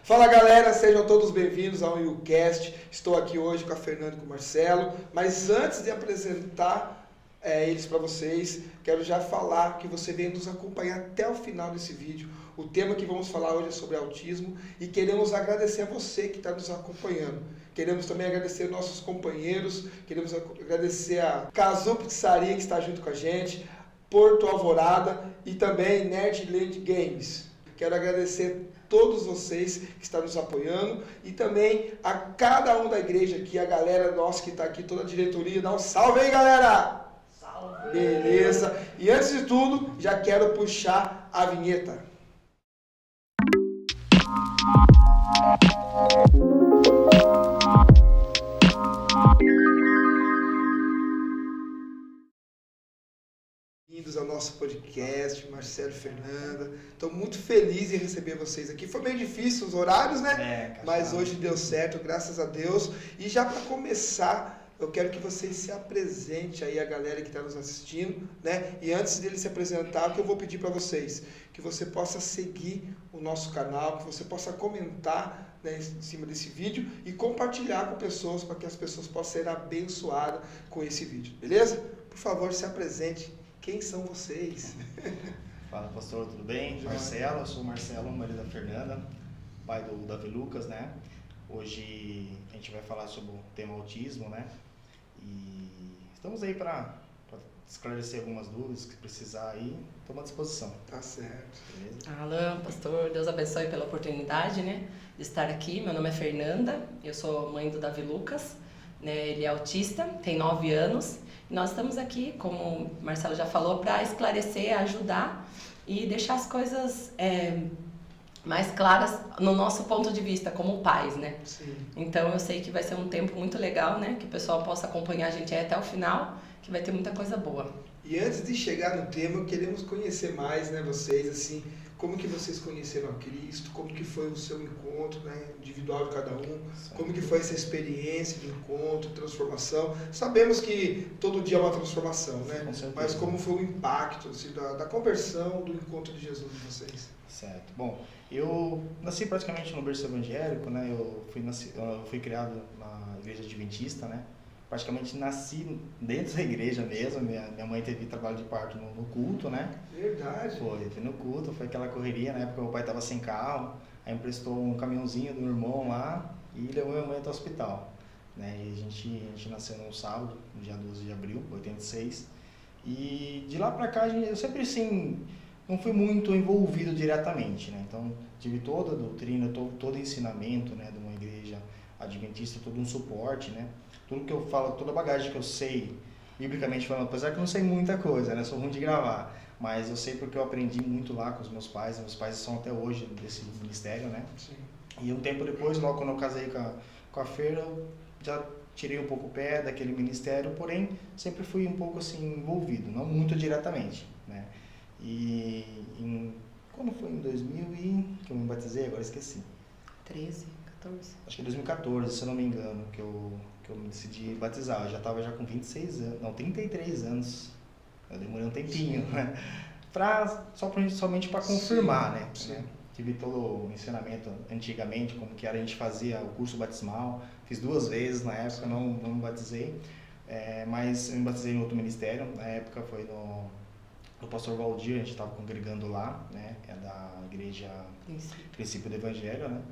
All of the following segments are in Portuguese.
Fala galera, sejam todos bem-vindos ao YouCast. Estou aqui hoje com a Fernanda e com o Marcelo, mas antes de apresentar eles para vocês, quero já falar que você venha nos acompanhar até o final desse vídeo. O tema que vamos falar hoje é sobre autismo e queremos agradecer a você que está nos acompanhando. Queremos também agradecer nossos companheiros, queremos agradecer a Casu Pizzaria que está junto com a gente, Porto Alvorada e também Nerdland Games. Quero agradecer todos vocês que estão nos apoiando e também a cada um da igreja aqui, a galera nossa que está aqui, toda a diretoria. Dá um salve aí, galera! Salve! Beleza! E antes de tudo, já quero puxar a vinheta. Bem-vindos ao nosso podcast, Marcelo e Fernanda. Estou muito feliz em receber vocês aqui. Foi bem difícil os horários, né? Mas hoje deu certo, graças a Deus. E já para começar, eu quero que vocês se apresentem aí a galera que está nos assistindo, né? E antes dele se apresentar, o que eu vou pedir para vocês? Que você possa seguir o nosso canal, que você possa comentar, né, em cima desse vídeo e compartilhar com pessoas para que as pessoas possam ser abençoadas com esse vídeo, beleza? Por favor, se apresente. Quem são vocês? Fala, pastor, tudo bem? Marcelo, eu sou o Marcelo, marido da Fernanda, pai do Davi Lucas, né? Hoje a gente vai falar sobre o tema autismo, né? E estamos aí para esclarecer algumas dúvidas que precisar aí, estamos à disposição. Tá certo. Beleza? Alô, pastor, Deus abençoe pela oportunidade, né, de estar aqui. Meu nome é Fernanda, eu sou mãe do Davi Lucas, né? Ele é autista, tem 9 anos. Nós estamos aqui, como o Marcelo já falou, para esclarecer, ajudar e deixar as coisas mais claras no nosso ponto de vista, como pais, né? Sim. Então eu sei que vai ser um tempo muito legal, né? Que o pessoal possa acompanhar a gente aí até o final, que vai ter muita coisa boa. E antes de chegar no tema, queremos conhecer mais, né, vocês, assim, como que vocês conheceram a Cristo, como que foi o seu encontro, né, individual de cada um, como que foi essa experiência de encontro, transformação. Sabemos que todo dia é uma transformação, né? Mas como foi o impacto assim, da conversão, do encontro de Jesus em vocês? Certo. Bom, eu nasci praticamente no berço evangélico, né? Eu fui criado na igreja adventista, né? Praticamente nasci dentro da igreja mesmo. Minha mãe teve trabalho de parto no culto, né? Verdade. Foi no culto, foi aquela correria, na época meu pai estava sem carro, aí emprestou um caminhãozinho do meu irmão lá e levou minha mãe até o hospital, né? E a gente nasceu num sábado, no dia 12 de abril, 86, e de lá pra cá eu sempre assim, não fui muito envolvido diretamente, né? Então tive toda a doutrina, todo o ensinamento, né, de uma igreja adventista, todo um suporte, né? Tudo que eu falo, toda a bagagem que eu sei, biblicamente falando, apesar que eu não sei muita coisa, né? Sou ruim de gravar, mas eu sei porque eu aprendi muito lá com os meus pais são até hoje desse ministério, né? Sim. E um tempo depois, logo quando eu casei com a Fer, eu já tirei um pouco o pé daquele ministério, porém sempre fui um pouco assim envolvido, não muito diretamente, né? E quando foi em 2000 que eu me batizei, agora esqueci. 13, 14? Acho que em 2014, se eu não me engano, que eu me decidi batizar. Eu já estava já com 26 anos, não, 33 anos. Eu demorei um tempinho, né? Somente para confirmar, né? Sim. Tive todo o ensinamento antigamente, como que era, a gente fazia o curso batismal. Fiz 2 vezes na época, não me batizei. Mas eu me batizei em outro ministério. Na época foi no pastor Valdir, a gente estava congregando lá, né? É da igreja Princípio do Evangelho, né?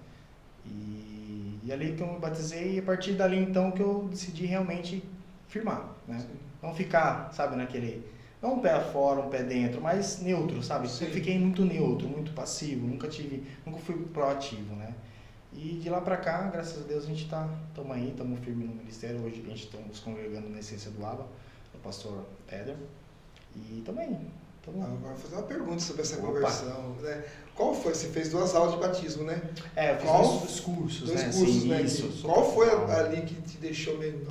E ali que eu me batizei, e a partir dali então que eu decidi realmente firmar, né? Sim. Não ficar, sabe, não um pé fora, um pé dentro, mas neutro, sabe? Sim. Eu fiquei muito neutro, muito passivo, nunca fui proativo, né? E de lá pra cá, graças a Deus, a gente estamos aí, estamos firmes no ministério. Hoje a gente estamos congregando na Essência do Aba, do pastor Éder, e também. Agora vou fazer uma pergunta sobre essa conversão, né? Qual foi? Você fez 2 aulas de batismo, né? Eu fiz 2 cursos, né? 2 cursos, sim, né? Isso. Qual foi ali que te deixou meio...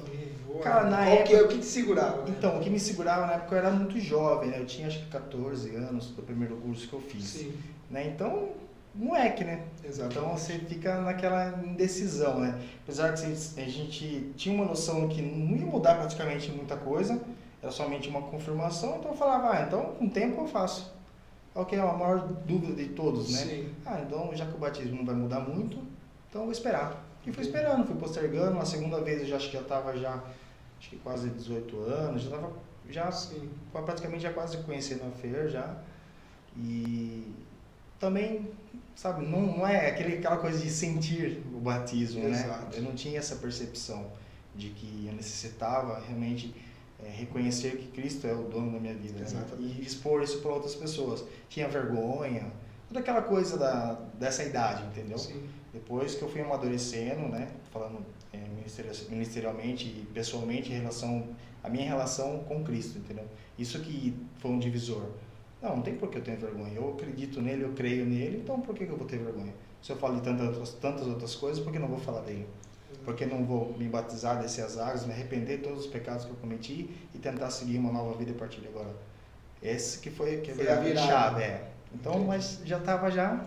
Cara, na época... O que te segurava? Né? Então, o que me segurava na época eu era muito jovem, né? Eu tinha acho que 14 anos do primeiro curso que eu fiz. Sim. Né? Então, moleque, né? Exatamente. Então você fica naquela indecisão, né? Apesar que a gente tinha uma noção que não ia mudar praticamente muita coisa, era somente uma confirmação, então eu falava, então com o tempo eu faço. qual que é a maior dúvida de todos, né? Sim. Então já que o batismo não vai mudar muito, então eu vou esperar. E fui esperando, fui postergando. A segunda vez eu acho que já estava acho que quase 18 anos, Sim. praticamente já quase conhecendo a Fer já. E também, sabe, não é aquela coisa de sentir o batismo, Exato. né? Eu não tinha essa percepção de que eu necessitava realmente reconhecer que Cristo é o dono da minha vida, né? E expor isso para outras pessoas. Tinha vergonha, toda aquela coisa dessa idade, entendeu? Sim. Depois que eu fui amadurecendo, né, falando ministerialmente e pessoalmente, a minha relação com Cristo, entendeu? Isso que foi um divisor. Não tem por que eu ter vergonha. Eu acredito nele, eu creio nele, então por que eu vou ter vergonha? Se eu falo de tantas outras coisas, por que não vou falar dele? Por que não vou me batizar, descer as águas, me arrepender de todos os pecados que eu cometi e tentar seguir uma nova vida a partir de agora? Esse que foi a virada. Chave, Então, entendi. Mas já estava né,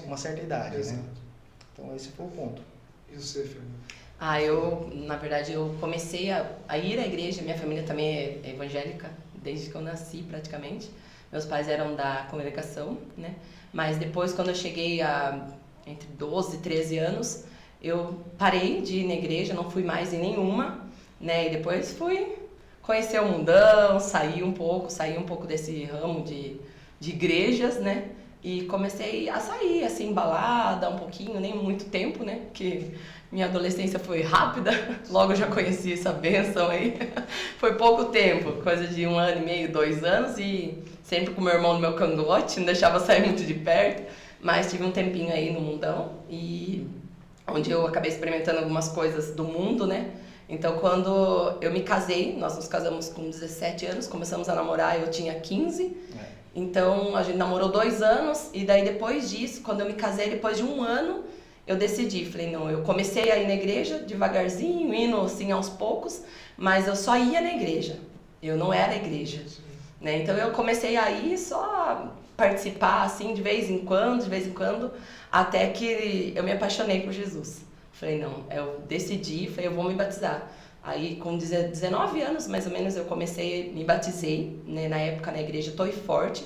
com uma certa idade, né? Então esse foi o ponto. E você, Fernanda? Na verdade, eu comecei a ir à igreja, minha família também é evangélica, desde que eu nasci praticamente. Meus pais eram da congregação, né? Mas depois, quando eu cheguei entre 12 e 13 anos, eu parei de ir na igreja, não fui mais em nenhuma, né? E depois fui conhecer o mundão, sair um pouco desse ramo de igrejas, né? E comecei a sair, assim, embalada um pouquinho, nem muito tempo, né? Porque minha adolescência foi rápida, logo eu já conheci essa bênção aí. Foi pouco tempo, coisa de 1 ano e meio, 2 anos, e sempre com meu irmão no meu cangote, não deixava sair muito de perto. Mas tive um tempinho aí no mundão, e onde eu acabei experimentando algumas coisas do mundo, né? Então, quando eu me casei, nós nos casamos com 17 anos, começamos a namorar, eu tinha 15. Então, a gente namorou 2 anos, e daí depois disso, quando eu me casei, depois de 1 ano, eu decidi, falei, não, eu comecei a ir na igreja devagarzinho, indo assim aos poucos, mas eu só ia na igreja, eu não era igreja, né? Então eu comecei a ir só participar assim de vez em quando, até que eu me apaixonei por Jesus. Falei, não, eu decidi, falei, eu vou me batizar. Aí com 19 anos, mais ou menos, eu me batizei, né, na época na igreja Torre Forte.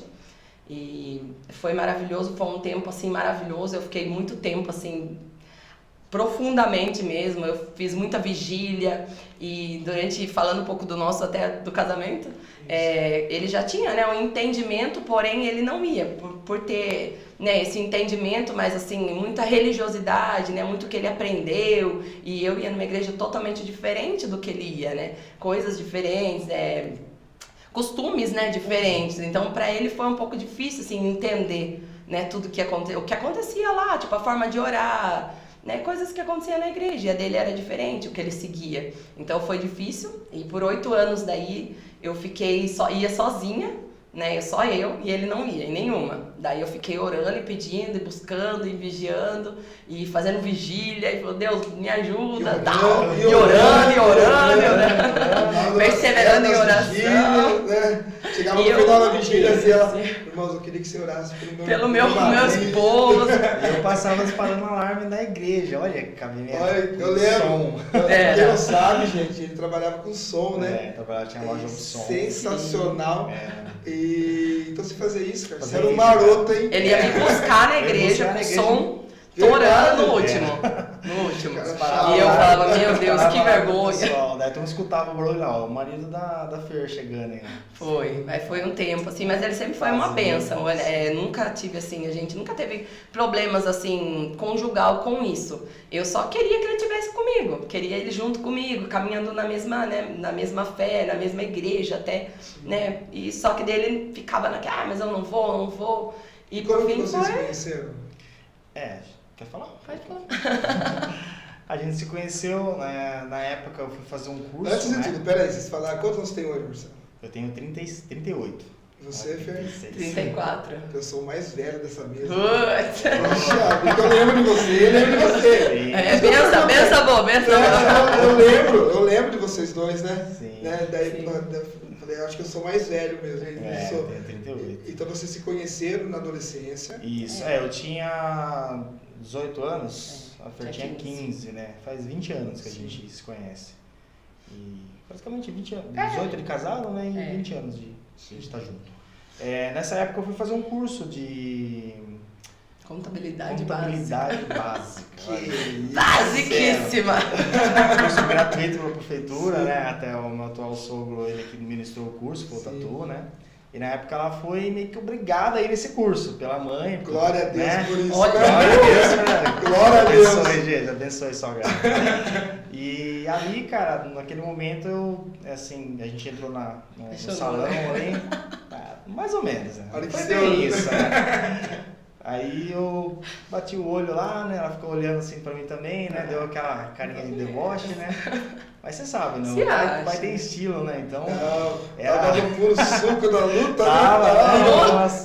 E foi maravilhoso, foi um tempo assim maravilhoso, eu fiquei muito tempo assim, profundamente mesmo, eu fiz muita vigília e falando um pouco do nosso até do casamento, ele já tinha, né, um entendimento, porém ele não ia, por ter, né, esse entendimento, mas assim, muita religiosidade, né, muito que ele aprendeu, e eu ia numa igreja totalmente diferente do que ele ia, né, coisas diferentes, costumes, né, diferentes. Então, para ele foi um pouco difícil, assim, entender, né, tudo o que acontecia lá, tipo, a forma de orar, né, coisas que aconteciam na igreja. E a dele era diferente, o que ele seguia. Então, foi difícil. E por 8 anos daí, eu ia sozinha, né, só eu, e ele não ia em nenhuma. Daí eu fiquei orando e pedindo, e buscando, e vigiando, e fazendo vigília, e falou, Deus, me ajuda, tal, e orando, perseverando em oração. Né? Chegava no final da vigília assim, irmãos, eu queria que você orasse pelo meu esposo. Eu passava disparando alarme na igreja, olha, cabimento. Eu lembro. Quem não sabe, gente, ele trabalhava com som, né? Tinha loja de som. Sensacional. E então você fazia isso, cara. Você era um maroto, hein? Ele ia me buscar na igreja com som torando no último. E eu falava, meu Deus, que vergonha. Pessoal, daí tu não escutava o barulho lá, o marido da Fer chegando aí. Foi um tempo, assim, mas ele sempre foi uma bênção. Nunca tive, assim, a gente nunca teve problemas, assim, conjugal com isso. Eu só queria que ele estivesse comigo, queria ele junto comigo, caminhando na mesma fé, na mesma igreja até, né? E só que dele ficava naquela, mas eu não vou. E como que vocês se conheceram? Quer falar? Pode falar. A gente se conheceu, na época eu fui fazer um curso. Antes de tudo, peraí, vocês falaram, quantos anos tem hoje, Marcelo? Eu tenho 38. E você, Fer? 34. Eu sou o mais velho dessa mesa. Poxa, eu lembro de você, benção boa. Eu lembro de vocês dois, né? Sim. Daí falei, acho que eu sou mais velho mesmo. Eu tenho 38. Então vocês se conheceram na adolescência. Isso, eu tinha 18 anos, a Fer tinha 15, né? Faz 20 anos que a gente se conhece. E praticamente 20 anos, 18 de casado, né? E 20 anos de estar junto. Nessa época eu fui fazer um curso de Contabilidade básica. Basiquíssima! Curso gratuito pela prefeitura, né? Até o meu atual sogro, ele que ministrou o curso, foi o Tatu, né? E na época ela foi meio que obrigada a ir nesse curso, pela mãe. Glória a Deus, né? por isso. Olha, Glória a Deus, né? Glória a Deus. Abençoe, gente, abençoe sogra. E ali, cara, naquele momento, assim, a gente entrou no salão ali, mais ou menos, né? Olha que Foi seu, bem né? isso, né? Aí eu bati o olho lá, né? Ela ficou olhando assim pra mim também, né? Deu aquela carinha de deboche, né? Mas você sabe, né? O pai tem estilo, né? Então. Não, tava no puro suco da luta, Tava, né?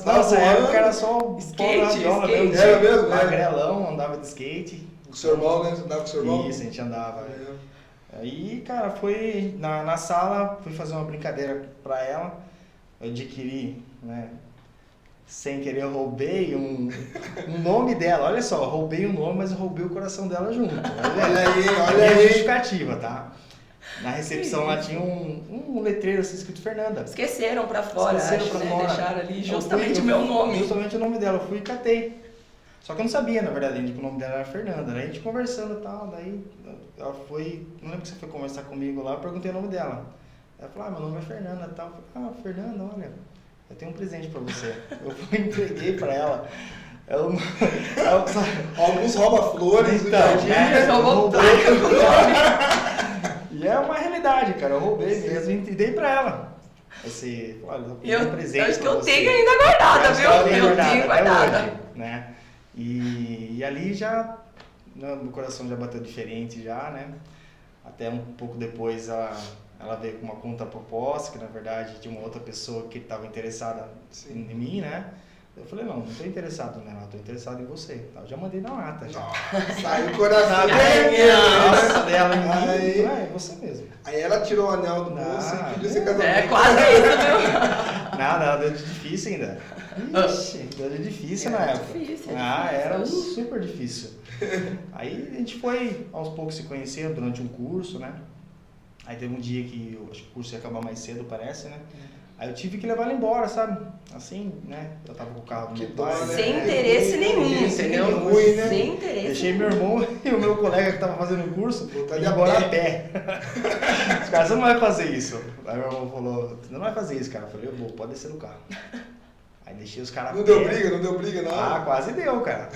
Nossa época era só skate. Era mesmo, né? Magrelão, andava de skate. Com o seu irmão, né? Você andava com o seu irmão? Isso, a gente andava. É. Aí, cara, foi na sala, fui fazer uma brincadeira pra ela. Eu adquiri, né? Sem querer, eu roubei um nome dela. Olha só, eu roubei o nome, mas eu roubei o coração dela junto. Olha É aí. justificativa, tá? Na recepção lá tinha um letreiro assim escrito Fernanda. Esqueceram pra fora, Esqueceram acho, pra né? fora. Deixaram ali Eu justamente o fui- meu nome. Justamente o nome dela, eu fui e catei. Só que eu não sabia, na verdade, que o nome dela era Fernanda, né? A gente conversando e tal, daí ela foi, não lembro que você foi conversar comigo lá, eu perguntei o nome dela. Ela falou, meu nome é Fernanda e tal. Eu falei, Fernanda, olha, eu tenho um presente pra você. Eu fui e entreguei pra ela. Alguns roubam flores, Então, Eu vou roubei. placa com o nome. E é uma realidade, cara, eu roubei mesmo e dei pra ela. Olha, eu Eu presente acho que pra eu você. tenho ainda guardada, Acho que viu? ela tem Eu tenho até guardada. hoje, né? E ali já, meu coração já bateu diferente já, né? Até um pouco depois ela veio com uma contraproposta, que na verdade tinha uma outra pessoa que estava interessada em mim, né? Eu falei, não estou interessado nela, estou interessado em você. Eu já mandei na lata, já. Saiu o coração Nossa, dela em mim. Aí- É você mesmo. Aí ela tirou o anel do bolso e pediu você casamento. É quase isso, viu? Nada, deu de difícil ainda. Ixi, deu de difícil na Era época. difícil, Era Oxi. super difícil. Aí a gente foi aos poucos se conhecendo durante um curso, né? Aí teve um dia que eu acho que o curso ia acabar mais cedo, parece, né? Aí eu tive que levar ela embora, sabe? Assim, né? Eu tava com o carro do meu pai. dó, né? Sem interesse nenhum, Interesse entendeu? nenhum, ruim, né? Sem interesse. Deixei meu irmão e o meu colega que tava fazendo o curso Voltar ir de a embora pé. a pé. Os caras, você não vai fazer isso. Aí meu irmão falou, você não vai fazer isso, cara. Eu falei, eu vou, pode descer no carro. Aí deixei os caras a Não pé. deu briga, não? Ah, quase deu, cara.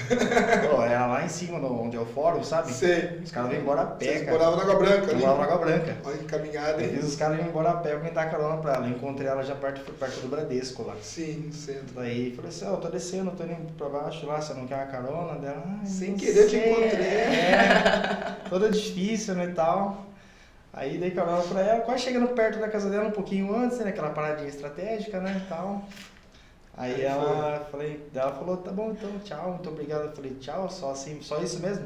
Pô, era lá em cima, onde é o fórum, sabe? Sei. Os caras vêm embora a pé, Vocês cara. moravam na Água Branca Eu ali? morava na Água Branca. Olha que caminhada, Eu hein? fiz os caras irem embora a pé, eu vim dar carona pra ela. Eu encontrei ela já perto do Bradesco lá. Sim, no centro. Daí falei assim, eu tô descendo, tô indo pra baixo lá, você não quer uma carona? Dela, Sem não querer te sei, encontrei. toda difícil, né, e tal. Aí dei carona pra ela, quase chegando perto da casa dela, um pouquinho antes, né, aquela paradinha estratégica, né, e tal. Aí ela falou, tá bom, então, tchau, muito obrigado. Eu falei, tchau, só assim, só isso mesmo?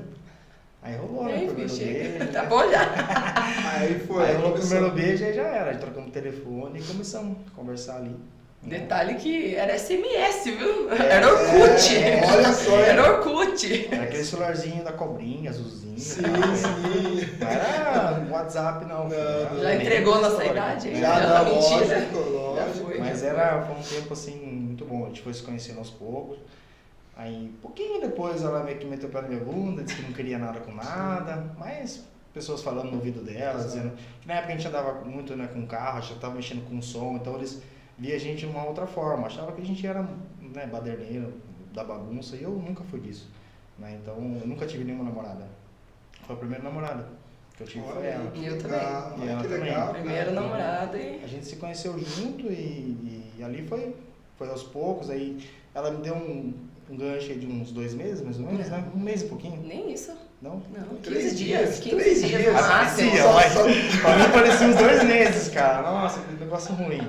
Aí rolou, né, o Ei, primeiro chega. beijo. Tá né? bom já. Aí foi. Aí rolou o começou. primeiro beijo e já era, aí trocamos o telefone e começamos a conversar ali. Detalhe que era SMS, viu? Era Orkut. Olha só, hein? Era Orkut. Era aquele celularzinho da cobrinha, azulzinho. Sim, tal, né? sim. Não era WhatsApp, não. Não, Era Já bem entregou nossa histórico. idade? É. Já tá não, mentira. lógico. Já foi. Mas foi um tempo assim muito bom. A gente foi se conhecendo aos poucos. Aí, um pouquinho depois, ela meio que meteu o pé na minha bunda, disse que não queria nada com nada. Mas pessoas falando no ouvido dela, dizendo que na época a gente andava muito, né, com carro, já estava mexendo com som, então eles via a gente de uma outra forma. Achava que a gente era, né, baderneiro, da bagunça, e eu nunca fui disso. Né? Então, eu nunca tive nenhuma namorada. Foi a primeira namorada que eu tive, foi ela. E eu legal, também. E ela que também. legal. Primeiro namorado e... A gente se conheceu junto e ali foi aos poucos. Aí ela me deu um gancho aí de uns 2 meses, mais ou menos, né? Um mês e pouquinho. Nem isso. Não? Não, 3 15 dias. 15 3 dias dias. no máximo. Parecia, mas pra mim parecia uns 2 meses, cara. Nossa, que negócio ruim.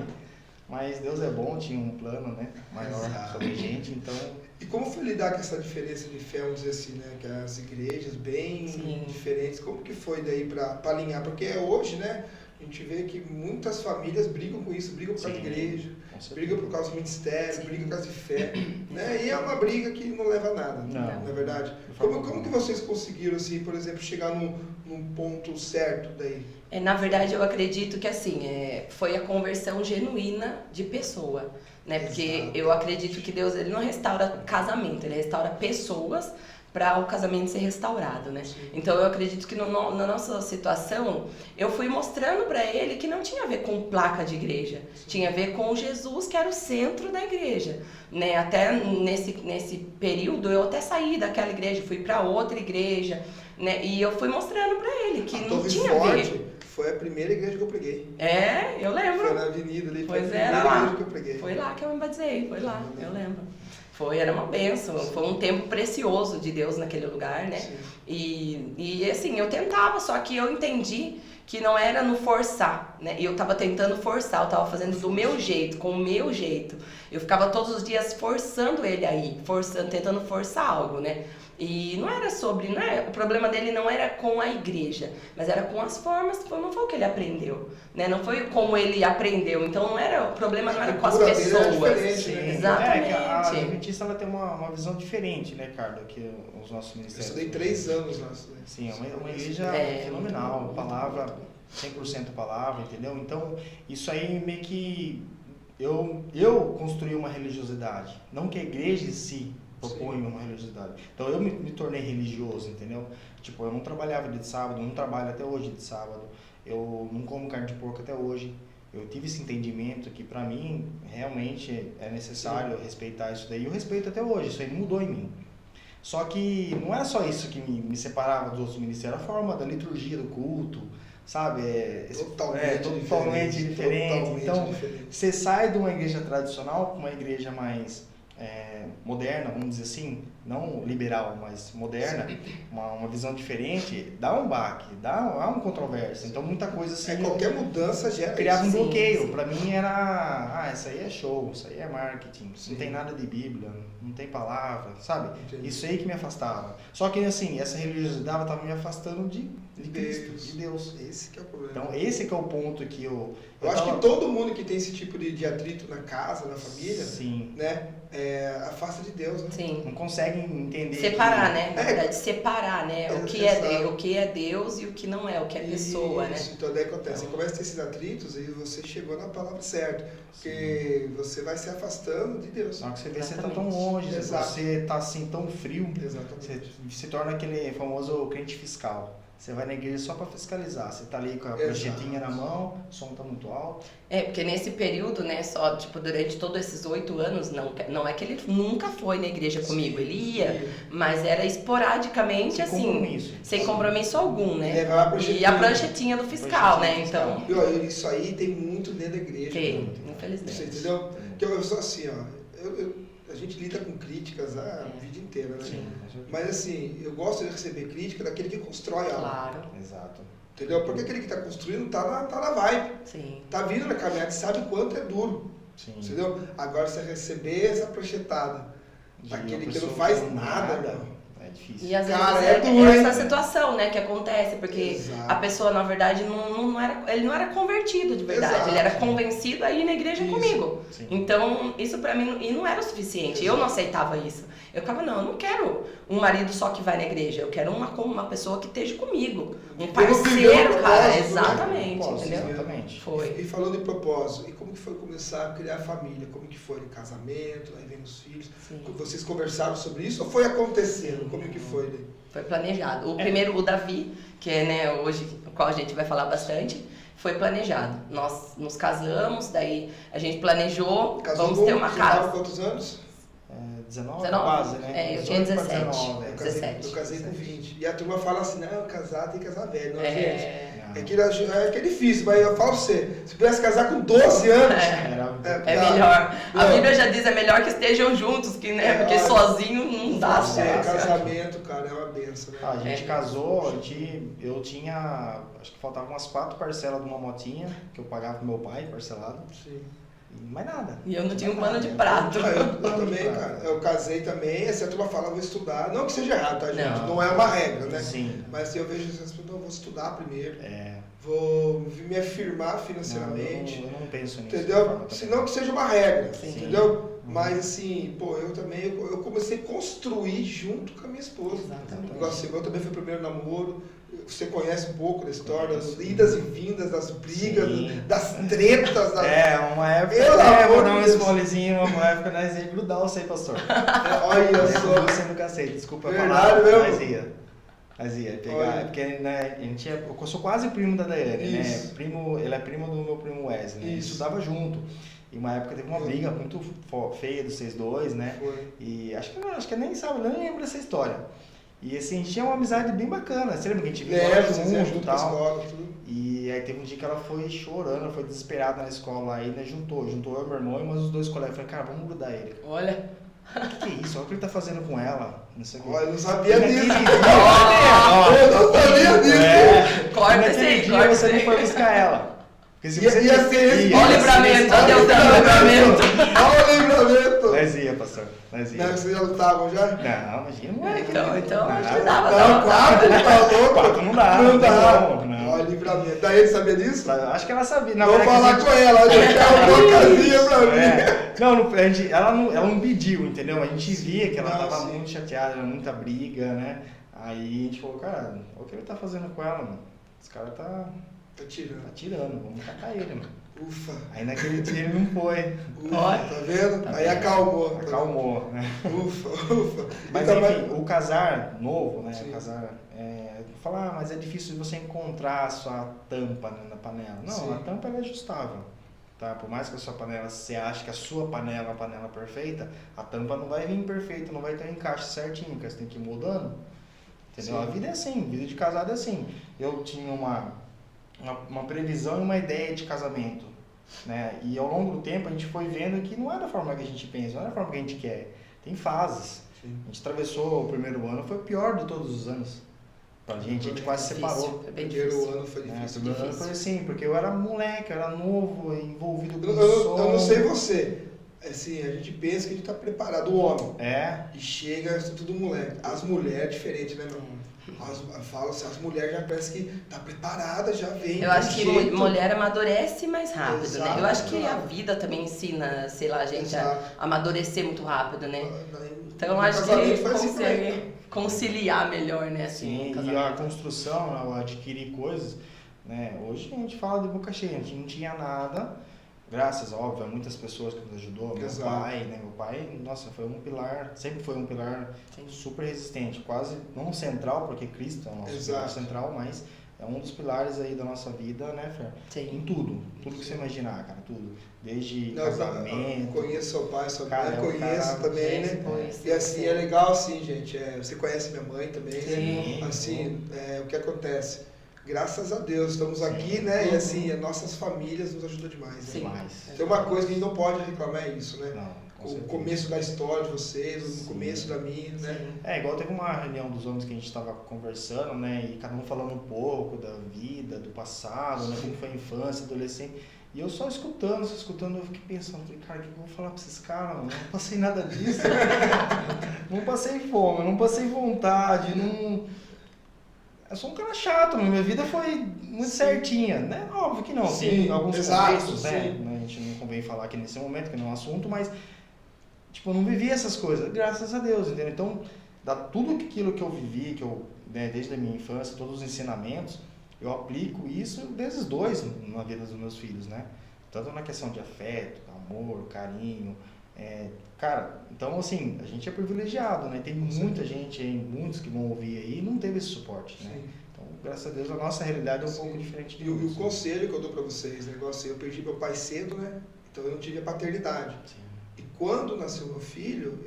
Mas Deus é bom, tinha um plano, né? Maior sobre a gente, então... E como foi lidar com essa diferença de fé, vamos dizer assim, né? Que as igrejas bem Sim. diferentes, como que foi daí pra alinhar? Porque hoje, né? A gente vê que muitas famílias brigam com isso, brigam por causa de Sim. igreja, Com certeza. brigam por causa do ministério, Sim. brigam por causa de fé, né? E é uma briga que não leva a nada, Não. é verdade? Como que vocês conseguiram, assim, por exemplo, chegar num ponto certo daí? Na verdade, eu acredito que assim, foi a conversão genuína de pessoa. né? Porque Exato. eu acredito que Deus, ele não restaura casamento, ele restaura pessoas para o casamento ser restaurado, né? Então eu acredito que na nossa situação, eu fui mostrando para ele que não tinha a ver com placa de igreja, tinha a ver com Jesus, que era o centro da igreja, né? Até nesse período eu até saí daquela igreja, fui para outra igreja, né? E eu fui mostrando para ele que A não Torre tinha a Forte ver. foi a primeira igreja que eu preguei. É, eu lembro. Foi na avenida ali, foi Pois a era primeira lá. igreja que eu preguei. Foi lá que eu me batizei, foi lá, eu lembro. Era uma bênção, foi um tempo precioso de Deus naquele lugar, né? Sim. E assim, eu tentava, só que eu entendi que não era no forçar, né? E eu tava tentando forçar, eu tava fazendo do meu jeito, com o meu jeito. Eu ficava todos os dias forçando ele aí, tentando forçar algo, né? E não era o problema dele não era com a igreja, mas era com as formas, não foi o que ele aprendeu, né? Não foi como ele aprendeu, então o problema não era com as cultura dele era pessoas. diferente, né? Exatamente. Que a Adventista ela tem uma visão diferente, né, Carlos, que os nossos Eu ministérios. estudei 3 anos lá. Sim, é uma igreja fenomenal, palavra, 100% palavra, entendeu? Então, isso aí meio que eu construí uma religiosidade, não que a igreja em si propõe uma religiosidade. Então, eu me tornei religioso, entendeu? Tipo, eu não trabalhava dia de sábado, não trabalho até hoje de sábado, eu não como carne de porco até hoje. Eu tive esse entendimento que para mim realmente é necessário respeitar isso daí. Eu respeito até hoje, isso aí não mudou em mim. Só que não era só isso que me separava dos outros ministérios, a forma da liturgia do culto, sabe? Totalmente diferente. Então, você sai de uma igreja tradicional para uma igreja mais moderna, vamos dizer assim, não liberal, mas moderna, uma visão diferente, dá um baque, há um controvérsia. Então, muita coisa assim... qualquer mudança gera criava um isso. bloqueio. Para mim era, isso aí é show, isso aí é marketing, não tem nada de Bíblia, não tem palavra, sabe? Entendi. Isso aí que me afastava. Só que assim, essa religiosidade estava me afastando de Cristo, de Deus. Esse que é o problema. Então, esse que é o ponto que eu acho que todo mundo que tem esse tipo de atrito na casa, na família, sim, né, afasta de Deus, né? Sim. não conseguem entender. Separar, né? Na verdade, separar, né? O que é Deus e o que não é, o que é pessoa, né? Isso, então daí acontece. Você começa a ter esses atritos e você chegou na palavra certa. Porque você vai se afastando de Deus. Na hora que você vê, você está Exatamente. tão longe, Exato. você está assim tão frio, Exatamente. você se torna aquele famoso crente fiscal. Você vai na igreja só para fiscalizar. Você tá ali com a pranchetinha na mão, o som tá muito alto. Porque nesse período, né, só, tipo, durante todos esses 8 anos, não é que ele nunca foi na igreja comigo, ele ia, mas era esporadicamente, Sem assim, compromisso. sem compromisso algum, né? Levar a pranchetinha. E a pranchetinha do fiscal, né? Então, Isso aí tem muito dentro da igreja. tem, Você infelizmente. entendeu? Porque eu sou assim, ó. A gente lida com críticas a vida inteira, né? Sim. Mas assim, eu gosto de receber crítica daquele que constrói algo. Claro, Exato. Entendeu? Porque aquele que está construindo tá na vibe. sim. Tá vindo na caminhada, sabe quanto é duro. Sim. Entendeu? Agora você receber essa pranchetada, De daquele uma que não pessoa faz que não nada, nada, meu. é difícil. E às Cara, vezes é duro, hein? essa situação, né, que acontece, porque Exato. a pessoa, na verdade, ele não era convertido de verdade, Exato. ele era convencido a ir na igreja Isso. comigo. Sim. Então, isso pra mim e não era o suficiente, eu não aceitava isso. Eu ficava, não, eu não quero um marido só que vai na igreja, eu quero uma pessoa que esteja comigo, um parceiro, cara, exatamente, entendeu? Exatamente. Foi. E falando em propósito, e como que foi começar a criar família? Como que foi? Casamento, aí vem os filhos. Sim. Vocês conversaram sobre isso ou foi acontecendo? Como que foi? Né? Foi planejado. O primeiro, o Davi, que é, né, hoje, o qual a gente vai falar bastante, foi planejado. Nós nos casamos, daí a gente planejou, Casou vamos com ter uma você tava casa. quantos anos? 19 19? quase, né? É, eu tinha 18 pra 17. 19, Eu 17. casei com 20. E a turma fala assim, não, casar tem que casar velho. Não, gente. Não. É que é difícil, mas eu falo pra você, se pudesse casar com 12 anos, É melhor. A Não. Bíblia já diz, é melhor que estejam juntos, que, né? Porque olha, sozinho não dá você, certo. casamento, cara, é uma benção, né? A gente casou, eu tinha, acho que faltava umas 4 parcelas de uma motinha, que eu pagava pro meu pai, parcelado, Sim. e mais nada. E eu não tinha um Mais pano nada. de prato. Eu também, cara. Eu casei também, assim, a turma fala, vou estudar. Não que seja errado, tá, gente? Não. Não é uma regra, né? Sim. Mas assim, eu vejo as pessoas, não, vou estudar primeiro, É, vou me afirmar não, financeiramente, eu não penso nisso. entendeu? Senão que seja uma regra, Sim. entendeu? mas assim, pô, eu também, eu comecei a construir junto com a minha esposa. Exatamente. Igual assim, eu também foi o primeiro namoro, você conhece um pouco da história, das idas e vindas, das brigas, Sim. das tretas, das... Uma época, Pelo amor vou de dar um Deus. spoilerzinho, uma época nós ia grudar você, pastor. Olha só. Você no cacete, desculpa a Verdade palavra, mesmo? Nós ia pegar, Olha. porque né, a gente eu sou quase primo da Daiane, Isso. né? Ele é primo do meu primo Wesley, né? A gente Isso. estudava junto. E uma época teve uma briga muito feia dos vocês dois, né? Foi. E acho que nem sabe, nem lembro dessa história. E assim, a gente tinha uma amizade bem bacana. Você lembra que a gente vivia Vocês iam junto e junto pra tal? escola, tudo. E aí teve um dia que ela foi chorando, ela foi desesperada na escola, aí né, juntou eu, meu irmão e mais os dois colegas. Eu falei, cara, vamos grudar ele. Olha. O que é isso? Olha o que ele tá fazendo com ela. Não sei o que. Olha, eu não sabia E naquele disso. dia, Eu não sabia disso. Corta e naquele esse aí, dia corta você esse não aí. foi buscar ela. Porque se Ia você ser esse. Olha o livramento, Olha Deus o dando livramento. Olha o livramento. Nós ia, pastor. Nós ia. Não, vocês já lutavam já? Não, imagina, moleque. Então, não, acho que dava. Não, quatro, tá louco? Quatro não dá, Não não tem dá. como, não. Olha o livramento. Daí ele sabia disso? Acho que ela sabia. Na Vou verdade, falar que com ela, ela já quer uma casinha pra mim. Ela não pediu, entendeu? A gente via que ela Não, tava sim. muito chateada, muita briga, né? Aí a gente falou, cara, olha o que ele tá fazendo com ela, mano. Esse cara tá Tá tirando. tirando, vamos catar ele, mano. Ufa. Aí naquele dia ele não foi. Ufa, tá vendo? Tá Aí vendo? acalmou. Acalmou, né? Ufa, ufa. Mas Então, enfim, o casar novo, né? Sim. O casar, falar, mas é difícil você encontrar a sua tampa, né, na panela. Não, Sim. a tampa ela é ajustável. Tá? Por mais que a sua panela, você ache que a sua panela é uma panela perfeita, a tampa não vai vir perfeita, não vai ter um encaixe certinho, porque você tem que ir mudando. Entendeu? Sim. A vida é assim, vida de casado é assim. Eu tinha uma previsão e uma ideia de casamento, né? E ao longo do tempo a gente foi vendo que não é da forma que a gente pensa, não é da forma que a gente quer. Tem fases. Sim. A gente atravessou o primeiro ano, foi o pior de todos os anos. Pra gente, a gente quase se separou. É bem Primeiro difícil. ano foi Né? O difícil. primeiro ano foi assim, porque eu era moleque, eu era novo, envolvido com Eu não sei você. Assim, a gente pensa que a gente tá preparado, o homem. É, E chega, isso é tudo moleque. As mulheres é diferente, né, meu? Falo assim, as mulheres já parece que tá preparada, já vem. Eu acho que com jeito. mulher amadurece mais rápido, Exato, né? Eu acho que a exato. vida também ensina, sei lá, a gente a Exato. amadurecer muito rápido, né? Então eu No acho que casamento foi assim também. consegue conciliar melhor, né? Assim, sim, o e casamento. a construção, né, o adquirir coisas, né? Hoje a gente fala de boca cheia, a gente não tinha nada, graças, óbvio, a muitas pessoas que nos ajudou, meu Exato. pai, né? Meu pai, nossa, foi um pilar, sempre foi um pilar Sim. super resistente, quase, não central, porque Cristo é o nosso pilar Exato. central, mas é um dos pilares aí da nossa vida, né, Fer? Em Sim. tudo que você imaginar, cara, tudo. Desde Não, casamento. conheço seu pai, sua Cara, mãe, é um conheço cara- também, Sim, né? conheço. E assim, é legal assim, gente. Você conhece minha mãe também, Sim. né? Assim, o que acontece? Graças a Deus, estamos Sim. aqui, né? E Uhum. assim, as nossas famílias nos ajudam demais. Né? Sim. Demais. Tem uma coisa que a gente não pode reclamar, é isso, né? Não, com O certeza. começo da história de vocês, o Sim. começo da minha, né? Sim. Igual teve uma reunião dos homens que a gente estava conversando, né? E cada um falando um pouco da vida, do passado, né? Como foi a infância, adolescente. E eu só escutando, eu fiquei pensando, falei, cara, o que eu vou falar pra esses caras? Mano? Eu não passei nada disso. Não passei fome, não passei vontade, não... Eu sou um cara chato, mas minha vida foi muito Sim. certinha, né? Óbvio que não, Sim, tem alguns exato, contextos, né? sim. A gente não convém falar aqui nesse momento, que não é um assunto, mas tipo, eu não vivi essas coisas, graças a Deus, entendeu? Então, tudo aquilo que eu vivi, né, desde a minha infância, todos os ensinamentos, eu aplico isso desde os dois na vida dos meus filhos, né? Tanto na questão de afeto, amor, carinho, cara, então assim, a gente é privilegiado, né? Tem muita gente aí, muitos que vão ouvir aí e não teve esse suporte, né? Sim. Então, graças a Deus, a nossa realidade é um Sim. pouco diferente de E o outros. conselho que eu dou pra vocês, né? Igual assim, eu perdi meu pai cedo, né? Então eu não tive a paternidade. Sim. E quando nasceu meu filho,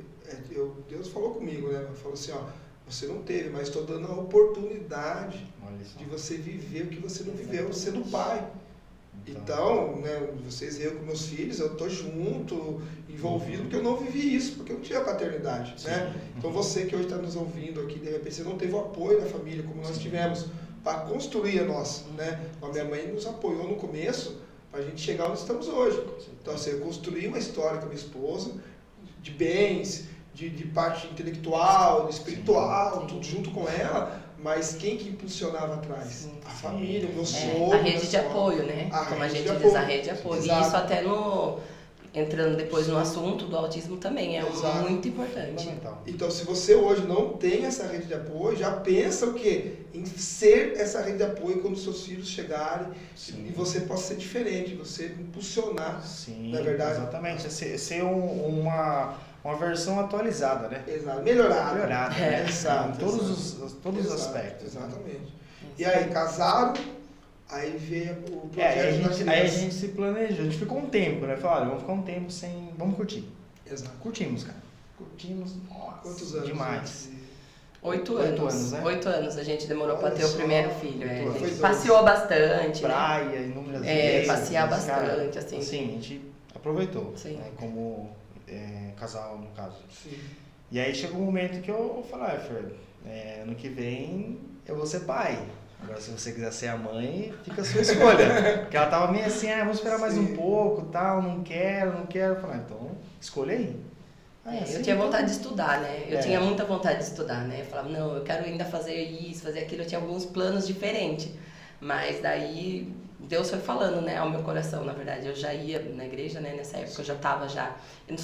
Deus falou comigo, né? Ele falou assim, ó, você não teve, mas estou dando a oportunidade Olha só. de você viver o que você não viveu sendo pai. Então, né, vocês eu com meus filhos, eu tô junto, envolvido, porque eu não vivi isso, porque eu não tive a paternidade, né? Então você que hoje está nos ouvindo aqui, de repente você não teve o apoio da família como nós tivemos para construir a nossa, né? A minha mãe nos apoiou no começo para a gente chegar onde estamos hoje. Então assim, eu construí uma história com a minha esposa, de bens, de parte intelectual, espiritual, Sim. tudo junto com ela, mas quem que impulsionava atrás? Sim. A família, o meu É, sogro. a rede de minha sogra. apoio, né? A Como a rede gente de diz, apoio. a rede de apoio. Exato. E isso até no... entrando depois no assunto do autismo também é Exato. muito importante. Fundamental. Então, se você hoje não tem essa rede de apoio, já pensa o quê? Em ser essa rede de apoio quando seus filhos chegarem Sim. e você possa ser diferente, você impulsionar. Sim, não é verdade? exatamente. Ser uma versão atualizada, né? Exato. Melhorado. Melhorada, É. né? Exato, Em todos exato. os Exato, aspectos. Né? Exatamente. E aí, casaram, aí veio o projeto Aí a criança. gente se planejou, a gente ficou um tempo, né? Falou, olha, vamos ficar um tempo sem. Vamos curtir. Exato. Curtimos, cara. Curtimos, nossa, Quantos anos? demais. 8 8 anos. anos, né? 8 anos a gente demorou para Olha ter o só, primeiro filho. 8 A anos. gente Foi passeou bastante, né? Praia, inúmeras É, vezes. passear mas, cara, bastante, assim. Sim, a gente aproveitou, Sim. né? Como casal, no caso. Sim. E aí chegou um momento que eu falei, Fer, ano que vem eu vou ser pai. Agora, se você quiser ser a mãe, fica a sua escolha. Porque ela tava meio assim, vamos esperar mais um pouco, tal, não quero. Eu falei, então, escolha aí. Aí, assim, Eu tinha vontade de estudar, né? Eu É. tinha muita vontade de estudar, né? Eu falava, não, eu quero ainda fazer isso, fazer aquilo. Eu tinha alguns planos diferentes. Mas daí, Deus foi falando, né, ao meu coração, na verdade. Eu já ia na igreja, né, nessa época, eu já estava já.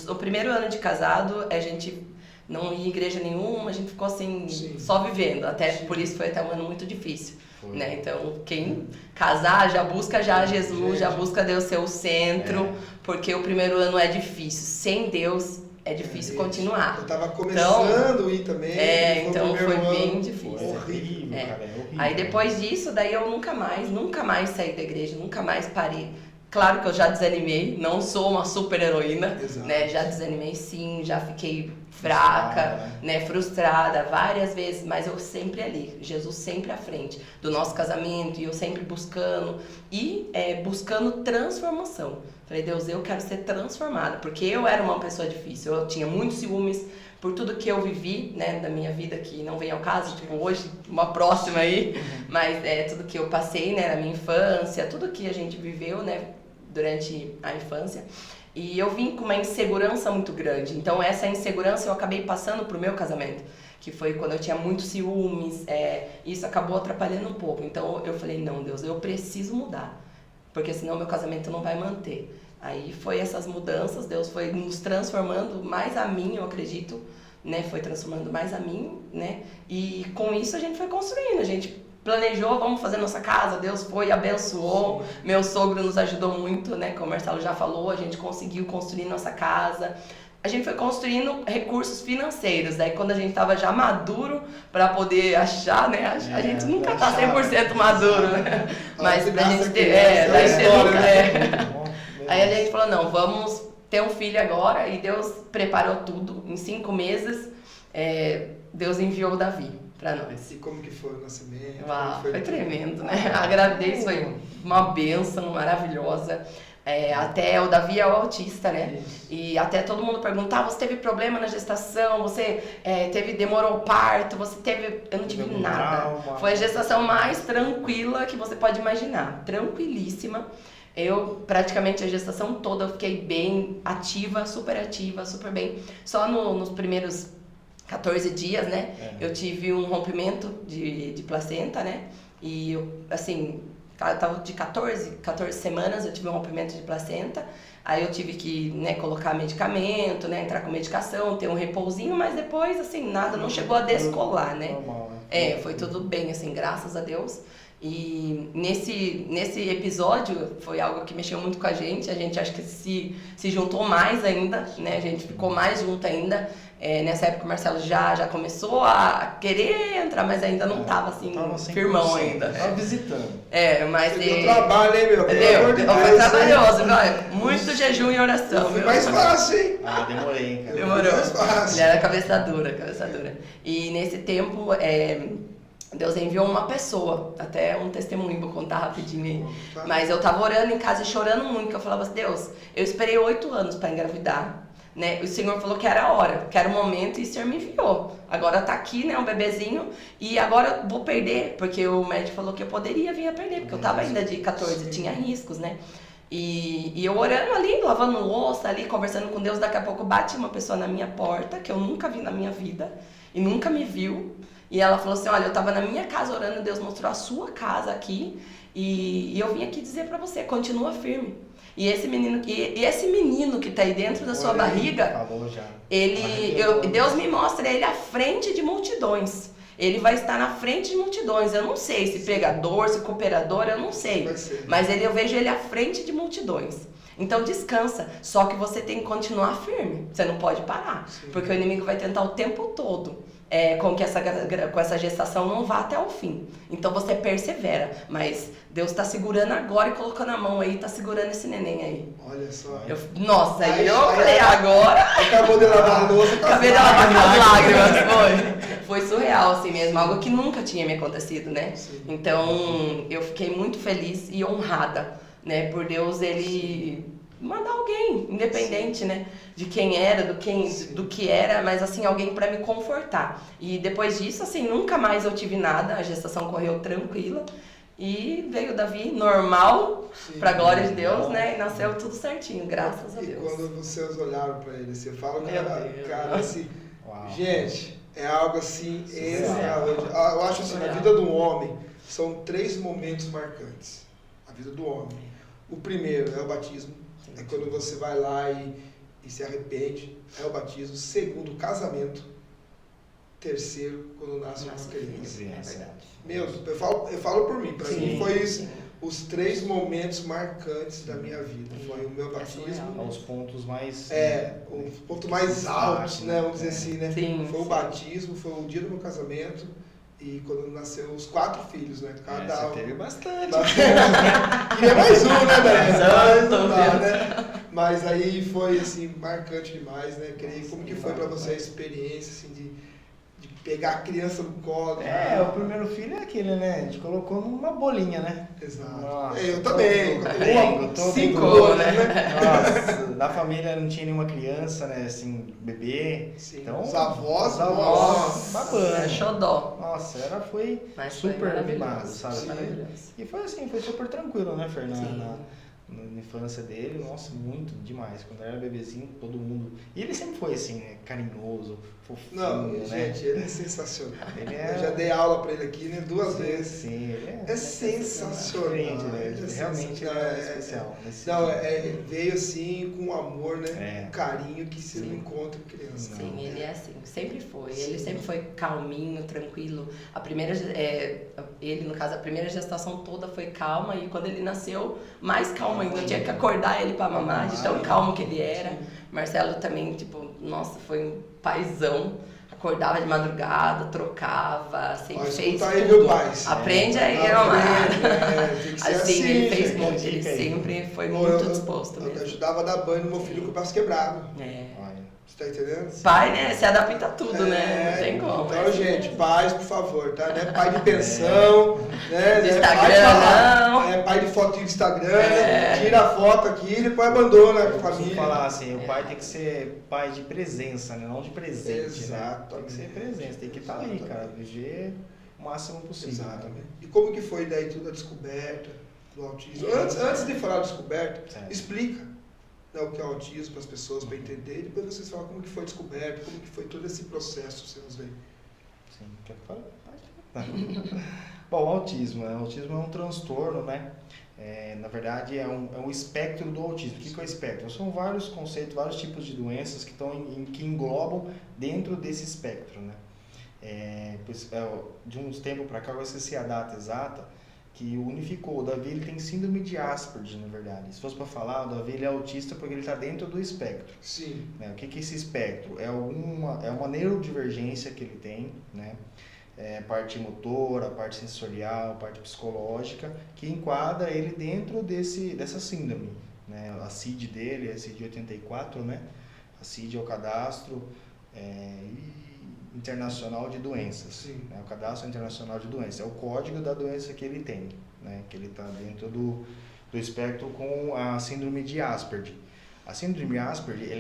No primeiro ano de casado, a gente não ia em igreja nenhuma, a gente ficou assim, Sim. só vivendo. Até Sim. por isso foi até um ano muito difícil. Foi. Né? Então, quem casar já busca já Jesus, já busca Deus ser o centro, porque o primeiro ano é difícil. Sem Deus é difícil continuar. Eu tava começando a ir também. Então o foi primeiro bem ano. difícil. Foi horrível, É. cara, é horrível. Aí depois disso, daí eu nunca mais saí da igreja, nunca mais parei. Claro que eu já desanimei, não sou uma super heroína, Exato. né? Já desanimei sim, já fiquei fraca, né? Frustrada várias vezes, mas eu sempre ali, Jesus sempre à frente do nosso casamento e eu sempre buscando buscando transformação. Falei, Deus, eu quero ser transformada, porque eu era uma pessoa difícil, eu tinha muitos ciúmes por tudo que eu vivi, né, da minha vida, que não vem ao caso, tipo hoje, uma próxima aí, mas tudo que eu passei, né, na minha infância, tudo que a gente viveu, né, durante a infância, e eu vim com uma insegurança muito grande, então essa insegurança eu acabei passando pro meu casamento, que foi quando eu tinha muitos ciúmes, isso acabou atrapalhando um pouco, então eu falei, não, Deus, eu preciso mudar, porque senão meu casamento não vai manter. Aí foi essas mudanças, Deus foi nos transformando mais a mim, eu acredito, né? Foi transformando mais a mim, né? E com isso a gente foi construindo, a gente planejou, vamos fazer nossa casa, Deus foi e abençoou, meu sogro nos ajudou muito, né? Como o Marcelo já falou, a gente conseguiu construir nossa casa. A gente foi construindo recursos financeiros, daí quando a gente estava já maduro para poder achar, né? A gente nunca tá 100% maduro, né? Mas pra gente ter, daí você nunca Aí a gente falou, não, vamos ter um filho agora, e Deus preparou tudo. Em 5 meses, Deus enviou o Davi para nós. E como que foi o nascimento? Uau, foi tremendo, né? A gravidez foi uma bênção maravilhosa. Até o Davi é o autista, né? E até todo mundo perguntava, você teve problema na gestação, você demorou o parto, eu não tive nada. Foi a gestação mais tranquila que você pode imaginar, tranquilíssima. Eu, praticamente a gestação toda, eu fiquei bem ativa, super bem. Só nos primeiros 14 dias, né? Eu tive um rompimento de placenta, né? E eu, assim, tava de 14 semanas, eu tive um rompimento de placenta. Aí eu tive que, né, colocar medicamento, né, entrar com medicação, ter um repousinho, mas depois, assim, nada, não chegou a descolar, né? Normal, né? Foi tudo bem, assim, graças a Deus. E nesse episódio foi algo que mexeu muito com a gente acho que se juntou mais ainda, né? A gente ficou mais junto ainda. Nessa época o Marcelo já começou a querer entrar, mas ainda não estava assim, firmão ainda. Tava visitando. Mas deu trabalho, hein, meu? Foi trabalhoso, viu? Muito jejum e oração. Foi mais fácil, hein? Demorei, hein, cara. Demorou. Mais fácil. Ele era cabeça dura. E nesse tempo, Deus enviou uma pessoa, até um testemunho, vou contar rapidinho aí. Mas eu tava orando em casa e chorando muito, que eu falava assim, Deus, eu esperei 8 anos para engravidar, né? O Senhor falou que era a hora, que era o momento, e o Senhor me enviou. Agora tá aqui, né, um bebezinho, e agora vou perder, porque o médico falou que eu poderia vir a perder, porque eu tava ainda de 14, tinha riscos, né? E eu orando ali, lavando louça ali, conversando com Deus, daqui a pouco bate uma pessoa na minha porta, que eu nunca vi na minha vida, e nunca me viu. E ela falou assim, olha, eu tava na minha casa orando, Deus mostrou a sua casa aqui, e eu vim aqui dizer pra você, continua firme. E esse menino que tá aí dentro da sua Olha aí, barriga, falou já. Deus me mostra ele à frente de multidões. Ele vai estar na frente de multidões. Eu não sei se pregador, se cooperador, eu não sei. Vai ser. Mas eu vejo ele à frente de multidões. Então descansa. Só que você tem que continuar firme. Você não pode parar. Sim. Porque o inimigo vai tentar o tempo todo com que essa gestação não vá até o fim. Então você persevera. Mas Deus está segurando agora e colocando a mão aí, está segurando esse neném aí. Olha só. Nossa, Aí, eu falei, agora... Acabou de lavar a louça. Acabei de lavar com as lágrimas, foi surreal assim mesmo, algo que nunca tinha me acontecido, né? Sim. Então, eu fiquei muito feliz e honrada, né? Por Deus, ele mandar alguém, independente, né? De quem era, do que era, mas assim, alguém pra me confortar. E depois disso, assim, nunca mais eu tive nada, a gestação correu tranquila. E veio o Davi normal, Sim. pra glória de Deus, né? E nasceu tudo certinho, graças a E Deus. quando vocês olharam pra ele, você fala, Meu Deus. cara, assim, Uau. gente, é algo assim Surreal. extraordinário. Eu acho assim, na Surreal. vida do homem, são 3 momentos marcantes. A vida do homem. O primeiro é o batismo, é quando você vai lá e se arrepende, é o batismo. Segundo, o casamento. Terceiro, quando nasce uma criança. É verdade. Meu, eu falo por mim, pra Sim, mim foi sim. os 3 momentos marcantes da minha vida. Foi o meu batismo. surreal. Os pontos mais... O ponto mais alto, né? Vamos dizer assim, né? Sim, Foi o sim. batismo, foi o dia do meu casamento e quando nasceu os 4 filhos, né? Cada Você teve bastante. Queria mais um, né, Dani? Mas não dá, Deus. né? Mas aí foi assim, marcante demais, né? Como que foi pra demais, você a experiência, assim, de pegar a criança no colo? O primeiro filho é aquele, né? A gente colocou numa bolinha, né? Exato. Nossa, Eu também. todo 5 mundo, anos, né? né? Nossa, na família não tinha nenhuma criança, né? Assim, bebê. Sim. Então, Os avós, os avós, nossa. babando. É xodó. Nossa, foi Mas foi super maravilhoso. animado, sabe? Sim. Maravilhoso. E foi assim, foi super tranquilo, né, Sim. Fernanda? Na infância dele, nossa, muito demais. Quando era bebezinho, todo mundo... E ele sempre foi assim, né? Carinhoso, fofinho, Não, né? gente, ele é sensacional. Ele é... Eu já dei aula pra ele aqui, né? 2 Sim, vezes. Sim, ele É sensacional. diferente, né? Ele é Realmente sensacional. é especial. nesse Não, sentido. veio assim com amor, né? É. Um carinho que você não Sim. encontra em criança. Sim, ele é assim, sempre foi. Sim. Ele sempre foi calminho, tranquilo. Ele, no caso, a primeira gestação toda foi calma e quando ele nasceu, mais calmo ainda. Eu tinha que acordar ele pra mamar, de tão calmo que ele era. Marcelo também, tipo, nossa, foi um paizão. Acordava de madrugada, trocava, sempre Ó, fez escuta aí, tudo. meu pai. Aprende aí, Aprende, mamar. tem que ser Assim, ele fez gente. muito, ele Dica aí. sempre foi Pô, muito eu disposto mesmo. ajudava a dar banho no meu filho com o braço quebrado. É. Olha, Você tá entendendo? Pai, né, se adapta a tudo, né? Não tem como. Então, é. gente, pais, por favor, tá? Não é pai de pensão, né? Do Não é Instagram, pai de falar, não. é pai de fotinho de Instagram, É. tira a foto aqui e depois abandona a eu costumo família. falar assim, o pai tem que ser pai de presença, né? Não de presente, Exatamente. né? Tem que ser presença, tem que estar ali, cara, viver o máximo possível. Exatamente. E como que foi daí tudo a descoberta do autismo? Antes de falar da descoberta, Certo. explica, né, o que é o autismo para as pessoas, para entender, e depois vocês falam como que foi descoberto, como que foi todo esse processo, você nos vê. Sim, quer falar? Bom, autismo, né? O autismo é um transtorno, né? Na verdade, é um espectro do autismo. O que é o espectro? São vários conceitos, vários tipos de doenças que que englobam dentro desse espectro, né? De uns tempos para cá, eu esqueci a data exata, que unificou. O Davi ele tem síndrome de Asperger, na verdade. Se fosse para falar, o Davi ele é autista porque ele está dentro do espectro. Sim. Né? O que é esse espectro? É uma neurodivergência que ele tem, né? Parte motora, parte sensorial, parte psicológica, que enquadra ele dentro dessa síndrome. Né? A CID dele é a CID 84, né? A CID é o cadastro internacional de doenças. Sim. Né? O cadastro internacional de doenças é o código da doença que ele tem, né? Que ele está dentro do espectro com a síndrome de Asperger. A síndrome de Asperger,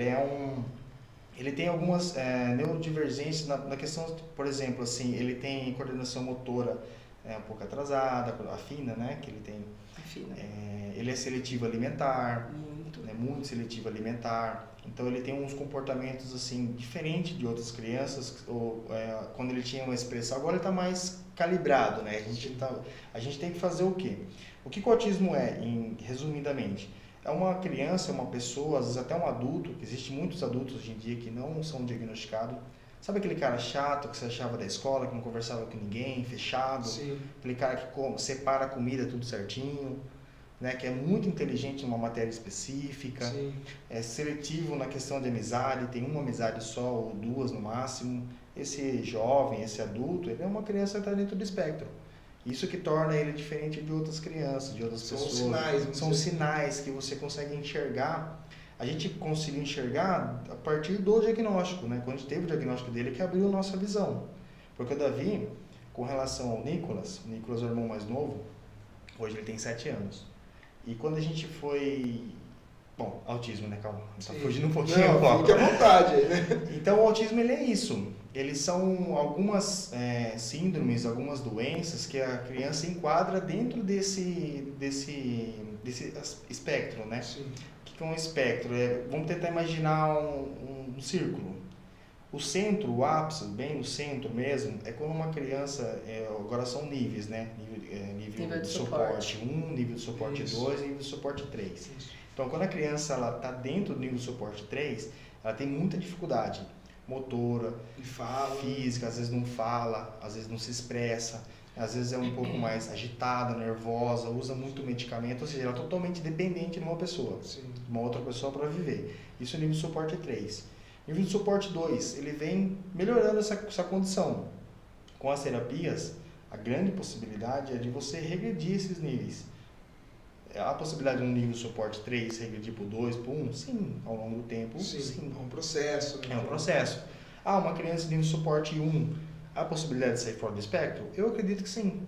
ele tem algumas neurodivergências na questão, por exemplo, assim, ele tem coordenação motora um pouco atrasada, a fina, né, que ele tem. Afina. Ele é seletivo alimentar, Muito. né, muito seletivo alimentar. Então ele tem uns comportamentos assim diferentes de outras crianças. Quando ele tinha uma expressão, agora ele está mais calibrado, né? A gente tem que fazer o quê? O que o autismo é, resumidamente? É uma criança, uma pessoa, às vezes até um adulto, que existe muitos adultos hoje em dia que não são diagnosticados. Sabe aquele cara chato que você achava da escola, que não conversava com ninguém, fechado? Sim. Aquele cara que separa a comida tudo certinho, né? Que é muito inteligente numa matéria específica, Sim. é seletivo na questão de amizade, tem uma amizade só ou duas no máximo. Esse jovem, esse adulto, ele é uma criança que está dentro do espectro. Isso que torna ele diferente de outras crianças, de outras pessoas. São sinais que você consegue enxergar. A gente conseguiu enxergar a partir do diagnóstico, né? Quando a gente teve o diagnóstico dele, que abriu nossa visão. Porque o Davi, com relação ao Nicolas, o Nicolas é o irmão mais novo, hoje ele tem 7 anos. E quando a gente foi... Bom, autismo, né, calma? Tá fugindo um pouquinho. Não, fique à vontade aí, né? Então, o autismo, ele é isso. Eles são algumas síndromes, algumas doenças que a criança enquadra dentro desse espectro, né? Sim. O que é um espectro? Vamos tentar imaginar um círculo. O centro, o ápice, bem no centro mesmo, é quando uma criança, agora são níveis, né? Nível de suporte 1, nível de suporte 2, nível de suporte 3. Isso. Então, quando a criança está dentro do nível de suporte 3, ela tem muita dificuldade motora, física, às vezes não fala, às vezes não se expressa, às vezes é um pouco mais agitada, nervosa, usa muito medicamento, ou seja, ela é totalmente dependente de uma pessoa, Sim. de uma outra pessoa para viver. Isso é nível de suporte 3. Nível de suporte 2, ele vem melhorando essa condição. Com as terapias, a grande possibilidade é de você regredir esses níveis. A possibilidade de um nível de suporte 3 regredir para o 2, para o 1, sim, ao longo do tempo, sim. É um processo. Né? É um processo. Uma criança de nível de suporte 1, há a possibilidade de sair fora do espectro? Eu acredito que sim.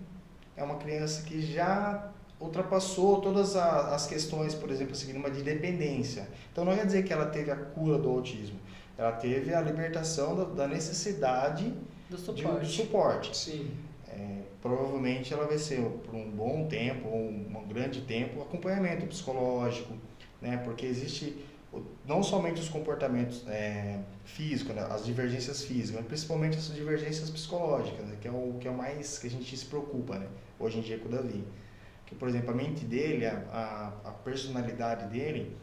É uma criança que já ultrapassou todas as questões, por exemplo, seguindo uma de dependência. Então não quer dizer que ela teve a cura do autismo. Ela teve a libertação da necessidade Do de um suporte. Sim. Provavelmente ela vai ser por um bom tempo, ou um grande tempo, acompanhamento psicológico, né? Porque existe não somente os comportamentos físicos, né? As divergências físicas, mas principalmente as divergências psicológicas, né? Que é o mais que a gente se preocupa, né? Hoje em dia com o Davi. Que, por exemplo, a mente dele, a personalidade dele,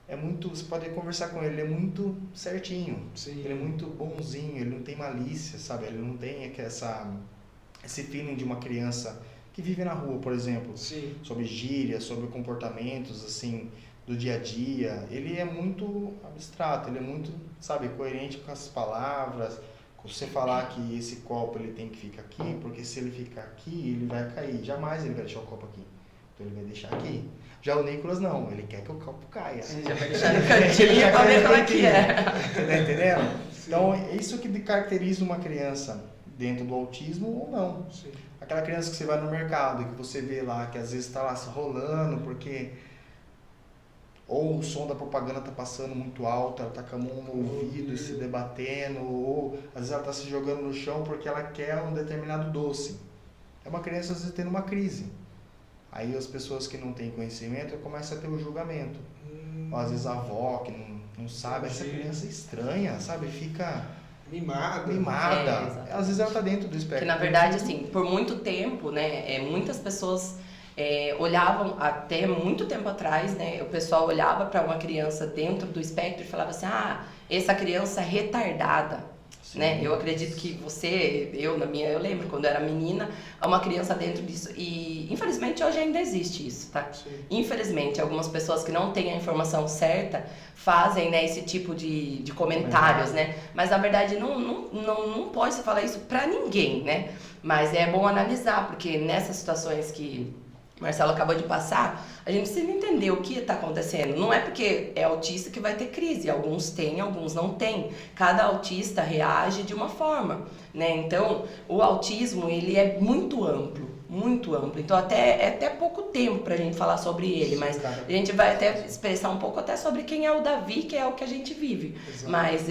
é muito, você pode conversar com ele, ele é muito certinho, Sim. ele é muito bonzinho, ele não tem malícia, sabe? Ele não tem esse feeling de uma criança que vive na rua, por exemplo, Sim. sobre gírias, sobre comportamentos, assim, do dia a dia. Ele é muito abstrato, ele é muito, sabe, coerente com as palavras. Você falar que esse copo ele tem que ficar aqui, porque se ele ficar aqui, ele vai cair. Jamais ele vai deixar o copo aqui. Então ele vai deixar aqui. Já o Nicolas não, ele quer que o copo caia. Já vai deixar no cantinho pra ver como é que é. Tá entendendo? Sim. Então, é isso que caracteriza uma criança dentro do autismo ou não. Sim. Aquela criança que você vai no mercado, que você vê lá, que às vezes está lá se rolando, porque ou o som da propaganda está passando muito alto, ela está com a mão no ouvido e se debatendo, ou às vezes ela está se jogando no chão porque ela quer um determinado doce. É uma criança às vezes tendo uma crise. Aí as pessoas que não têm conhecimento começam a ter o julgamento. Ou às vezes a avó que não sabe, essa criança é estranha, sabe? Fica Mimada. Às vezes ela está dentro do espectro. Que na verdade, assim, por muito tempo, né, muitas pessoas olhavam, até muito tempo atrás, né, o pessoal olhava para uma criança dentro do espectro e falava assim, essa criança é retardada. Né? Eu acredito que eu lembro quando eu era menina, uma criança dentro disso, e infelizmente hoje ainda existe isso, tá? Sim. Infelizmente, algumas pessoas que não têm a informação certa fazem, né, esse tipo de comentários, né? Mas na verdade não pode se falar isso pra ninguém, né? Mas é bom analisar, porque nessas situações que o Marcelo acabou de passar, a gente precisa entender o que está acontecendo. Não é porque é autista que vai ter crise. Alguns têm, alguns não têm. Cada autista reage de uma forma, né? Então, o autismo, ele é muito amplo. Muito amplo. Então, até pouco tempo para a gente falar sobre ele, mas a gente vai até expressar um pouco até sobre quem é o Davi, que é o que a gente vive. Exato. Mas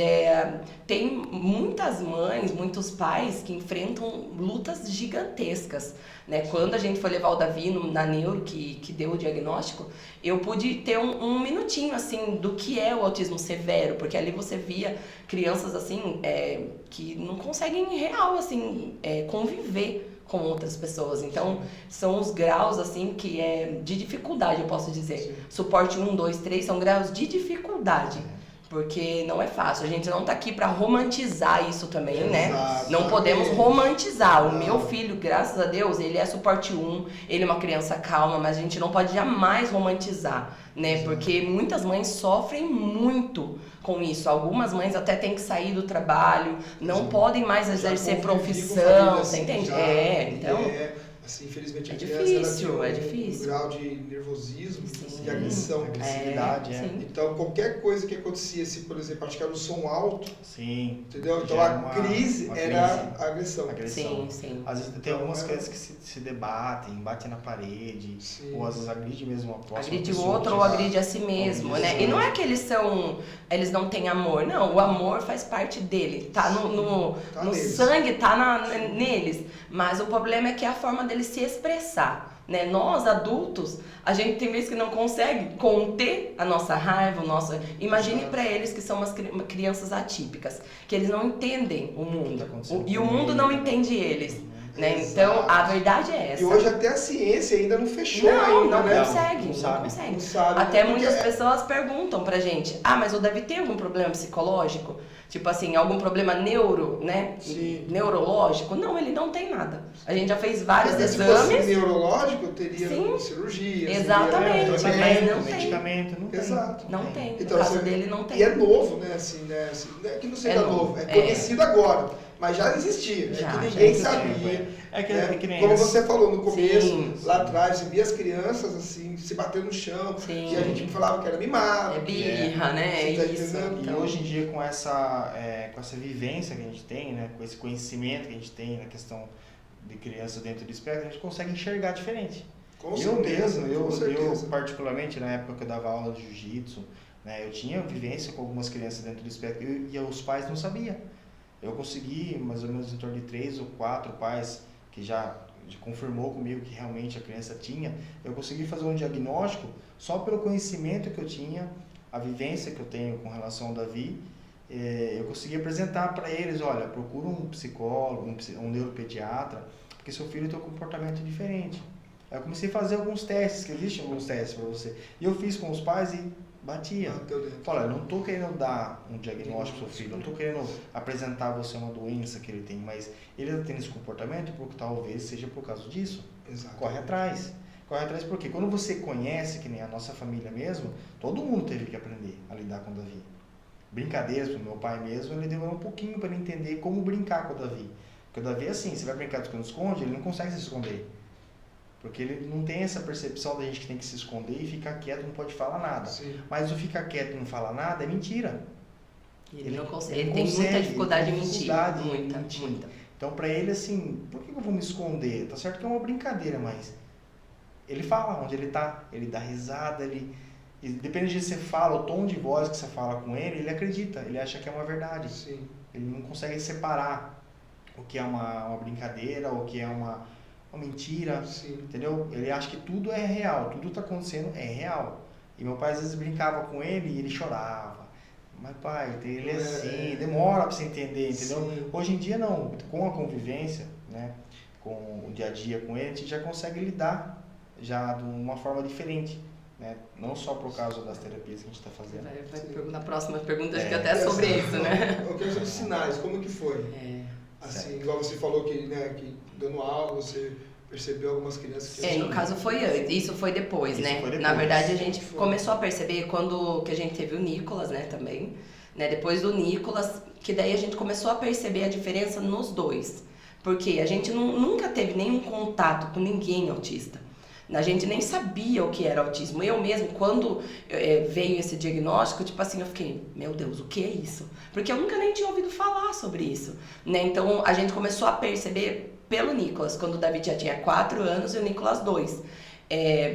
tem muitas mães, muitos pais que enfrentam lutas gigantescas. Né? Quando a gente foi levar o Davi na neuro, que deu o diagnóstico, eu pude ter um minutinho, assim, do que é o autismo severo, porque ali você via crianças, assim, que não conseguem, em real, assim, conviver com outras pessoas. Então, são os graus, assim, que é de dificuldade, eu posso dizer. Sim. Suporte 1, 2, 3 são graus de dificuldade. Porque não é fácil. A gente não tá aqui para romantizar isso também, né? Não podemos romantizar. O meu filho, graças a Deus, ele é suporte 1, ele é uma criança calma, mas a gente não pode jamais romantizar, né? Porque muitas mães sofrem muito com isso. Algumas mães até têm que sair do trabalho, não podem mais exercer profissão, você entende? Então... Assim, infelizmente, é a criança difícil, ela tem um grau de nervosismo Sim. e agressão. Agressividade, sim. Então, qualquer coisa que acontecia, se, por exemplo, praticar um som alto, Sim. entendeu? Então, Já a crise era a agressão. Sim, sim. Às vezes tem algumas crianças que se debatem, batem na parede, Sim. ou às vezes agride mesmo a próxima Agride o pessoa, outro que ou já- agride a si mesmo, Agride né? a si E não é mesmo. que eles não têm amor, não. O amor faz parte dele, tá no Tá no neles. sangue, tá neles. Mas o problema é que é a forma dele se expressar, né? Nós, adultos, a gente tem vezes que não consegue conter a nossa raiva, Imagine Exato. pra eles que são umas crianças atípicas, que eles não entendem o tá mundo. acontecendo E o com mundo ele, não né? entende eles, né? Exato. Então, a verdade é essa. E hoje até a ciência ainda não fechou Não, ainda, não né? consegue, Não não sabe. consegue. Não sabe. Até Porque muitas pessoas perguntam pra gente, mas o Davi tem algum problema psicológico? Tipo assim, algum problema Sim. neurológico? Não, ele não tem nada. A gente já fez vários Porque se fosse exames. neurológico, teria Sim. cirurgia. Exatamente, seria mas tratamento. não tem. medicamento, não tem. Exato. Não tem. Então, no caso você- dele não tem. E é novo, né? Assim, né? Assim, não é que não seja É novo, novo, é é. conhecido agora. Mas já existia, Já, é que já ninguém existia, sabia. É que, né? é que nem Como esse. você falou no começo, Sim, lá atrás, você via as crianças assim, se batendo no chão, Sim. e a gente falava que era mimado. É birra, né? É Você tá isso. entendendo? E Então, hoje em dia, com essa vivência que a gente tem, né, com esse conhecimento que a gente tem na questão de criança dentro do espectro, a gente consegue enxergar diferente. Com Eu certeza, mesmo, com certeza. particularmente, na época que eu dava aula de jiu-jitsu, né, eu tinha vivência com algumas crianças dentro do espectro e os pais não sabiam. Eu consegui, mais ou menos em torno de 3 ou 4 pais que já confirmou comigo que realmente a criança tinha, eu consegui fazer um diagnóstico só pelo conhecimento que eu tinha, a vivência que eu tenho com relação ao Davi. Eu consegui apresentar para eles, olha, procura um psicólogo, um neuropediatra, porque seu filho tem um comportamento diferente. Aí eu comecei a fazer alguns testes, que existem alguns testes para você. E eu fiz com os pais e batia. Bateu dentro. Olha, eu não estou querendo dar um diagnóstico pro seu filho, não estou querendo apresentar a você uma doença que ele tem, mas ele está tendo esse comportamento porque talvez seja por causa disso. Exato. Corre atrás. Corre atrás porque quando você conhece, que nem a nossa família mesmo, todo mundo teve que aprender a lidar com o Davi. Brincadeiras pro meu pai mesmo, ele demorou um pouquinho para ele entender como brincar com o Davi. Porque o Davi é assim, você vai brincar de esconde-esconde, ele não consegue se esconder. Porque ele não tem essa percepção da gente que tem que se esconder e ficar quieto, não pode falar nada. Sim. Mas o ficar quieto e não falar nada é mentira. ele não consegue. ele Ele tem consegue, muita dificuldade ele em tem mentir. dificuldade em Muita, mentir. muita. Então pra ele assim, por que eu vou me esconder? Tá certo que é uma brincadeira, mas ele fala onde ele tá, ele dá risada, e depende de você fala, o tom de voz que você fala com ele acredita, ele acha que é uma verdade. Sim. Ele não consegue separar o que é uma brincadeira, o que é uma mentira. Sim. Entendeu? Ele acha que tudo é real, tudo está acontecendo é real. E meu pai às vezes brincava com ele e ele chorava. Mas pai, ele é assim, demora para você entender, entendeu? Sim. Hoje em dia não, com a convivência, né, com o dia a dia com ele, a gente já consegue lidar já de uma forma diferente, né? Não só por causa das terapias que a gente está fazendo. Na próxima pergunta, acho que É. até é sobre isso, né? Eu quero saber os sinais, como que foi? Assim, igual você falou que, né, que dando aula, você percebeu algumas crianças que... No caso foi antes, isso foi depois, Isso né? foi depois. Na verdade, a gente Foi. começou a perceber quando que a gente teve o Nicolas, né, também, né? Depois do Nicolas, que daí a gente começou a perceber a diferença nos dois. Porque a gente nunca teve nenhum contato com ninguém autista. A gente nem sabia o que era autismo. Eu mesmo, quando veio esse diagnóstico, tipo assim, eu fiquei, meu Deus, o que é isso? Porque eu nunca nem tinha ouvido falar sobre isso, né? Então, a gente começou a perceber pelo Nicolas, quando o David já tinha 4 anos e o Nicolas 2.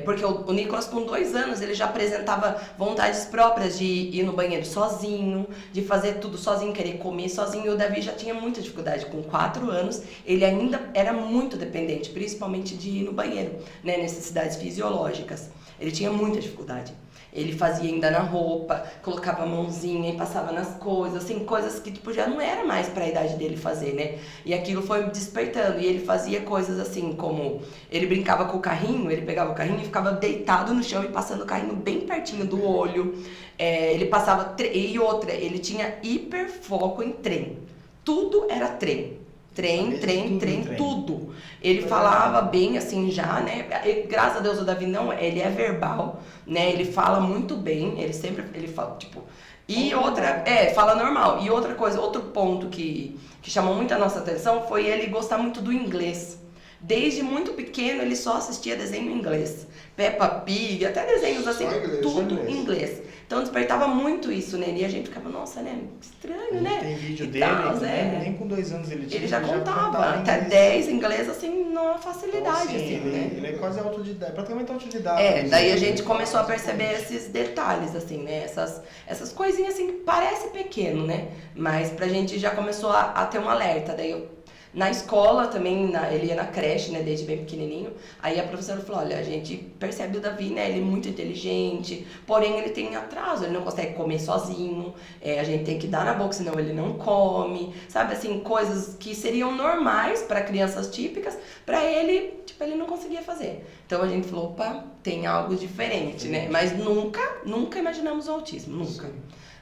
Porque o Nicolas, com 2 anos, ele já apresentava vontades próprias de ir no banheiro sozinho, de fazer tudo sozinho, querer comer sozinho. E o Davi já tinha muita dificuldade. Com 4 anos, ele ainda era muito dependente, principalmente de ir no banheiro, né, necessidades fisiológicas. Ele tinha muita dificuldade. Ele fazia ainda na roupa, colocava a mãozinha e passava nas coisas, assim, coisas que tipo, já não era mais para a idade dele fazer, né? E aquilo foi despertando. E ele fazia coisas assim, como ele brincava com o carrinho, ele pegava o carrinho e ficava deitado no chão e passando o carrinho bem pertinho do olho. Ele passava. E outra, ele tinha hiperfoco em trem. Tudo era trem. Trem, tudo. Ele falava bem assim já, né? Graças a Deus o Davi não, ele é verbal, né? Ele fala muito bem, ele fala, tipo... E outra, fala normal. E outra coisa, outro ponto que chamou muito a nossa atenção foi ele gostar muito do inglês. Desde muito pequeno ele só assistia desenho em inglês. Peppa Pig, até desenhos assim, tudo em inglês. Então despertava muito isso nele e a gente ficava, nossa, né? Estranho, né? Tem vídeo e dele, tal, nem com 2 anos ele tinha. Ele já contava, até 10 inglês, assim, numa facilidade, então, assim, né? Ele é quase autodidata, praticamente autodidata. Daí a gente começou a perceber esses detalhes, assim, né? Essas coisinhas, assim, que parece pequeno, né? Mas pra gente já começou a ter um alerta. Daí na escola também, ele ia na creche, né, desde bem pequenininho. Aí a professora falou, olha, a gente percebe o Davi, né, ele é muito inteligente, porém ele tem atraso, ele não consegue comer sozinho, a gente tem que dar na boca, senão ele não come, sabe, assim, coisas que seriam normais para crianças típicas, para ele, tipo, ele não conseguia fazer. Então a gente falou, opa, tem algo diferente, né, mas nunca imaginamos o autismo, nunca. Sim.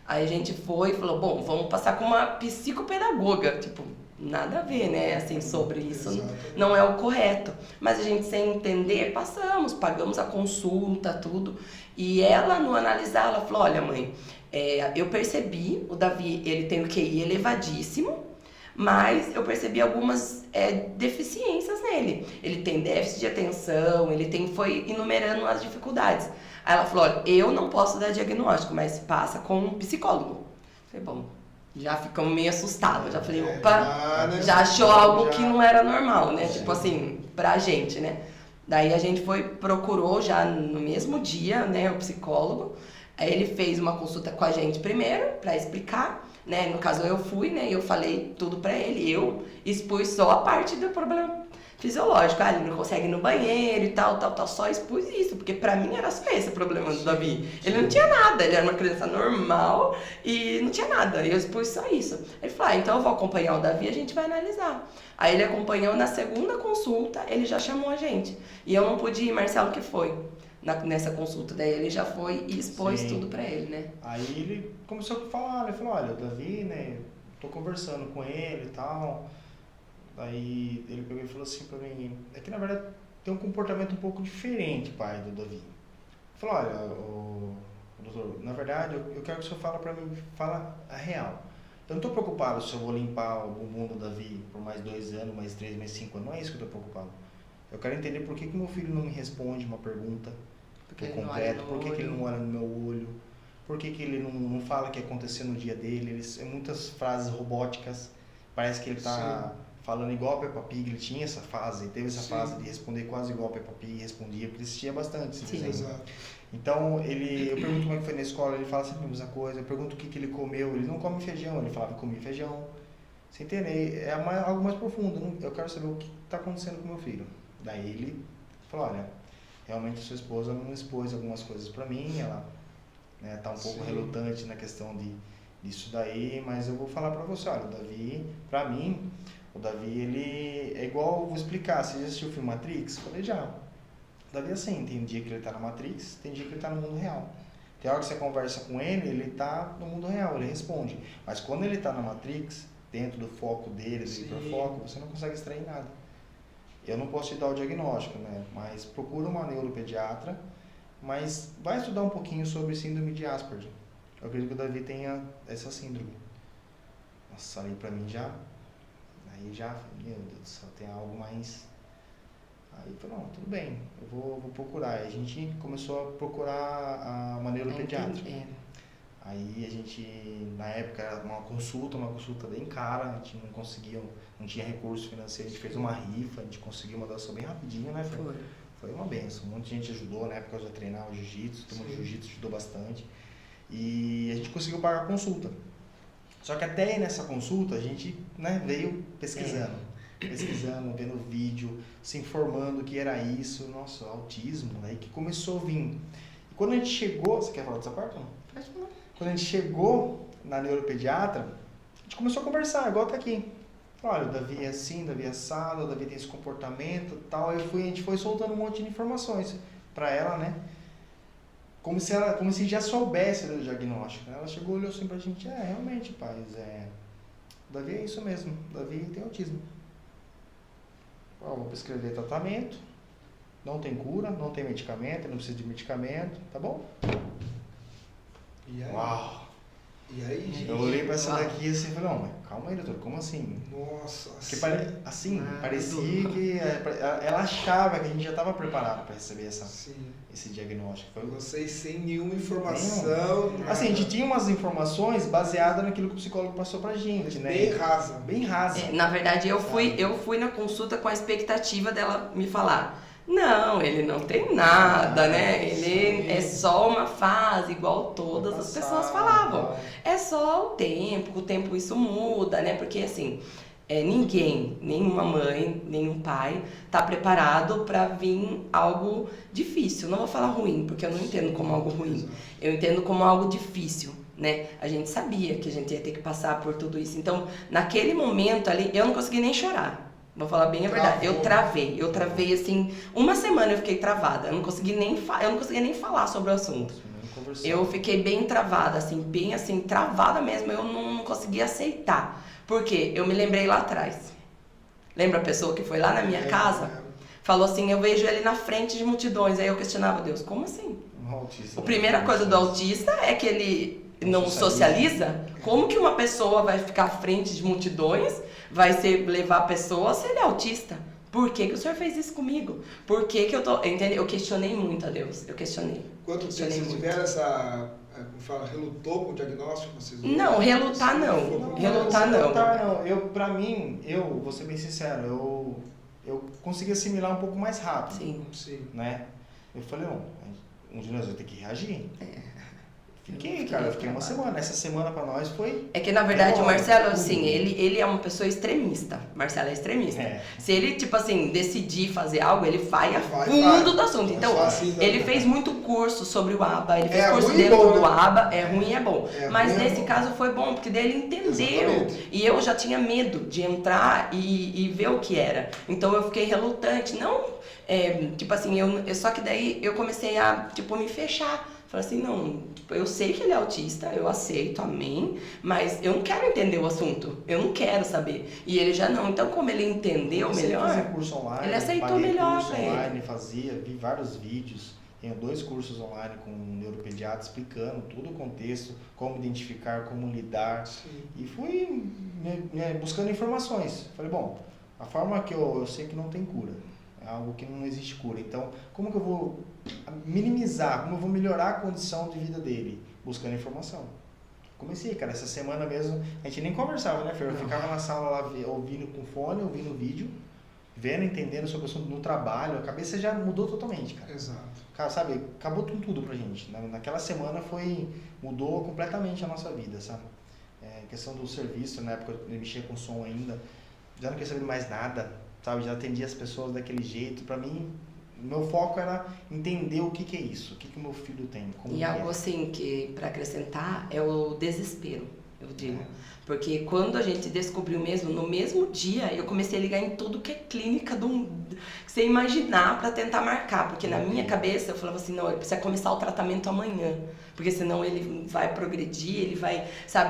Aí a gente foi e falou, bom, vamos passar com uma psicopedagoga, tipo, nada a ver, né, assim, sobre isso. Exatamente. Não é o correto. Mas a gente, sem entender, pagamos a consulta, tudo. E ela, no analisar, ela falou, olha, mãe, eu percebi, o Davi, ele tem o QI elevadíssimo, mas eu percebi algumas deficiências nele. Ele tem déficit de atenção, foi enumerando as dificuldades. Aí ela falou, olha, eu não posso dar diagnóstico, mas passa com um psicólogo. Eu falei, bom... Já ficamos meio assustados, já falei, opa, já achou algo que não era normal, né? Sim. Tipo assim, pra gente, né? Daí a gente procurou já no mesmo dia, né, o psicólogo. Aí ele fez uma consulta com a gente primeiro, pra explicar, né? No caso eu fui, né, e eu falei tudo pra ele. Eu expus só a parte do problema fisiológico. Ele não consegue ir no banheiro e tal, só expus isso, porque pra mim era só esse o problema do Davi. Ele não tinha nada, ele era uma criança normal e não tinha nada, eu expus só isso. Ele falou, então eu vou acompanhar o Davi e a gente vai analisar. Aí ele acompanhou, na segunda consulta, ele já chamou a gente. E eu não pude ir, Marcelo que foi nessa consulta, daí ele já foi e expôs tudo pra ele, né? Aí ele começou a falar, ele falou, olha, o Davi, né, tô conversando com ele e tal... Aí ele pegou e falou assim pra mim, é que na verdade tem um comportamento um pouco diferente, pai, do Davi. Ele falou, olha, doutor, na verdade eu quero que o senhor fala a real. Eu não tô preocupado se eu vou limpar o bumbum do Davi por mais 2 anos, mais 3, mais 5 anos, não é isso que eu tô preocupado. Eu quero entender por que meu filho não me responde uma pergunta por completo, por que ele não olha no meu olho, por que ele não fala o que aconteceu no dia dele, muitas frases robóticas, parece que ele tá... Sim. Falando igual a Peppa Pig, ele tinha essa fase, teve essa fase de responder quase igual a Peppa Pig, respondia, porque ele assistia bastante esse desenho. Exato. Então, eu pergunto como é que foi na escola, ele fala sempre a mesma coisa, eu pergunto o que ele comeu, ele não come feijão, ele falava que comia feijão. Você entende? É algo mais profundo, eu quero saber o que está acontecendo com meu filho. Daí ele falou, olha, realmente sua esposa não expôs algumas coisas para mim, ela tá um pouco relutante na questão disso daí, mas eu vou falar para você, olha, o Davi, para mim... O Davi, ele é igual, vou explicar, você já assistiu o filme Matrix? Eu falei, já. O Davi é assim, tem um dia que ele tá na Matrix, tem dia que ele tá no mundo real. Tem hora que você conversa com ele tá no mundo real, ele responde. Mas quando ele tá na Matrix, dentro do foco dele, do hiperfoco, você não consegue extrair nada. Eu não posso te dar o diagnóstico, né? Mas procura uma neuropediatra, mas vai estudar um pouquinho sobre síndrome de Asperger. Eu acredito que o Davi tenha essa síndrome. Nossa, ali pra mim já... Aí já, meu Deus do céu, tem algo mais... Aí falou, não, tudo bem, eu vou procurar. Aí a gente começou a procurar a neuropediatra. Aí a gente, na época, era uma consulta bem cara, a gente não tinha recurso financeiro, a gente fez uma rifa, a gente conseguiu uma doação bem rapidinho, né? Foi uma benção, um monte de gente ajudou, na época eu já treinava jiu-jitsu, turma de jiu-jitsu ajudou bastante. E a gente conseguiu pagar a consulta. Só que até nessa consulta a gente, veio pesquisando, vendo vídeo, se informando que era isso, nossa, autismo, aí que começou a vir. E quando a gente chegou, você quer falar dessa parte ou não? Pode falar. Quando a gente chegou na neuropediatra, a gente começou a conversar, igual tá aqui. Olha, o Davi é assim, o Davi é assado, o Davi tem esse comportamento e tal. A gente foi soltando um monte de informações pra ela, né? Como se já soubesse do diagnóstico. Ela chegou e olhou assim pra gente, realmente, paz, o Davi é isso mesmo, o Davi tem autismo. Vou prescrever tratamento, não tem cura, não tem medicamento, não precisa de medicamento, tá bom? E aí? Uau! E aí, gente? Eu olhei pra essa daqui assim e falei, não, mas calma aí, doutor, como assim? Nossa, Porque parecia que ela achava que a gente já estava preparado para receber esse diagnóstico. Foi vocês sem nenhuma informação. Nada. Assim, a gente tinha umas informações baseadas naquilo que o psicólogo passou pra gente, né? Bem rasa. Bem rasa. Na verdade, eu fui na consulta com a expectativa dela me falar: não, ele não tem nada, né? Ele é só uma fase, igual todas as pessoas falavam. É só o tempo isso muda, né? Porque assim, ninguém, nenhuma mãe, nenhum pai, tá preparado para vir algo difícil. Não vou falar ruim, porque eu não entendo como algo ruim. Eu entendo como algo difícil, né? A gente sabia que a gente ia ter que passar por tudo isso. Então, naquele momento ali, eu não consegui nem chorar. Vou falar bem a verdade. Eu travei assim, uma semana eu fiquei travada. Eu não conseguia nem falar sobre o assunto. Eu fiquei bem travada, assim, bem assim, travada mesmo. Eu não conseguia aceitar. Por quê? Eu me lembrei lá atrás. Lembra a pessoa que foi lá na minha casa? Falou assim, eu vejo ele na frente de multidões. Aí eu questionava Deus, como assim? A primeira coisa do autista é que ele não socializa. Como que uma pessoa vai ficar à frente de multidões, levar a pessoa se ele é autista? Por que o senhor fez isso comigo? Por que eu tô... Entende? Eu questionei muito a Deus. Eu questionei. Quanto tempo vocês tiveram essa... Como fala, relutou com o diagnóstico? Não, relutar não. Relutar não. Pra mim, vou ser bem sincero, eu consegui assimilar um pouco mais rápido. Sim. Né? Eu falei, um dia nós vamos ter que reagir. Eu fiquei uma semana. Essa semana pra nós foi... É que na verdade o Marcelo, assim, ele é uma pessoa extremista. Marcelo é extremista. Se ele, tipo assim, decidir fazer algo, ele vai a fundo do assunto. Então, ele fez muito curso sobre o ABA, ele fez curso dentro do ABA, é ruim e é bom. Mas nesse caso foi bom, porque daí ele entendeu. Exatamente. E eu já tinha medo de entrar e ver o que era. Então eu fiquei relutante. Não, tipo assim, só que daí eu comecei a, tipo, me fechar. Falei assim, não, eu sei que ele é autista, eu aceito, amém, mas eu não quero entender o assunto, eu não quero saber. E ele já não, então como ele entendeu melhor, curso online, ele aceitou melhor. Curso online, vi vários vídeos, tenho 2 cursos online com um neuropediatra explicando todo o contexto, como identificar, como lidar. Sim. E fui buscando informações. Falei, bom, a forma que eu sei que não tem cura. É algo que não existe cura. Então, como que eu vou minimizar, como eu vou melhorar a condição de vida dele? Buscando informação. Comecei, cara, essa semana mesmo, a gente nem conversava, né, Fer? Eu ficava na sala lá, ouvindo com fone, ouvindo vídeo, vendo, entendendo sobre o assunto no trabalho, a cabeça já mudou totalmente, cara. Exato. Cara, sabe, acabou com tudo pra gente. Naquela semana mudou completamente a nossa vida, sabe? Questão do serviço, na época eu mexia com som ainda, já não queria saber mais nada. Sabe, já atendia as pessoas daquele jeito. Pra mim, meu foco era entender o que é isso, o que o meu filho tem. E algo assim que, pra acrescentar, é o desespero, eu digo. Porque quando a gente descobriu mesmo, no mesmo dia, eu comecei a ligar em tudo que é clínica que você imaginar pra tentar marcar. Porque na minha cabeça eu falava assim, não, ele precisa começar o tratamento amanhã. Porque senão ele vai progredir,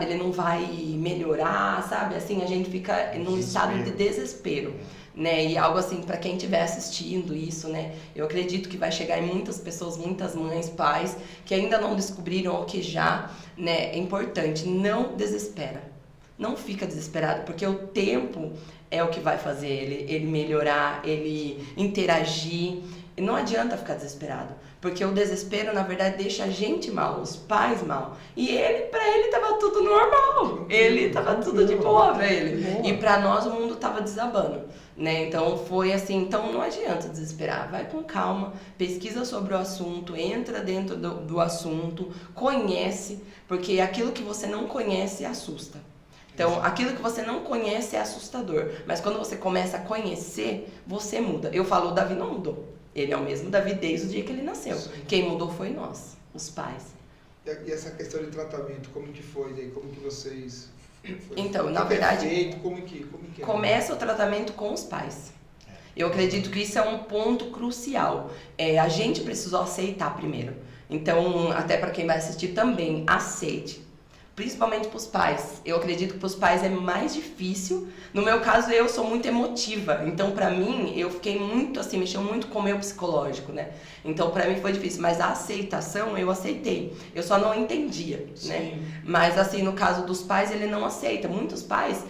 ele não vai melhorar, sabe? Assim, a gente fica num estado de desespero. Né? E algo assim, para quem estiver assistindo isso, né? Eu acredito que vai chegar em muitas pessoas, muitas mães, pais, que ainda não descobriram ou que já, né? É importante, não desespera. Não fica desesperado, porque o tempo é o que vai fazer ele melhorar, ele interagir. E não adianta ficar desesperado, porque o desespero, na verdade, deixa a gente mal, os pais mal. E pra ele tava tudo normal, ele tava tudo de boa pra ele. E pra nós o mundo tava desabando, né? Então foi assim, então não adianta desesperar, vai com calma, pesquisa sobre o assunto, entra dentro do assunto, conhece, porque aquilo que você não conhece assusta. Então, aquilo que você não conhece é assustador, mas quando você começa a conhecer, você muda. Eu falo, o Davi não mudou. Ele é o mesmo Davi desde o dia que ele nasceu. Sim. Quem mudou foi nós, os pais. E essa questão de tratamento, como que foi daí? Como que vocês... Então, o na que verdade, é feito? Como que é? começa o tratamento com os pais. Eu acredito que isso é um ponto crucial. A gente precisou aceitar primeiro. Então, até para quem vai assistir também, aceite. Principalmente para os pais. Eu acredito que para os pais é mais difícil. No meu caso, eu sou muito emotiva. Então, para mim, eu fiquei muito assim, mexeu muito com o meu psicológico, né? Então, para mim foi difícil. Mas a aceitação, eu aceitei. Eu só não entendia, né? Mas, assim, no caso dos pais, ele não aceita. Muitos pais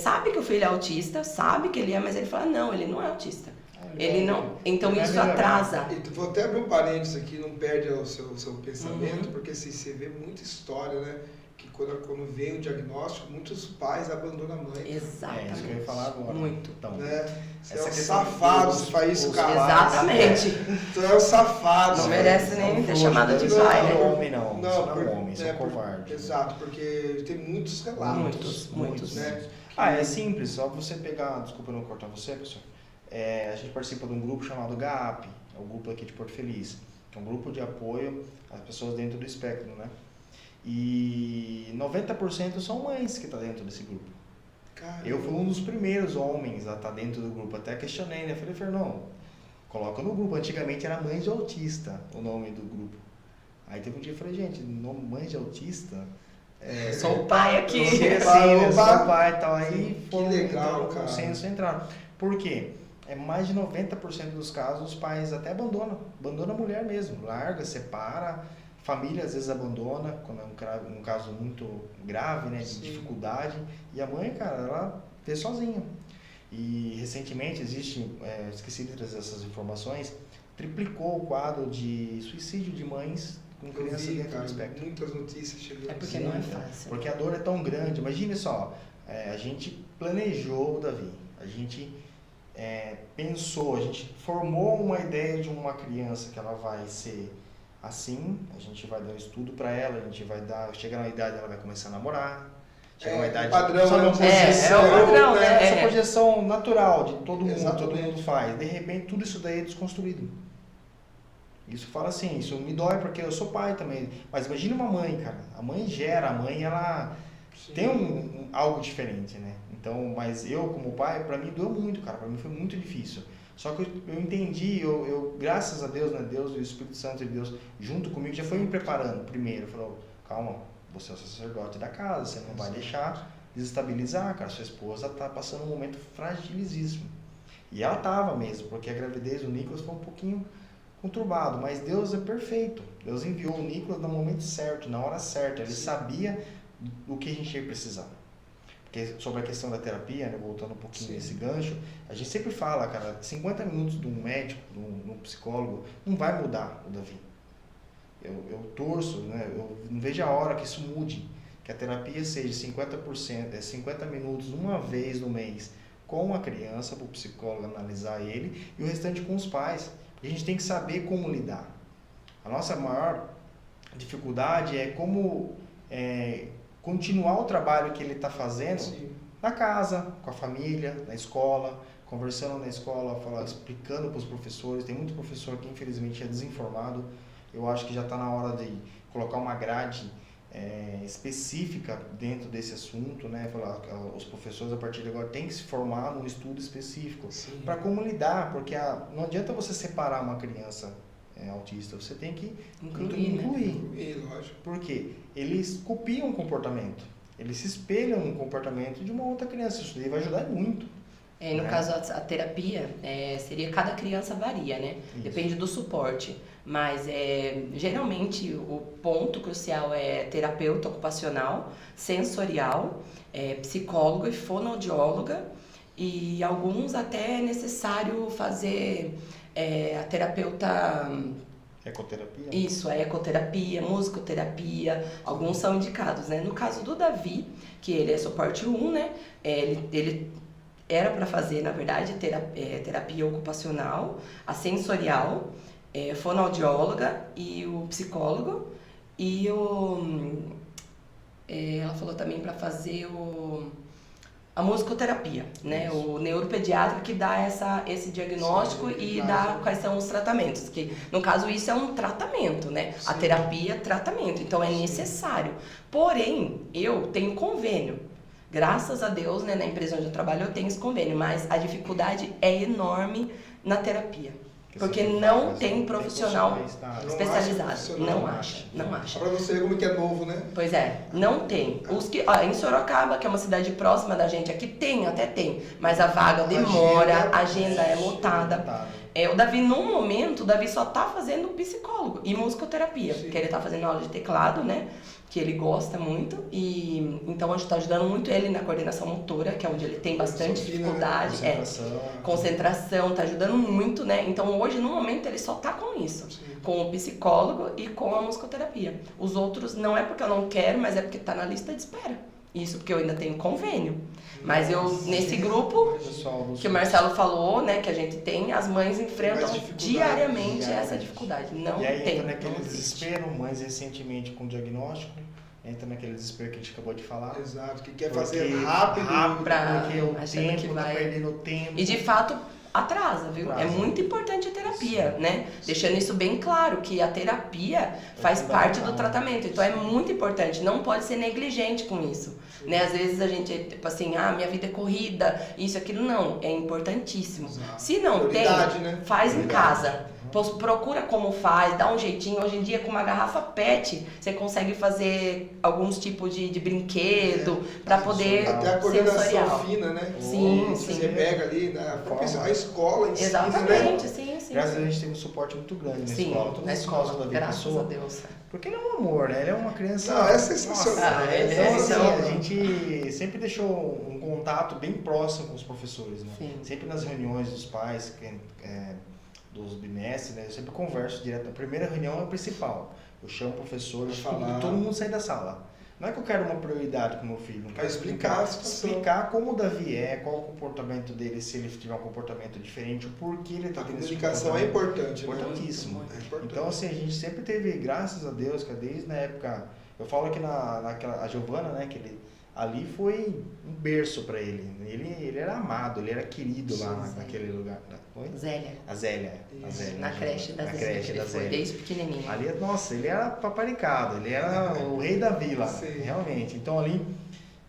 sabem que o filho é autista, sabe que ele é, mas ele fala, não, ele não é autista. Ele não. Então, isso atrasa. Vou até abrir um parênteses aqui, não perde o seu pensamento, porque assim, você vê muita história, né? Que quando vem o diagnóstico, muitos pais abandonam a mãe. Exatamente. É isso que eu ia falar agora. Muito. Então, Né? Você essa é um questão safado, dos- você faz isso, os- cara. Exatamente. Tu é um safado. Não você- merece nem ter Não, chamado de isso não, pai, não é né? homem, não. Isso não é homem, isso é por- covarde. Exato, porque tem muitos relatos. Muitos. Né? É simples, só você pegar, desculpa não cortar você, pessoal. A gente participa de um grupo chamado GAP, é o grupo aqui de Porto Feliz, que é um grupo de apoio às pessoas dentro do espectro, né? E 90% são mães que estão dentro desse grupo. Caramba. Eu fui um dos primeiros homens a estar dentro do grupo, até questionei, né? Falei, Fernão, coloca no grupo. Antigamente era Mães de Autista o nome do grupo. Aí teve um dia que eu falei, gente, nome Mães de Autista? Sou o pai aqui. Eu sei assim, Opa, eu sou opa. pai e tal. Aí Que foram legal, entrando no cara. consenso entraram. Por quê? Mais de 90% dos casos os pais até abandonam a mulher mesmo, larga, separa, família às vezes abandona, quando é um caso muito grave, né, de Sim. dificuldade, e a mãe, cara, ela vê sozinha. E recentemente existe, esqueci de trazer essas informações, triplicou o quadro de suicídio de mães com Eu crianças vi, dentro cara, do espectro. muitas notícias chegando. É porque assim. não é fácil. Porque a dor é tão grande. Imagine só, a gente planejou o Davi, a gente pensou, a gente formou uma ideia de uma criança que ela vai ser assim, a gente vai dar um estudo para ela, a gente vai dar, chega na idade ela vai começar a namorar, chega na idade, padrão, sabe, né? uma projeção, É o padrão, né? essa projeção natural de todo mundo, todo Exatamente. mundo faz. De repente tudo isso daí é desconstruído. Isso fala assim, isso me dói porque eu sou pai também. Mas imagina uma mãe, cara. A mãe gera, a mãe ela Sim. tem algo diferente, né? Então, mas eu como pai, pra mim doeu muito, cara. Pra mim foi muito difícil. Só que eu entendi, eu graças a Deus, né? Deus e o Espírito Santo de Deus junto comigo já foi me preparando primeiro. Falou, calma, você é o sacerdote da casa, você não vai deixar desestabilizar, cara. Sua esposa tá passando um momento fragilíssimo. E ela tava mesmo, porque a gravidez do Nicolas foi um pouquinho conturbado, mas Deus é perfeito. Deus enviou o Nicolas no momento certo, na hora certa. Ele sabia do que a gente ia precisar. Porque sobre a questão da terapia, né, voltando um pouquinho nesse gancho, a gente sempre fala, cara, 50 minutos de um médico, de um psicólogo, não vai mudar o Davi. Eu torço, né, eu não vejo a hora que isso mude, que a terapia seja 50%, 50 minutos uma vez no mês com a criança, para o psicólogo analisar ele, e o restante com os pais. A gente tem que saber como lidar. A nossa maior dificuldade é como continuar o trabalho que ele está fazendo Sim. na casa, com a família, na escola, conversando na escola, explicando para os professores. Tem muito professor que infelizmente é desinformado. Eu acho que já está na hora de colocar uma grade específica dentro desse assunto, né? Falar, os professores a partir de agora têm que se formar num estudo específico para como lidar, porque não adianta você separar uma criança autista, você tem que incluir. E, lógico. Por quê? Eles copiam o comportamento, eles se espelham no comportamento de uma outra criança, isso daí vai ajudar muito. No caso, a terapia, seria, cada criança varia, né? Isso. Depende do suporte. Mas, geralmente, o ponto crucial é terapeuta ocupacional, sensorial, psicólogo e fonoaudióloga. E alguns até é necessário fazer a terapeuta... Ecoterapia? Isso, a ecoterapia, musicoterapia, alguns são indicados, né? No caso do Davi, que ele é suporte 1, né? Ele era para fazer, na verdade, terapia ocupacional, a sensorial, fonoaudióloga e o psicólogo. E ela falou também para fazer A musicoterapia, né? O neuropediatra que dá esse diagnóstico e dá quais são os tratamentos. Que, no caso, isso é um tratamento, né? A terapia é tratamento, então é necessário. Porém, eu tenho convênio. Graças a Deus, né, na empresa onde eu trabalho, eu tenho esse convênio, mas a dificuldade é enorme na terapia. Porque não tem profissional especializado. Não acha. Pra você como que é novo, né? Pois é, não tem. Os que, em Sorocaba, que é uma cidade próxima da gente aqui, até tem. Mas a vaga demora, a agenda é lotada. O Davi, no momento, o Davi só tá fazendo psicólogo e musicoterapia. Que ele tá fazendo aula de teclado, né? Que ele gosta muito. E então a gente tá ajudando muito ele na coordenação motora, que é onde ele tem bastante dificuldade. Concentração, tá ajudando muito, né? Então hoje, no momento, ele só tá com isso. Com o psicólogo e com a musicoterapia. Os outros não é porque eu não quero, mas é porque tá na lista de espera. Isso porque eu ainda tenho convênio. Mas eu, nesse grupo que o Marcelo falou, né, que a gente tem, as mães enfrentam diariamente essa dificuldade. Não e aí tem. Entra naquele desespero, mães recentemente com diagnóstico, entra naquele desespero que a gente acabou de falar. Exato, que quer fazer rápido, porque o achando tempo que tá vai perdendo tempo. E de fato atrasa, viu? É muito importante a terapia, né? Deixando isso bem claro, que a terapia faz parte do tratamento. Então é muito importante, não pode ser negligente com isso. Né? Às vezes a gente, tipo assim, minha vida é corrida, isso, aquilo, não. É importantíssimo. Se não tem, né? faz em casa. Procura como faz, dá um jeitinho. Hoje em dia, com uma garrafa PET, você consegue fazer alguns tipos de brinquedo para poder até a coordenação sensorial. fina, né? Sim. Você pega ali, né? A escola em si, Exatamente, né? sim. Graças a Deus a gente teve um suporte muito grande na escola. Na escola, graças a Deus. Porque ele é um amor, né? Ele é uma criança... Não, é sensacional. Então, a gente sempre deixou um contato bem próximo com os professores, né? Sim. Sempre nas reuniões dos pais, dos bimestres, né? Eu sempre converso direto. A primeira reunião é a principal. Eu chamo o professor, eu falo, e todo mundo sai da sala. Não é que eu quero uma prioridade com o meu filho. Não quero explicar como o Davi qual o comportamento dele, se ele tiver um comportamento diferente, o porquê ele está tendo esse comportamento. A comunicação é importante, importantíssimo. Né? É importante. Então, assim, a gente sempre teve, graças a Deus, que desde na época... Eu falo que a Giovana, né, que ali foi um berço para ele. Ele era amado, ele era querido lá naquele lugar. Zélia. A Zélia. Na creche da Zélia. Creche da Zélia. Desde pequenininho. Ali, nossa, ele era paparicado, ele era o rei da vila, realmente. Então ali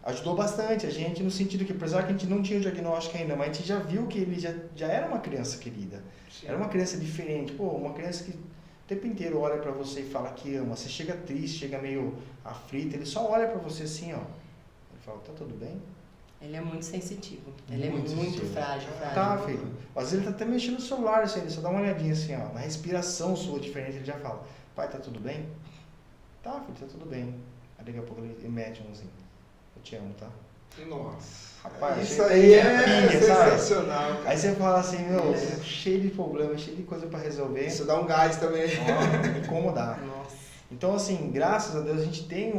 ajudou bastante a gente no sentido que, apesar que a gente não tinha o diagnóstico ainda, mas a gente já viu que ele já era uma criança querida. Era uma criança diferente, uma criança que o tempo inteiro olha pra você e fala que ama. Você chega triste, chega meio aflito, ele só olha pra você assim, ó. Ele fala, tá tudo bem? Ele é muito sensitivo. Ele é muito frágil. Tá, filho. Às vezes ele tá até mexendo no celular, assim, ele só dá uma olhadinha assim, ó. Na respiração sua diferente, ele já fala, pai, tá tudo bem? Tá, filho, tá tudo bem. Aí daqui a pouco ele mete um assim, eu te amo, tá? Nossa. Rapaz, isso aí é sensacional. Cara. Aí você fala assim, cheio de problema, cheio de coisa pra resolver. Isso dá um gás também. Me incomodar. Nossa. Então, assim, graças a Deus a gente tem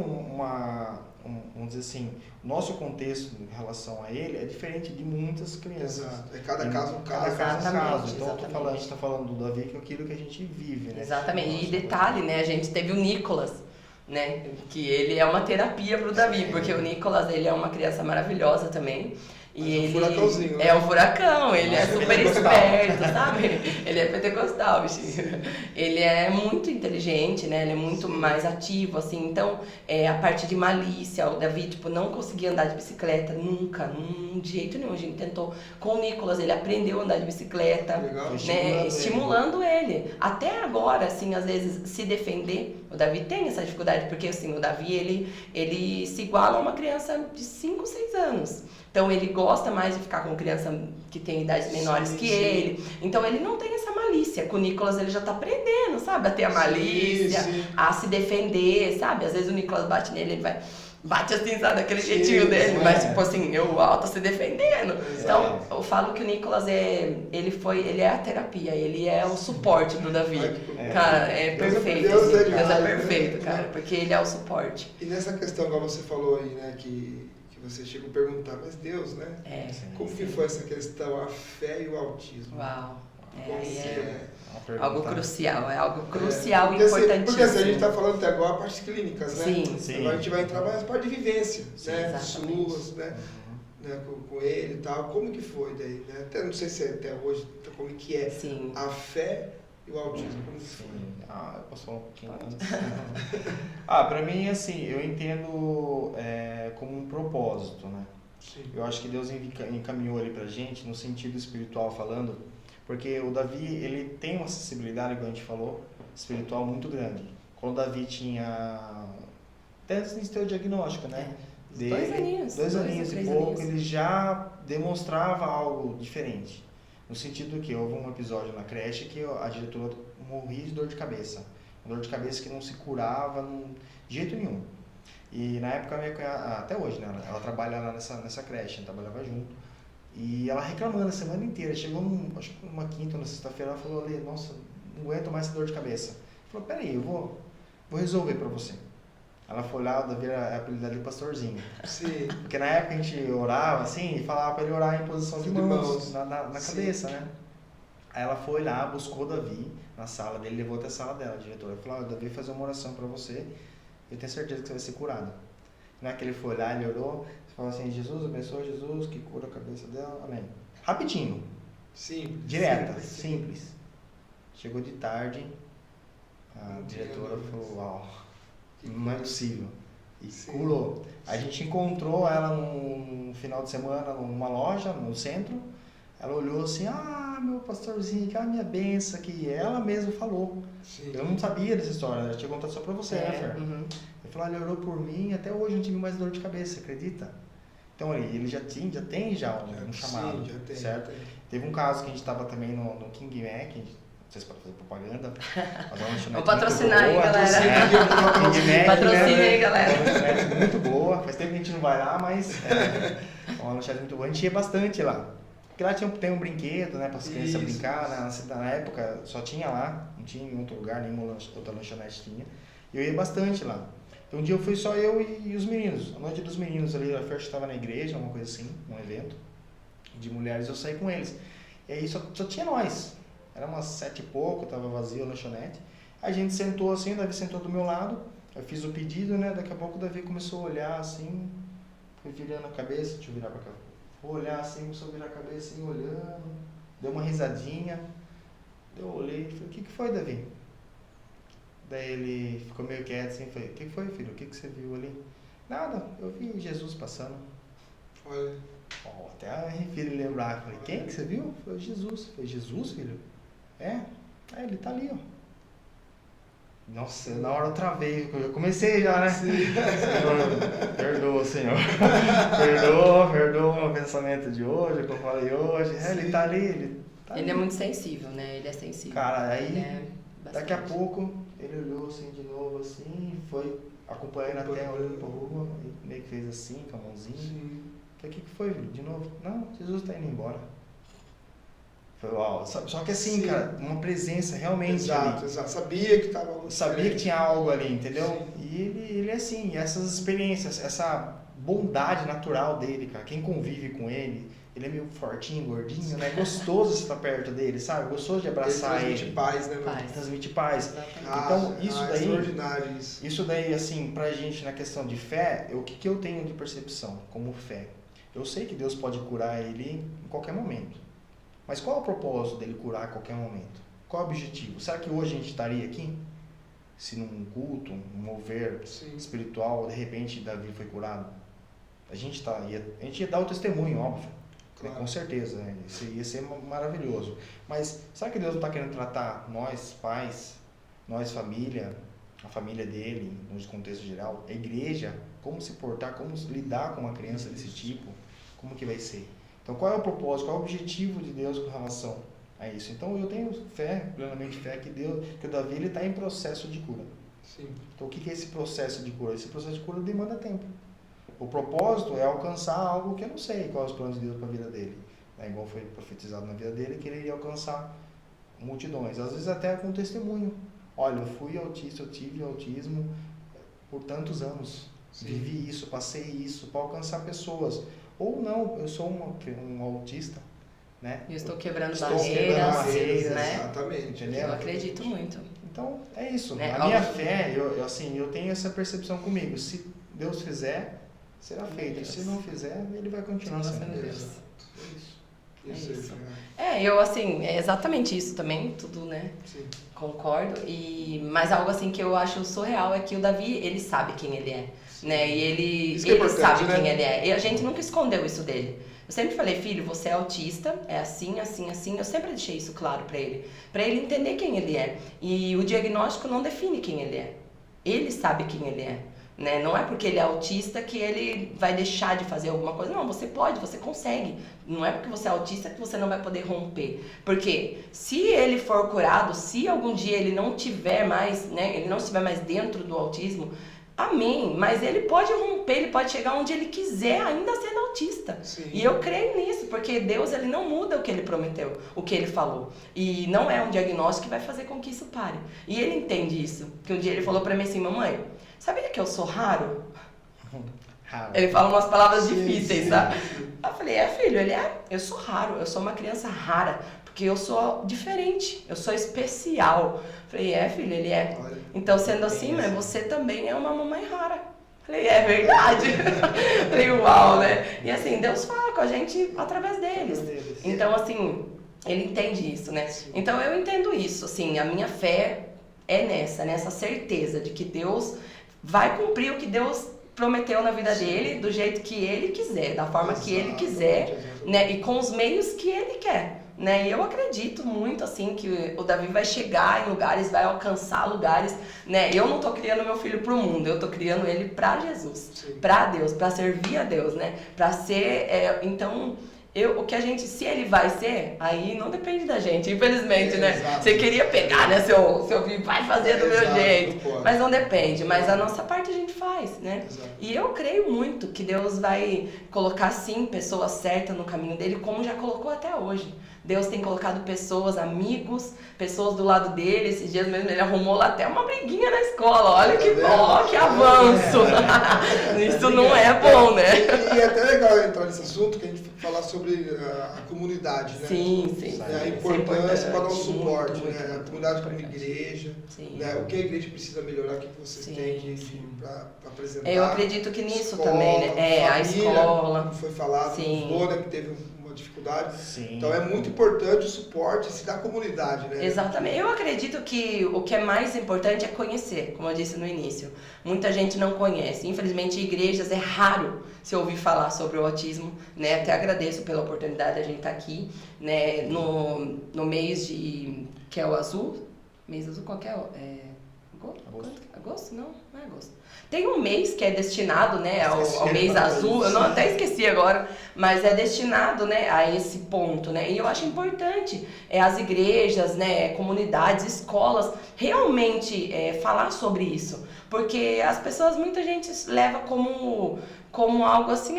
vamos dizer assim, o nosso contexto em relação a ele é diferente de muitas crianças. Exato. É cada caso um caso. Então, a gente está falando do Davi, que é aquilo que a gente vive, né? Exatamente. E detalhe, né? A gente teve o Nicolas, né? Que ele é uma terapia pro Davi, porque o Nicolas, ele é uma criança maravilhosa também. E ele furacãozinho, né? É um furacão, ele é super esperto, sabe? Ele é pentecostal, bichinho. Ele é muito inteligente, né? Ele é muito mais ativo, assim. Então, a parte de malícia, o Davi, tipo, não conseguia andar de bicicleta nunca, de jeito nenhum. A gente tentou. Com o Nicolas, ele aprendeu a andar de bicicleta, né? Estimulando ele. Até agora, assim, às vezes, se defender. O Davi tem essa dificuldade, porque, assim, o Davi, ele se iguala a uma criança de 5, 6 anos. Então, ele gosta mais de ficar com criança que tem idades menores que ele. Então, ele não tem essa malícia. Com o Nicolas, ele já tá aprendendo, sabe? A ter a malícia, a se defender, sabe? Às vezes o Nicolas bate nele, ele bate assim, sabe? Daquele jeitinho dele. Mas, tipo assim, eu alto se defendendo. Então, eu falo que o Nicolas ele é a terapia. Ele é o suporte do Davi. Cara, é perfeito. Deus é perfeito, cara. Porque ele é o suporte. E nessa questão, igual você falou aí, né? Que você chegou a perguntar, mas Deus, né? Como que foi essa questão, a fé e o autismo? Uau! Algo crucial, é algo crucial e importantíssimo. Porque assim, a gente está falando até agora partes clínicas, né? Sim. Agora a gente vai entrar mais parte de vivência, né? Exatamente. SUS, né? né, com ele e tal. Como que foi daí? Né? Até, não sei se até hoje, como que é Sim. a fé e o autismo. Como que foi? Eu posso falar um pouquinho antes? Pra mim, assim, eu entendo como um propósito, né? Sim. Eu acho que Deus encaminhou ele pra gente, no sentido espiritual falando, porque o Davi, ele tem uma acessibilidade, como a gente falou, espiritual muito grande. Quando o Davi tinha... Até antes de ter o diagnóstico, né? Dois aninhos e pouco, ele já demonstrava algo diferente. No sentido que houve um episódio na creche que a diretora morria de dor de cabeça. Uma dor de cabeça que não se curava de jeito nenhum. E na época, minha cunhada, até hoje, né? Ela trabalha lá nessa creche, a gente trabalhava junto. E ela reclamando a semana inteira. Chegou acho que uma quinta ou na sexta-feira, ela falou, Lê, nossa, não aguento mais essa dor de cabeça. Falou, peraí, eu vou resolver pra você. Ela foi lá, o Davi era apelidado de pastorzinho. Sim. Porque na época a gente orava assim e falava pra ele orar em posição de mãos na cabeça, né? Aí ela foi lá, buscou o Davi na sala dele, levou até a sala dela, a diretora. Falou, o Davi vai fazer uma oração pra você, eu tenho certeza que você vai ser curado. Não é que ele foi lá, ele orou, falou assim, Jesus, abençoa Jesus, que cura a cabeça dela, amém. Rapidinho. Sim. Direta, simples. Chegou de tarde, a diretora falou, uau, não é possível. E curou. A gente encontrou ela num final de semana numa loja, no centro. Ela olhou assim, meu pastorzinho, que é a minha benção aqui. Ela mesma falou. Sim. Eu não sabia dessa história, ela tinha contado só pra você, né, Fer? Uhum. Ele falou, ela orou por mim, até hoje não tive mais dor de cabeça, acredita? Então ele já tem um chamado, sim, já tem, certo? já tem. Teve um caso que a gente estava também no King Mac, não sei se pode fazer propaganda. Vamos patrocinar aí, galera. King Mac, Patrocina aí, galera. É uma lanchonete muito boa, faz tempo que a gente não vai lá, mas é uma lanchonete muito boa. A gente ia bastante lá. Porque lá tem um brinquedo, né, para as crianças brincar. Na época só tinha lá, não tinha em outro lugar, nenhuma outra lanchonete tinha. E eu ia bastante lá. Então um dia eu fui só eu e os meninos. A noite dos meninos ali, a festa estava na igreja, uma coisa assim, um evento de mulheres, eu saí com eles. E aí só tinha nós. Era umas 7 e pouco, tava vazio a lanchonete. A gente sentou assim, o Davi sentou do meu lado, eu fiz o pedido, né? Daqui a pouco o Davi começou a olhar assim, foi virando a cabeça, deixa eu virar pra cá. Vou olhar assim, começou a virar a cabeça assim, olhando, deu uma risadinha. Eu olhei e falei, o que foi, Davi? Daí ele ficou meio quieto assim, falei, o que foi, filho? O que você viu ali? Nada, eu vi Jesus passando. Olha. Até arrepio de lembrar. Falei, quem que você viu? Foi Jesus. Falei, Jesus, filho? É? Ele tá ali, ó. Nossa, na hora eu travei, eu comecei já, né? Senhor, perdoa, Senhor. Perdoa o meu pensamento de hoje, o que eu falei hoje. Ele tá ali, Ele é muito sensível, né? Ele é sensível. Cara, aí, daqui a bastante. pouco, ele olhou assim de novo, assim, foi acompanhando até olhando pra rua, e meio que fez assim, com a mãozinha. Sim. Falei, o que foi, filho? De novo? Não, Jesus tá indo embora. Falei, uau. Só que assim, Sim. cara, uma presença realmente ali. Exato. Sabia que tava... Sabia que tinha algo ali, entendeu? Sim. E ele assim, essas experiências, essa bondade natural dele, cara, quem convive com ele é meio fortinho, gordinho, né? Gostoso estar perto dele, sabe? Gostoso de abraçar ele. Transmite paz, né? Paz. Transmite paz. Exatamente. Então, extraordinário isso. Isso daí, assim, pra gente na questão de fé, o que eu tenho de percepção como fé? Eu sei que Deus pode curar ele em qualquer momento. Mas qual é o propósito dele curar a qualquer momento? Qual é o objetivo? Será que hoje a gente estaria aqui? Se num culto, um mover espiritual, de repente Davi foi curado? A gente ia dar o testemunho, óbvio. Claro. Com certeza, né? Isso ia ser maravilhoso. Mas será que Deus não está querendo tratar nós, pais, nós, família, a família dele, no contexto geral, a igreja, como se portar, como lidar com uma criança desse tipo? Como que vai ser? Então, qual é o propósito, qual é o objetivo de Deus com relação a isso? Então, eu tenho fé, plenamente fé, que o Davi está em processo de cura. Sim. Então, o que é esse processo de cura? Esse processo de cura demanda tempo. O propósito é alcançar algo que eu não sei quais os planos de Deus para a vida dele. Igual foi profetizado na vida dele, que ele iria alcançar multidões. Às vezes até com testemunho. Olha, eu fui autista, eu tive autismo por tantos anos. Sim. Vivi isso, passei isso, para alcançar pessoas. Ou não, eu sou um autista, né? Eu estou quebrando barreiras, né? Exatamente. Entendeu? Eu acredito muito. Então, é isso. A minha fé, eu tenho essa percepção comigo. Se Deus fizer, será feito. E se não fizer, ele vai continuar sendo Deus. Exato. Isso. isso. É. Eu assim, é exatamente isso também, tudo, né? Sim. Concordo. Mas algo assim que eu acho surreal é que o Davi, ele sabe quem ele é, né? E Isso que é ele importante, sabe né? quem ele é. E a gente nunca escondeu isso dele. Eu sempre falei, filho, você é autista, é assim, assim, assim. Eu sempre deixei isso claro pra ele entender quem ele é. E o diagnóstico não define quem ele é. Ele sabe quem ele é. Né? Não é porque ele é autista que ele vai deixar de fazer alguma coisa. Não, você pode, você consegue. Não é porque você é autista que você não vai poder romper. Porque se ele for curado, se algum dia ele não tiver mais, né, ele não estiver mais dentro do autismo, amém. Mas ele pode romper, ele pode chegar onde ele quiser, ainda sendo autista. Sim. E eu creio nisso, porque Deus, ele não muda o que ele prometeu, o que ele falou. E não é um diagnóstico que vai fazer com que isso pare. E ele entende isso. Que um dia ele falou pra mim assim, mamãe, sabia que eu sou raro? Raro. Ele fala umas palavras difíceis, sim, sabe? sim. Eu falei, filho, eu sou raro, eu sou uma criança rara, porque eu sou diferente, eu sou especial. Eu falei, filho, ele é. Olha. Então, sendo assim, mas você também é uma mamãe rara. Eu falei, é verdade. Eu falei, uau, né? E assim, Deus fala com a gente através deles. Então, assim, ele entende isso, né? Então, eu entendo isso, assim, a minha fé é nessa certeza de que Deus vai cumprir o que Deus prometeu na vida dele, do jeito que ele quiser, da forma que ele quiser, né? E com os meios que ele quer, né? E eu acredito muito, assim, que o Davi vai chegar em lugares, vai alcançar lugares, né? Eu não tô criando meu filho pro mundo, eu tô criando ele pra Jesus, pra Deus, pra servir a Deus, né? Pra ser, então... o que a gente, se ele vai ser, aí não depende da gente, infelizmente, né? Exato. Você queria pegar, né, seu filho, vai fazer do meu Exato, jeito, não pode. mas não depende, mas a nossa parte a gente faz, né? Exato. E eu creio muito que Deus vai colocar, sim, pessoas certas no caminho dele, como já colocou até hoje. Deus tem colocado pessoas, amigos, pessoas do lado dele. Esses dias mesmo ele arrumou lá até uma briguinha na escola. Olha que bom, que avanço. Isso não é bom, né? E é até legal entrar nesse assunto, que a gente falar sobre a comunidade, né? sim. Né? A Isso é importância para dar um importante, suporte, muito, né? muito, A comunidade muito como importante. igreja, Sim. né? O que a igreja precisa melhorar, o que vocês Sim, têm sim. para apresentar. Eu acredito que nisso Escola, também, né? A família, escola. como foi falado, Sim. o vô, né, que teve uma dificuldade. Sim. Então é muito importante o suporte da comunidade, né? Exatamente. Eu acredito que o que é mais importante é conhecer, como eu disse no início. Muita gente não conhece. Infelizmente, em igrejas é raro se ouvir falar sobre o autismo, né? Até agradeço pela oportunidade de a gente estar aqui, né? No mês de... que é o azul. Mês azul, qual que é? Agosto? Não é agosto. Tem um mês que é destinado, né, ao mês azul, eu até esqueci agora, mas é destinado, né, a esse ponto, né, e eu acho importante as igrejas, né, comunidades, escolas, realmente falar sobre isso, porque as pessoas, muita gente leva como algo assim,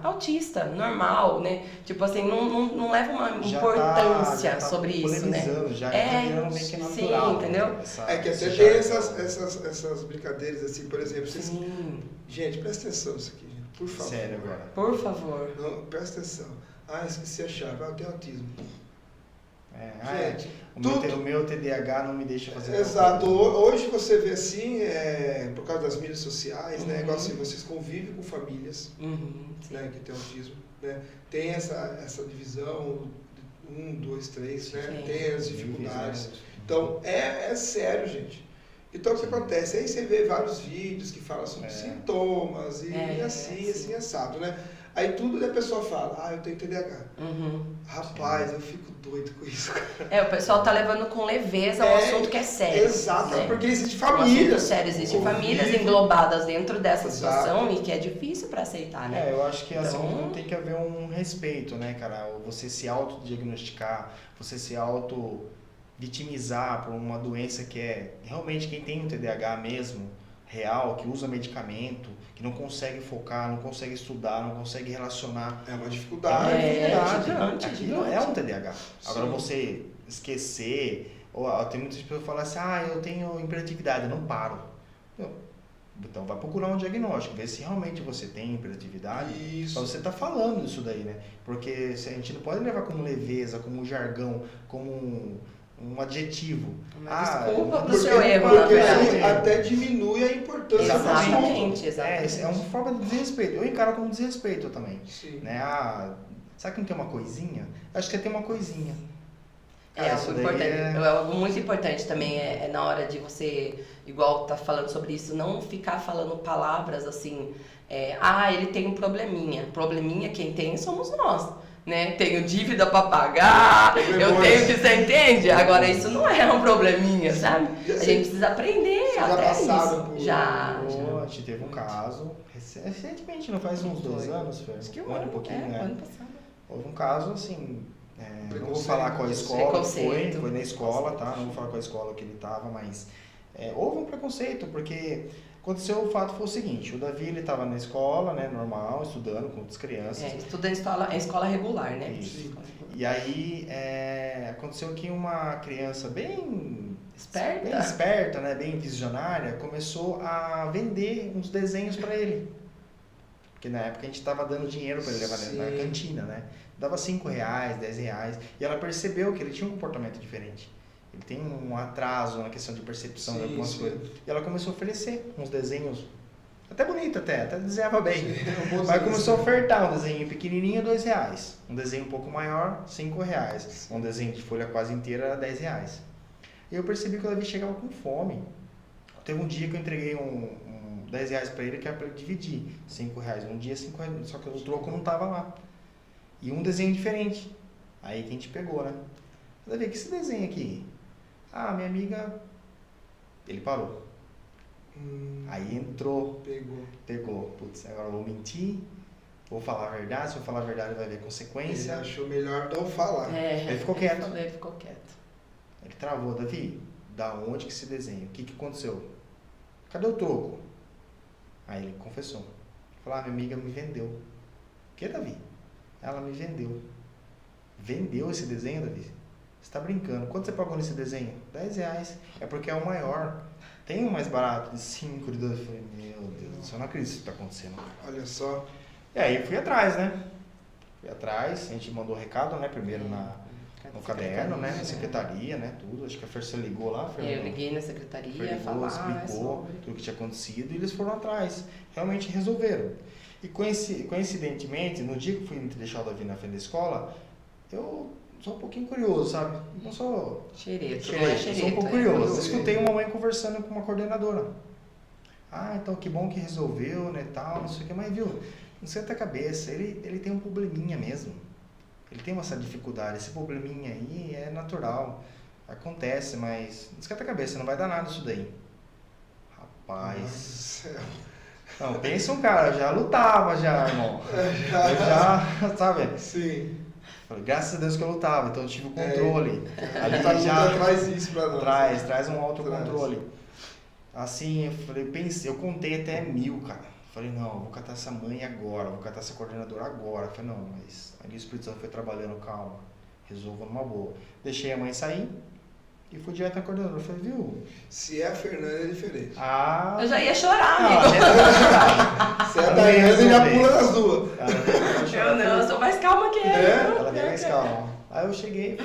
autista, normal, né? Tipo assim, não leva uma importância sobre isso, né? Já tá virando meio que natural. Sim, entendeu? É que até tem essas brincadeiras assim, por exemplo, vocês... Sim. Gente, presta atenção nisso aqui, gente, por favor. Sério agora. Por favor. Não, presta atenção. Esqueci a chave, eu tenho autismo. Gente, o meu TDAH não me deixa fazer Exato. Hoje você vê assim, por causa das mídias sociais, né? Igual assim, vocês convivem com famílias, né, que tem autismo, né? Tem essa divisão, 1, 2, 3, né? Sim. Tem as dificuldades. Então, é sério, gente. Então, o que acontece? Aí você vê vários vídeos que falam sobre sintomas e assim, assado, né? Aí tudo a pessoa fala, eu tenho TDAH. Rapaz, eu fico doido com isso, cara. O pessoal tá levando com leveza um assunto que é sério. Exato, né? porque existe Um assunto famílias. sério, existem famílias englobadas dentro dessa Exato. situação e que é difícil para aceitar, né? Eu acho que assim Então- tem que haver um respeito, né, cara? Você se autodiagnosticar, você se auto-vitimizar por uma doença que é realmente quem tem um TDAH mesmo, real, que usa medicamento, que não consegue focar, não consegue estudar, não consegue relacionar. É uma dificuldade. gigante. Aquilo é um TDAH. Agora Sim. você esquecer, ou tem muitas pessoas que falam assim, eu tenho hiperatividade, eu não paro. Então vai procurar um diagnóstico, ver se realmente você tem hiperatividade. Isso. Pra você estar falando isso daí, né? Porque a gente não pode levar como leveza, como jargão, como um adjetivo. Uma desculpa pro Porque, seu erro, na porque verdade. isso até diminui a importância do assunto. Exatamente, exatamente. É uma forma de desrespeito. Eu encaro como desrespeito também. Sim. Né? Sabe que não tem uma coisinha? Acho que tem uma coisinha. É Cara, algo isso daí importante. é- É algo muito importante também é na hora de você, igual tá falando sobre isso, não ficar falando palavras assim, ele tem um probleminha. Probleminha quem tem somos nós, né? Tenho dívida pra pagar, eu tenho que, você entende? Agora isso não é um probleminha, sabe? A gente precisa aprender Vocês já até passaram isso. por- Já. A gente teve um caso, recentemente, não faz uns 2 anos, Fer? Acho que Um ano e pouquinho, né? ano passado. Houve um caso, assim, não vou Preconceito. falar qual a escola foi Preconceito. na escola, tá? Não vou falar qual a escola que ele estava, mas houve um preconceito, porque aconteceu, o fato foi o seguinte, o Davi, ele estava na escola, né, normal, estudando com outras crianças. Estuda em escola regular, né? Isso. E aí, aconteceu que uma criança bem esperta, né, bem visionária, começou a vender uns desenhos para ele. Porque na época a gente estava dando dinheiro para ele levar na cantina, né? Dava R$5, R$10. E ela percebeu que ele tinha um comportamento diferente. Ele tem um atraso na questão de percepção de algumas coisas. E ela começou a oferecer uns desenhos, até bonito até desenhava bem. Mas começou a ofertar um desenho pequenininho, R$2. Um desenho um pouco maior, R$5. Um desenho de folha quase inteira, R$10. E eu percebi que o Davi chegava com fome. Teve um dia que eu entreguei R$10 para ele, que era para ele dividir. R$5. Um dia R$5, só que o troco não tava lá. E um desenho diferente. Aí que a gente pegou, né? Davi, que esse desenho aqui? Minha amiga... Ele parou. Aí entrou. Pegou. Putz, agora eu vou mentir. Vou falar a verdade. Se eu falar a verdade, vai haver consequência. Ele achou melhor não falar. Ele ficou quieto. Ele ficou quieto. Ele travou. Davi, da onde que esse desenho? O que aconteceu? Cadê o troco? Aí ele confessou. Falou, minha amiga me vendeu. O que, Davi? Ela me vendeu. Vendeu esse desenho, Davi? Você tá brincando. Quanto você pagou nesse desenho? R$10. É porque é o maior. Tem um mais barato, de 5, de 2. Eu falei, meu Deus do céu, não acredito que isso tá acontecendo. Olha só. E aí eu fui atrás, né? A gente mandou recado, né? Primeiro no caderno, né? Na secretaria, né? Tudo. Acho que a Ferça ligou lá, Eu liguei na secretaria, explicou tudo o que tinha acontecido e eles foram atrás. Realmente resolveram. E coincidentemente, no dia que eu fui deixar o Davi na frente da escola, eu sou um pouquinho curioso, sabe? Não sou xereto, sou um pouco curioso. Escutei uma mãe conversando com uma coordenadora. Então que bom que resolveu, né, tal, não sei o que, mas viu, não senta a cabeça, ele tem um probleminha mesmo. Ele tem essa dificuldade, esse probleminha aí é natural, acontece, mas não esquenta a cabeça, não vai dar nada isso daí. Rapaz... Não, pensa um cara, já lutava já, irmão. Eu já, sabe? Sim. Falei, graças a Deus que eu lutava, então eu tive o controle. Ali já traz isso pra nós. Traz um autocontrole. Assim, eu falei, eu contei até 1000, cara. Falei, não, eu vou catar essa mãe agora, vou catar essa coordenadora agora. Falei, não, mas ali o Espírito Santo foi trabalhando, calma, resolva numa boa. Deixei a mãe sair e fui direto na coordenadora. Falei, viu? Se é a Fernanda, é diferente. Eu já ia chorar, amigo. Se é a Daiane, já pula nas duas. Eu sou mais calma que ela. Ela veio mais calma. Aí eu cheguei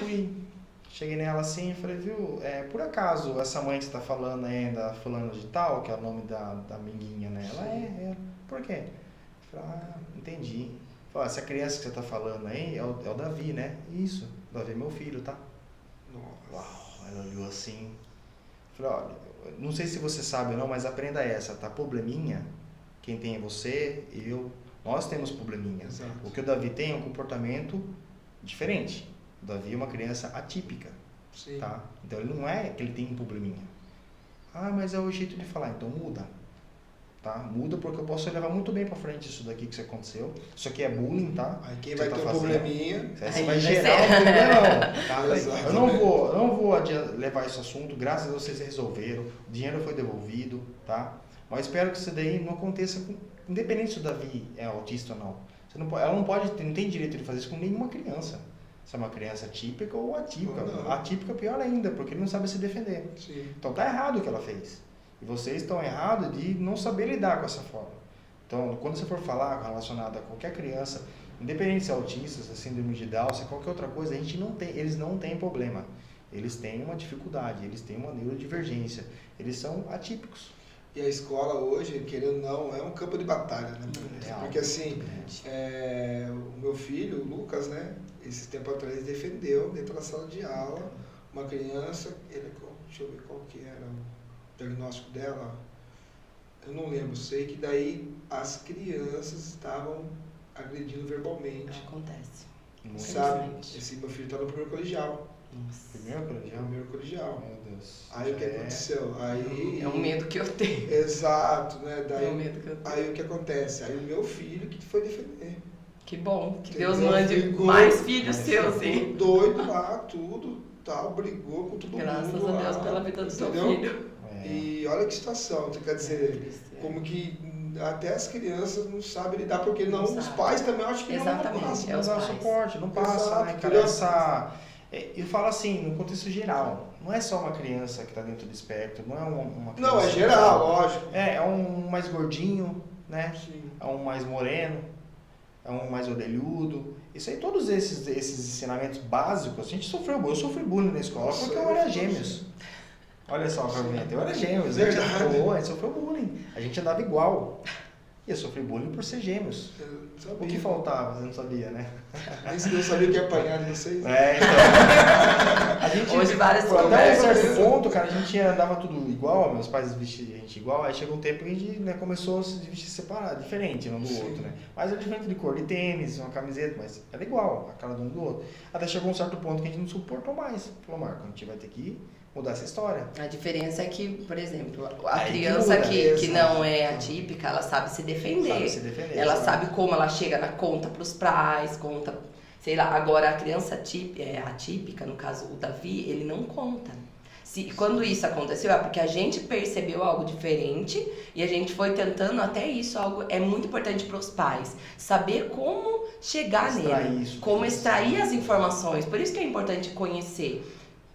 nela assim e falei, viu, por acaso essa mãe que você tá falando aí, da fulana de tal, que é o nome da amiguinha, né? Ela é. Por quê? Eu falei, entendi. Falei, essa criança que você tá falando aí é o Davi, né? Isso, o Davi é meu filho, tá? Nossa. Uau, ela olhou assim. Falei, olha, não sei se você sabe ou não, mas aprenda essa, tá? Probleminha, quem tem é você, nós temos probleminha. Exato. O que o Davi tem é um comportamento diferente. O Davi é uma criança atípica, Sim. tá? Então ele não é que ele tem um probleminha. Mas é o jeito de falar, então muda. Tá? Muda porque eu posso levar muito bem pra frente isso daqui que aconteceu. Isso aqui é bullying, tá? Aí quem Você vai tá ter um fazendo. probleminha. Você vai gerar um problemão. Tá? Exato. Eu não vou levar esse assunto, graças a Deus vocês resolveram, o dinheiro foi devolvido, tá? Mas espero que isso daí não aconteça, independente se o Davi é autista ou não. Ela não tem direito de fazer isso com nenhuma criança. Se é uma criança típica ou atípica. Atípica é pior ainda, porque ele não sabe se defender. Sim. Então tá errado o que ela fez. E vocês estão errados de não saber lidar com essa forma. Então, quando você for falar relacionado a qualquer criança, independente se é autista, se é síndrome de Down, se é qualquer outra coisa, eles não têm problema. eles têm uma dificuldade, eles têm uma neurodivergência, eles são atípicos. E a escola hoje, querendo ou não, é um campo de batalha, né? Porque assim, o meu filho, o Lucas, né? Esse tempo atrás defendeu dentro da sala de aula uma criança, deixa eu ver qual que era o diagnóstico dela, eu não lembro, sei que daí as crianças estavam agredindo verbalmente. Acontece. Sabe? Esse meu filho está no primeiro colegial. Nossa. Primeiro colegial. Meu Deus. Aí o que aconteceu? Aí, É um medo que eu tenho. exato, né? Daí, É um medo que eu tenho. aí o que acontece? Aí o meu filho que foi defender. Que bom. Que Entendeu? Deus mande Ficou- mais filhos seus, Ficou sim. doido lá, tudo, tal, brigou com todo Graças mundo. a Deus lá, pela vida do seu entendeu? filho. E olha que situação, quer dizer, como que até as crianças não sabem lidar, porque não, Não os sabe. pais também eu acho que Exatamente, não passam. é os Não dá pais. suporte, não passa, Exato, né, cara? entendeu? Eu falo assim, no contexto geral, não é só uma criança que está dentro do espectro, não é uma criança... Não, é geral, lógico. É um mais gordinho, né? Sim. É um mais moreno, é um mais orelhudo. Isso aí, todos esses ensinamentos básicos, a gente sofreu bullying. Eu sofri bullying na escola Nossa, porque eu eu era fui gêmeos. Olha só, eu era gêmeos. Verdade. A gente sofreu bullying. A gente andava igual. E eu sofri bullying por ser gêmeos. Eu não O sabia. que faltava? Você não sabia, né? Nem se eu sabia que ia apanhar de vocês. Então. A gente, Hoje várias até um conversas. certo ponto, cara, a gente andava tudo igual, meus pais vestiam a gente igual, aí chegou um tempo que a gente, né, começou a se vestir separado, diferente um do Sim. outro, né? Mas era diferente de cor de tênis, uma camiseta, mas era igual, a cara de um do outro. Até chegou um certo ponto que a gente não suportou mais. Falou, Marco, a gente vai ter que mudar essa história. A diferença é que, por exemplo, a Aí que criança muda, que não exato. é atípica, ela sabe se defender. Sabe se defender, Ela sabe? sabe como ela chega na conta pros pais, conta, sei lá. Agora, a criança atípica, no caso o Davi, ele não conta. Quando isso aconteceu, é porque a gente percebeu algo diferente e a gente foi tentando até isso, algo é muito importante para os pais. Saber como chegar Extrair nele, isso, como isso. extrair as informações. Por isso que é importante conhecer.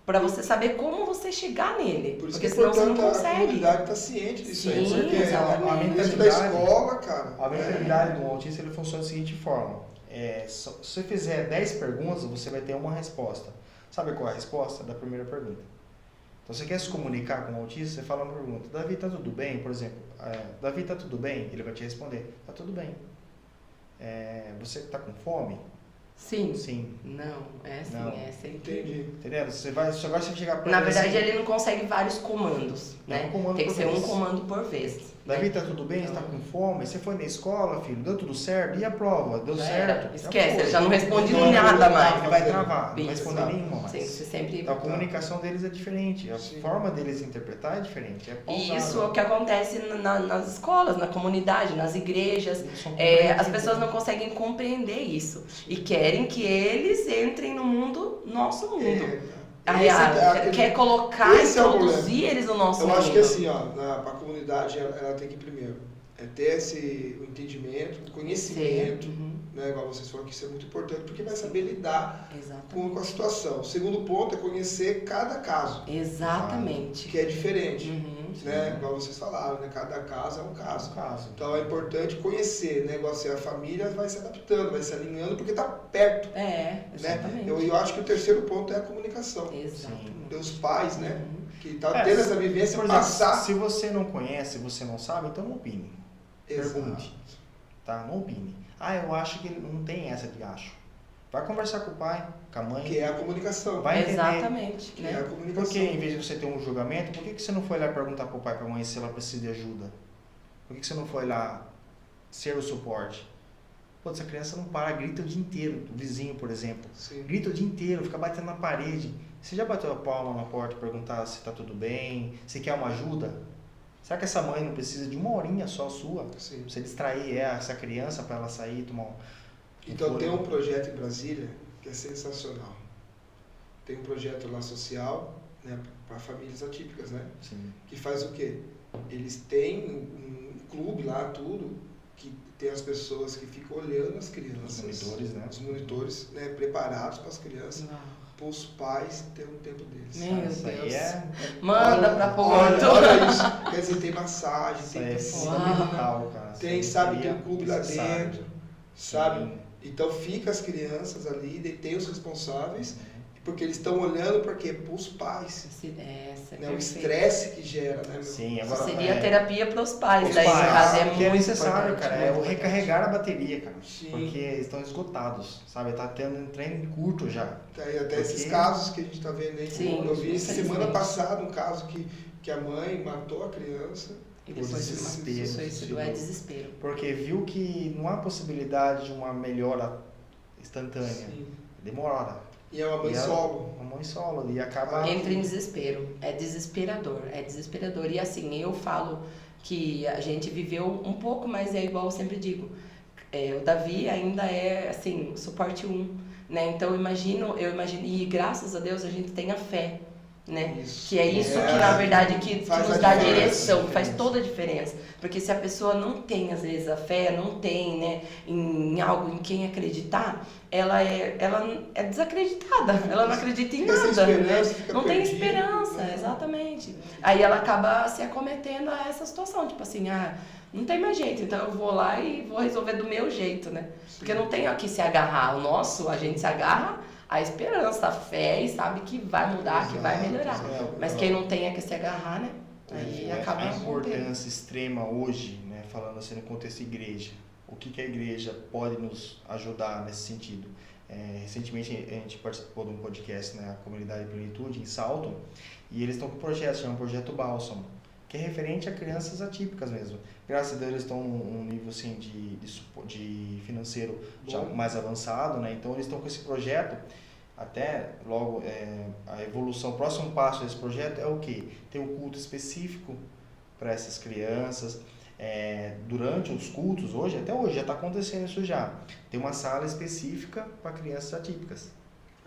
Para você saber como você chegar nele. Por isso porque que é senão você não importante a consegue. comunidade estar ciente disso aí. Sim, Porque exatamente. dentro da escola, cara. A mentalidade do autista ele funciona da seguinte forma. Se você fizer 10 perguntas, você vai ter uma resposta. Sabe qual é a resposta da primeira pergunta? Então, você quer se comunicar com o autista, você fala uma pergunta. Davi, tá tudo bem? Por exemplo, Davi, tá tudo bem? Ele vai te responder, tá tudo bem. Você tá com fome? Sim. Sim. Não, é assim, Não. é sempre. Entendi. Entendeu? Agora você vai chegar pra Na ele verdade, assim, ele não consegue vários comandos, né? um comando Tem que por ser um vez. comando por vez. Davi, né? tá tudo bem? Você tá Então- com fome? Você foi na escola, filho? Deu tudo certo? E a prova? Deu Já certo? era. Esquece, foi. ele já não responde Não, nada não, mais. Ele vai travar, não vai Isso. responder nenhuma mais. Sim, você sempre. Então, a comunicação deles é diferente, a Sim. forma deles interpretar é diferente. É E pausada. isso é o que acontece nas escolas, na comunidade, nas igrejas. Eles são As compreendidos. pessoas não conseguem compreender isso. E querem que eles entrem no mundo, nosso mundo. Quer colocar e esse é o introduzir eles no nosso Eu mundo. acho que assim, ó, para a comunidade, ela tem que primeiro ter o entendimento, o conhecimento, Uhum. né, igual vocês falaram que isso é muito importante, porque vai saber lidar Exato. com a situação. O segundo ponto é conhecer cada caso, Exatamente. que é diferente, Uhum. né, igual vocês falaram, né, cada caso é um No caso. caso. Então é importante conhecer, né, igual assim, a família vai se adaptando, vai se alinhando, porque está perto, É, né. exatamente. Eu acho que o terceiro ponto é a comunicação. Exatamente. Dos pais, né, Uhum. que tá tendo essa vivência, Por exemplo, passar. se você não conhece, você não sabe, então não opine. Pergunte. Tá? Não opine. Eu acho que ele não tem essa de acho. Vai conversar com o pai, com a mãe. Que é a comunicação. Vai entender. Exatamente. Que é Né? a comunicação. Porque em vez de você ter um julgamento, por que você não foi lá perguntar pro pai e pra mãe se ela precisa de ajuda? Por que você não foi lá ser o suporte? Pô, essa criança não para, grita o dia inteiro. O vizinho, por exemplo. Sim. Grita o dia inteiro, fica batendo na parede. Você já bateu a palma na porta e perguntar se tá tudo bem? Se quer uma ajuda? Será que essa mãe não precisa de uma horinha só sua? Sim. Você distrair essa criança para ela sair e tomar Então tem um projeto em Brasília que é sensacional. Tem um projeto lá social, né, para famílias atípicas, né? Sim. Que faz o quê? Eles têm um clube lá, tudo, que tem as pessoas que ficam olhando as crianças. Os monitores, né? Os monitores, né, preparados para as crianças, Uau. para os pais terem um tempo deles. Meu Isso aí Deus. é, Manda pra Porto. Olha isso. Quer dizer, tem massagem, isso tem aí é piscina, fundamental, cara. tem, Isso sabe, aí tem é um clube lá necessário. dentro, sabe? Sim. Então fica as crianças ali, tem os responsáveis Porque eles estão olhando para quê? Para os pais. Essa, Né? O estresse que gera, né, meu? Sim, Isso agora seria terapia para os pais, Os daí no pais, caso é que é muito necessário, importante, cara, é muito o importante. recarregar a bateria, cara. Sim. Porque estão esgotados, sabe? Tá tendo um treino curto já. Tá aí até esses Porque- casos que a gente está vendo aí. Sim, Eu vi semana infelizmente. passada um caso que a mãe matou a criança. E Por depois desespero, suicídio é desespero. Porque viu que não há possibilidade de uma melhora instantânea. Sim. Demora. E é uma mãe E ela- solo. Uma mãe solo. E acaba... Entra em desespero, é desesperador. E assim, eu falo que a gente viveu um pouco, mas é igual eu sempre digo, o Davi ainda é, assim, suporte 1, né? Então eu imagino, e graças a Deus a gente tem a fé, né? Isso. Que é isso que, na verdade, que faz nos a dá diferença, direção, faz toda a diferença. Porque se a pessoa não tem, às vezes, a fé, não tem, né, em algo, em quem acreditar, ela é desacreditada, ela não acredita em Fica sem nada, né? esperança, fica Não tem perdido, esperança, né? exatamente. Aí ela acaba se acometendo a essa situação, tipo assim, não tem mais jeito, então eu vou lá e vou resolver do meu jeito, né? Porque não tem a que se agarrar, a gente se agarra à esperança, à fé e sabe que vai mudar, que vai melhorar. Exato. Mas quem não tem a que se agarrar, né? Aí acaba a não tendo. importância extrema hoje, né, falando assim no contexto igreja, o que a igreja pode nos ajudar nesse sentido? Recentemente a gente participou de um podcast, né, a Comunidade Plenitude, em Salto, e eles estão com um projeto, chama Projeto Bálsamo, que é referente a crianças atípicas mesmo. Graças a Deus eles estão num nível assim, de financeiro já mais avançado, né? Então eles estão com esse projeto. Até logo a evolução, o próximo passo desse projeto é o quê? Ter um culto específico para essas crianças. Durante os cultos, até hoje já está acontecendo isso já. Tem uma sala específica para crianças atípicas.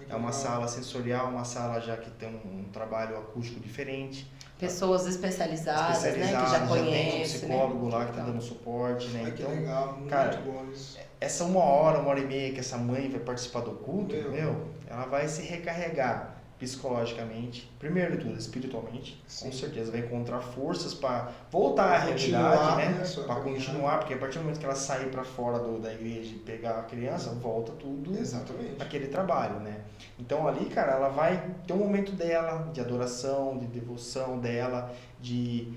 É uma sala sensorial, uma sala já que tem um trabalho acústico diferente. Pessoas especializadas, né? Que já tem um conhecem, psicólogo né? lá que está dando suporte, né? Ai, que Então, legal, muito cara, bom isso. essa uma hora e meia que essa mãe vai participar do culto, Meu. ela vai se recarregar psicologicamente, primeiro de tudo, espiritualmente, Sim. com certeza vai encontrar forças para voltar à Continuar, realidade, né, sua para caminhada. continuar, porque a partir do momento que ela sair para fora da igreja e pegar a criança, volta tudo Exatamente. aquele trabalho, né? Então ali, cara, ela vai ter um momento dela de adoração, de devoção dela, de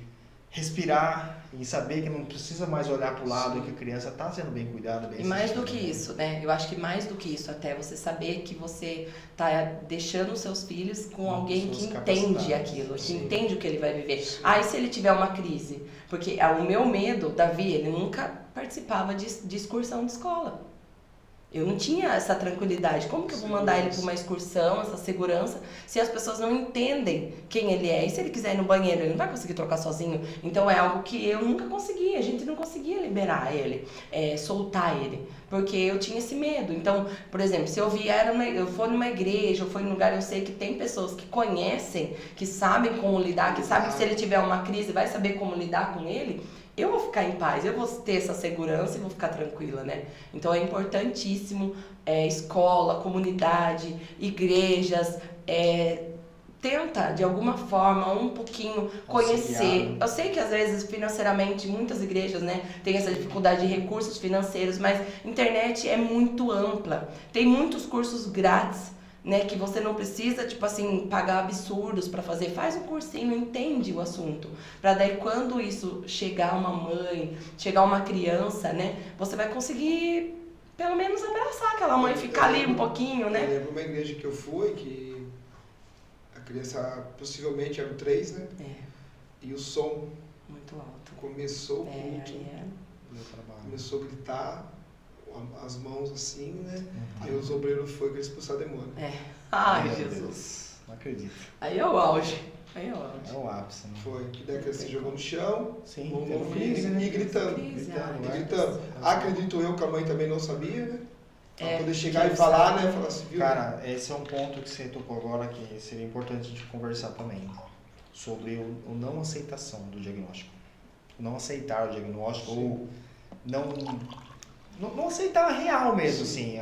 respirar e saber que não precisa mais olhar para o lado. Sim. E que a criança está sendo bem cuidada, bem E mais do assistida. que isso, né? Eu acho que mais do que isso, até você saber que você tá deixando os seus filhos com alguém que pessoas entende capacitadas. aquilo, que Sim. entende o que ele vai viver. E se ele tiver uma crise? Porque o meu medo, Davi, ele nunca participava de excursão de escola. Eu não tinha essa tranquilidade. Como que eu vou mandar ele para uma excursão, essa segurança, se as pessoas não entendem quem ele é? E se ele quiser ir no banheiro, ele não vai conseguir trocar sozinho? Então é algo que eu nunca conseguia, a gente não conseguia liberar ele, soltar ele, porque eu tinha esse medo. Então, por exemplo, se eu for numa igreja, eu for num lugar, eu sei que tem pessoas que conhecem, que sabem como lidar, que sabem que se ele tiver uma crise, vai saber como lidar com ele. Eu vou ficar em paz, eu vou ter essa segurança e vou ficar tranquila, né? Então é importantíssimo escola, comunidade, igrejas, tenta de alguma forma um pouquinho conhecer. Auxiliar. Eu sei que às vezes financeiramente muitas igrejas, né, têm essa dificuldade de recursos financeiros, mas a internet é muito ampla. Tem muitos cursos grátis, né, que você não precisa, tipo assim, pagar absurdos para fazer. Faz um cursinho, entende o assunto. Para daí, quando isso chegar uma mãe, chegar uma criança, né, você vai conseguir, pelo menos, abraçar aquela mãe, ficar ali um pouquinho, Eu né? lembro uma igreja que eu fui, que a criança possivelmente era o 3, né? E o som Muito alto. começou o culto, Do trabalho. começou a gritar, as mãos assim, né? Uhum. Aí os obreiros foram querer expulsar demônio. Ai, Meu Jesus. Deus, não acredito. Aí é o auge. Aí é o auge. É o ápice, né? Foi, que daí a criança se jogou no chão, Sim, mão tendo no crise, né? e gritando. Crise, ai, E né? gritando. Acredito eu que a mãe também não sabia, né? Pra poder chegar que e não falar, sabe. né? Falar assim, viu? Cara, esse é um ponto que você tocou agora que seria importante a gente conversar também. Sobre o não aceitação do diagnóstico. Não aceitar o diagnóstico ou não aceitar a real mesmo, assim.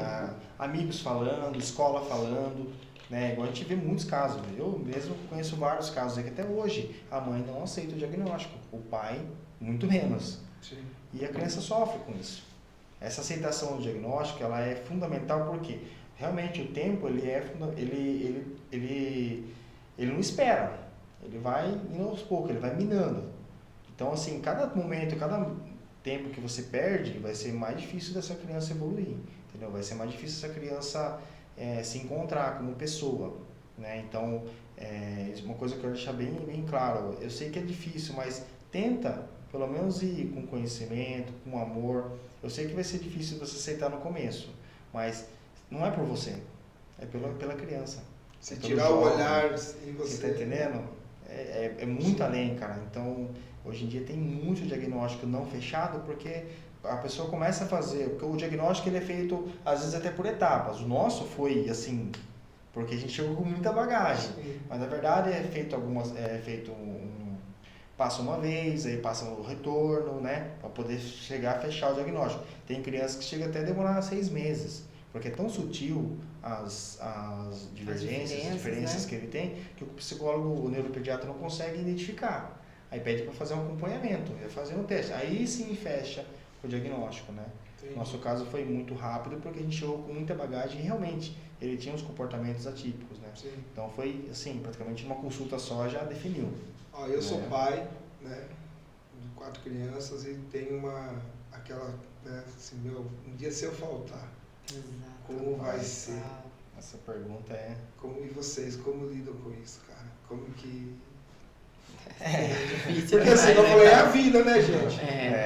Amigos falando, escola falando, né? Igual a gente vê muitos casos. Eu mesmo conheço vários casos aqui até hoje. A mãe não aceita o diagnóstico, o pai muito menos. Sim. E a criança sofre com isso. Essa aceitação do diagnóstico, ela é fundamental porque realmente o tempo ele não espera, ele vai indo aos poucos, ele vai minando. Então assim, cada momento, cada tempo que você perde, vai ser mais difícil dessa criança evoluir, entendeu? Vai ser mais difícil essa criança se encontrar como pessoa, né? Então, uma coisa que eu quero deixar bem claro, eu sei que é difícil, mas tenta pelo menos ir com conhecimento, com amor. Eu sei que vai ser difícil você aceitar no começo, mas não é por você, é pela criança. Se tirar o olhar em Você você. tá entendendo? É muito além, cara. Então, hoje em dia tem muito diagnóstico não fechado, porque a pessoa começa a fazer, porque o diagnóstico ele é feito às vezes até por etapas. O nosso foi assim, porque a gente chegou com muita bagagem. Sim. Mas na verdade passa uma vez, aí passa o retorno, né, para poder chegar a fechar o diagnóstico. Tem crianças que chega até a demorar 6 meses, porque é tão sutil as divergências, as diferenças, né, que ele tem, que o psicólogo, o neuropediatra não consegue identificar. Aí pede para fazer um acompanhamento, fazer um teste. Aí sim fecha o diagnóstico, né? Sim. Nosso caso foi muito rápido porque a gente chegou com muita bagagem e realmente ele tinha uns comportamentos atípicos, né? Sim. Então foi assim, praticamente uma consulta só já definiu. Ó, eu sou pai, né, de 4 crianças e tenho aquela, né, assim, um dia se eu faltar, como vai ser? Essa pergunta é... E vocês, como lidam com isso, cara? Como que... Difícil, Porque assim, eu falei, é a vida, né, gente?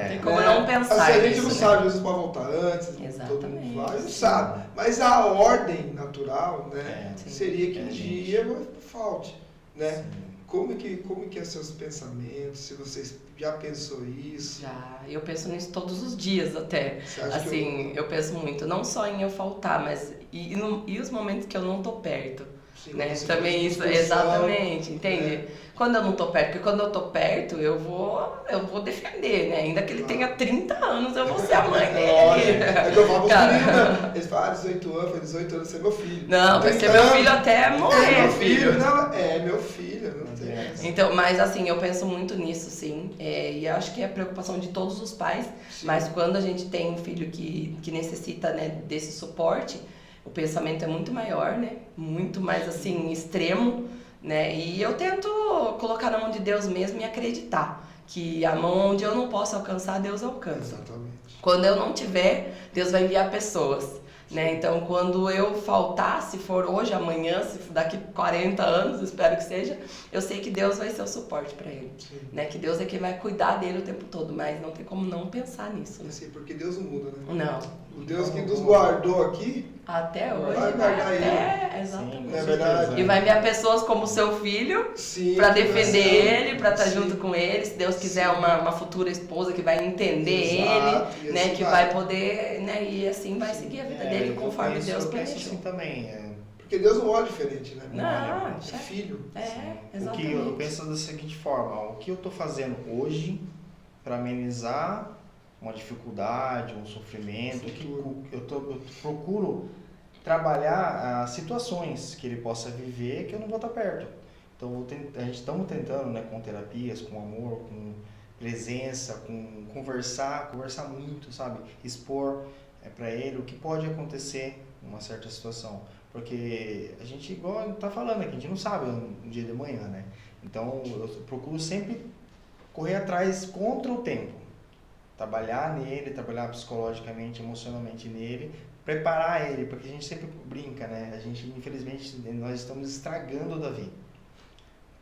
tem como não pensar assim, a gente nisso, não né? sabe, às vezes pode voltar antes, Exatamente. todo mundo vai, não sabe. Mas a ordem natural, né, Sim. seria que um gente. dia falte, né? Sim. Como que é seus pensamentos? Se vocês já pensou isso? Já, eu penso nisso todos os dias até. Você acha que Assim, eu penso muito, não só em eu faltar, mas e os momentos que eu não tô perto, Sim, né? você Também faz isso, discussão, exatamente, entende? né? Quando eu não tô perto, porque quando eu tô perto, eu vou defender, né? Ainda que ele tenha 30 anos, eu vou ser a mãe dele. É que eu falo pros Cara. meninos mesmo. Eles falam, 18 anos, foi 18 anos, você é meu filho. Não, vai ser 30 meu anos, filho até morrer, é meu filho. Não, é meu filho, não tem essa. Então, mas assim, eu penso muito nisso, sim. E eu acho que é a preocupação de todos os pais. Sim. Mas quando a gente tem um filho que necessita, né, desse suporte, o pensamento é muito maior, né? Muito mais, assim, extremo, né? E eu tento colocar na mão de Deus mesmo e acreditar que a mão onde eu não posso alcançar, Deus alcança. Exatamente. Quando eu não tiver, Deus vai enviar pessoas, né? Então, quando eu faltar, se for hoje, amanhã, se for daqui 40 anos, espero que seja, eu sei que Deus vai ser o suporte para ele, Sim. né? Que Deus é quem vai cuidar dele o tempo todo, mas não tem como não pensar nisso, né? Assim, porque Deus não muda, né? Não. O Deus que nos guardou aqui, Até hoje Vai guardar até... Sim, Exatamente. não é verdade? E vai enviar pessoas como seu filho sim. para defender ele, para estar Sim. junto com ele, se Deus quiser Sim. uma futura esposa que vai entender Exato, e ele, né, assim que vai poder, né, e assim vai seguir a vida dele conforme Deus Eu penso planejou. assim também. Porque Deus não olha diferente, né? Não, É filho. é, O exatamente. que eu penso da seguinte forma, o que eu estou fazendo hoje para amenizar uma dificuldade, um sofrimento, eu procuro trabalhar situações que ele possa viver que eu não vou estar perto. Então a gente estamos tentando, né, com terapias, com amor, com presença, com conversar muito, sabe? Expor para ele o que pode acontecer numa certa situação. Porque a gente, igual tá falando aqui, a gente não sabe no dia de manhã, né? Então eu procuro sempre correr atrás contra o tempo. Trabalhar nele, trabalhar psicologicamente, emocionalmente nele, preparar ele, porque a gente sempre brinca, né? A gente, infelizmente, nós estamos estragando o Davi.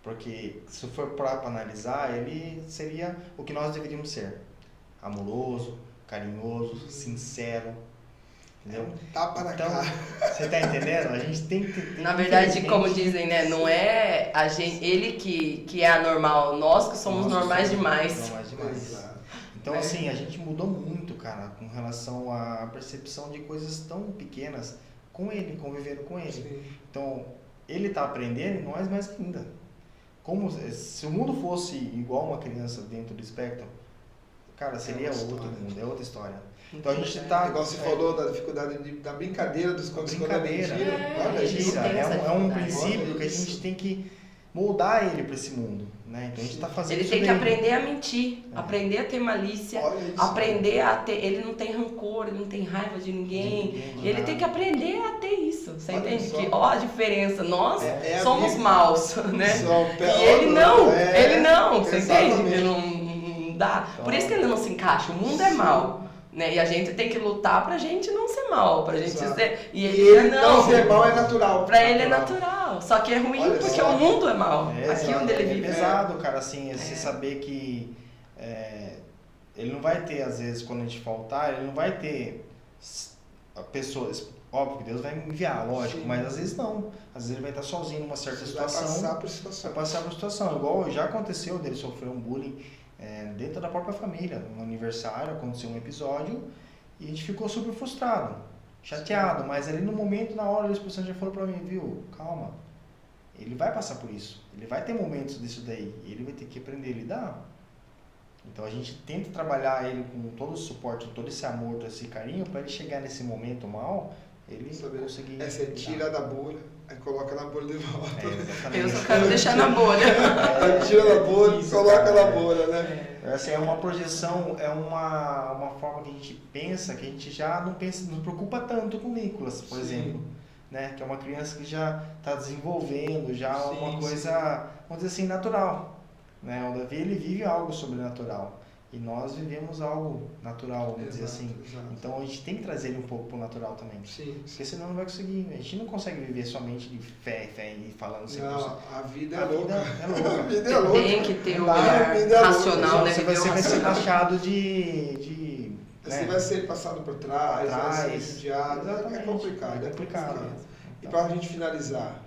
Porque se for para analisar, ele seria o que nós deveríamos ser. Amoroso, carinhoso, sincero. Entendeu? Tapa na Então, cara. você tá entendendo? A gente tem que... Na verdade, como dizem, né, não é a gente, ele que é anormal, nós que somos normais demais. Normais demais. Exato. Então, assim, a gente mudou muito, cara, com relação à percepção de coisas tão pequenas com ele, convivendo com ele. Sim. Então, ele tá aprendendo e nós mais ainda. Se o mundo fosse igual uma criança dentro do espectro, cara, seria outra outro história. mundo, é outra história. Então, a gente tá... Igual você falou da dificuldade da brincadeira dos quando Brincadeira. Olha isso. Tem essa É um dificuldade. princípio Olha que a isso. gente tem que moldar ele para esse mundo. né? Então a gente tá fazendo Ele isso tem que daí. aprender a mentir, aprender a ter malícia, Olha isso. aprender a ter... Ele não tem rancor, ele não tem raiva de ninguém. De Ele nada. tem que aprender a ter isso. Você Olha entende? só. Que, ó a diferença. Nós É a somos Bíblia. maus, né? E ele não, você entende? Exatamente. Ele não dá. Por isso que ele não se encaixa. O mundo é mau. Né? E a gente tem que lutar pra gente não ser mal, pra gente Exato. ser... E ele não ser mal é natural. Pra ele é natural. Só que é ruim Olha porque só. o mundo é mau. É, Aqui exato. onde ele É vive. pesado, cara, assim, você saber que ele não vai ter, às vezes, quando a gente faltar, ele não vai ter pessoas. Óbvio que Deus vai enviar, lógico, Sim. mas às vezes não. Às vezes ele vai estar sozinho numa certa Você vai situação. passar por situação. Vai passar por situação. Igual já aconteceu dele sofrer um bullying dentro da própria família. No aniversário aconteceu um episódio e a gente ficou super frustrado, chateado. Mas ali no momento, na hora, o Espírito Santo já falou pra mim, viu, calma. Ele vai passar por isso. Ele vai ter momentos disso daí. E ele vai ter que aprender a lidar. Então a gente tenta trabalhar ele com todo o suporte, todo esse amor, todo esse carinho, para ele chegar nesse momento mal, ele conseguir. Você lidar. tira da bolha, aí coloca na bolha de volta. Exatamente. Eu só quero deixar na bolha. Aí tira da bolha, Isso, coloca cara, na bolha, né? Essa é uma projeção, é uma forma que a gente pensa, que a gente já não preocupa tanto com o Nicolas, por Sim. exemplo. Né? Que é uma criança que já está desenvolvendo, já Sim, uma coisa, vamos dizer assim, natural. Né? O Davi, ele vive algo sobrenatural. E nós vivemos algo natural, vamos dizer assim. Exato. Então a gente tem que trazer ele um pouco pro natural também. Sim. Porque senão não vai conseguir. A gente não consegue viver somente de fé e falando 100%. Não, a vida é A louca. vida é louca. A vida é louca. Tem que ter o Não, olhar a vida é louca. racional, né? Você Viver o vai ser racional. taxado de Você né? vai ser passado por trás, vai ser judiado. É Exatamente. complicado. É complicado. E para a gente finalizar,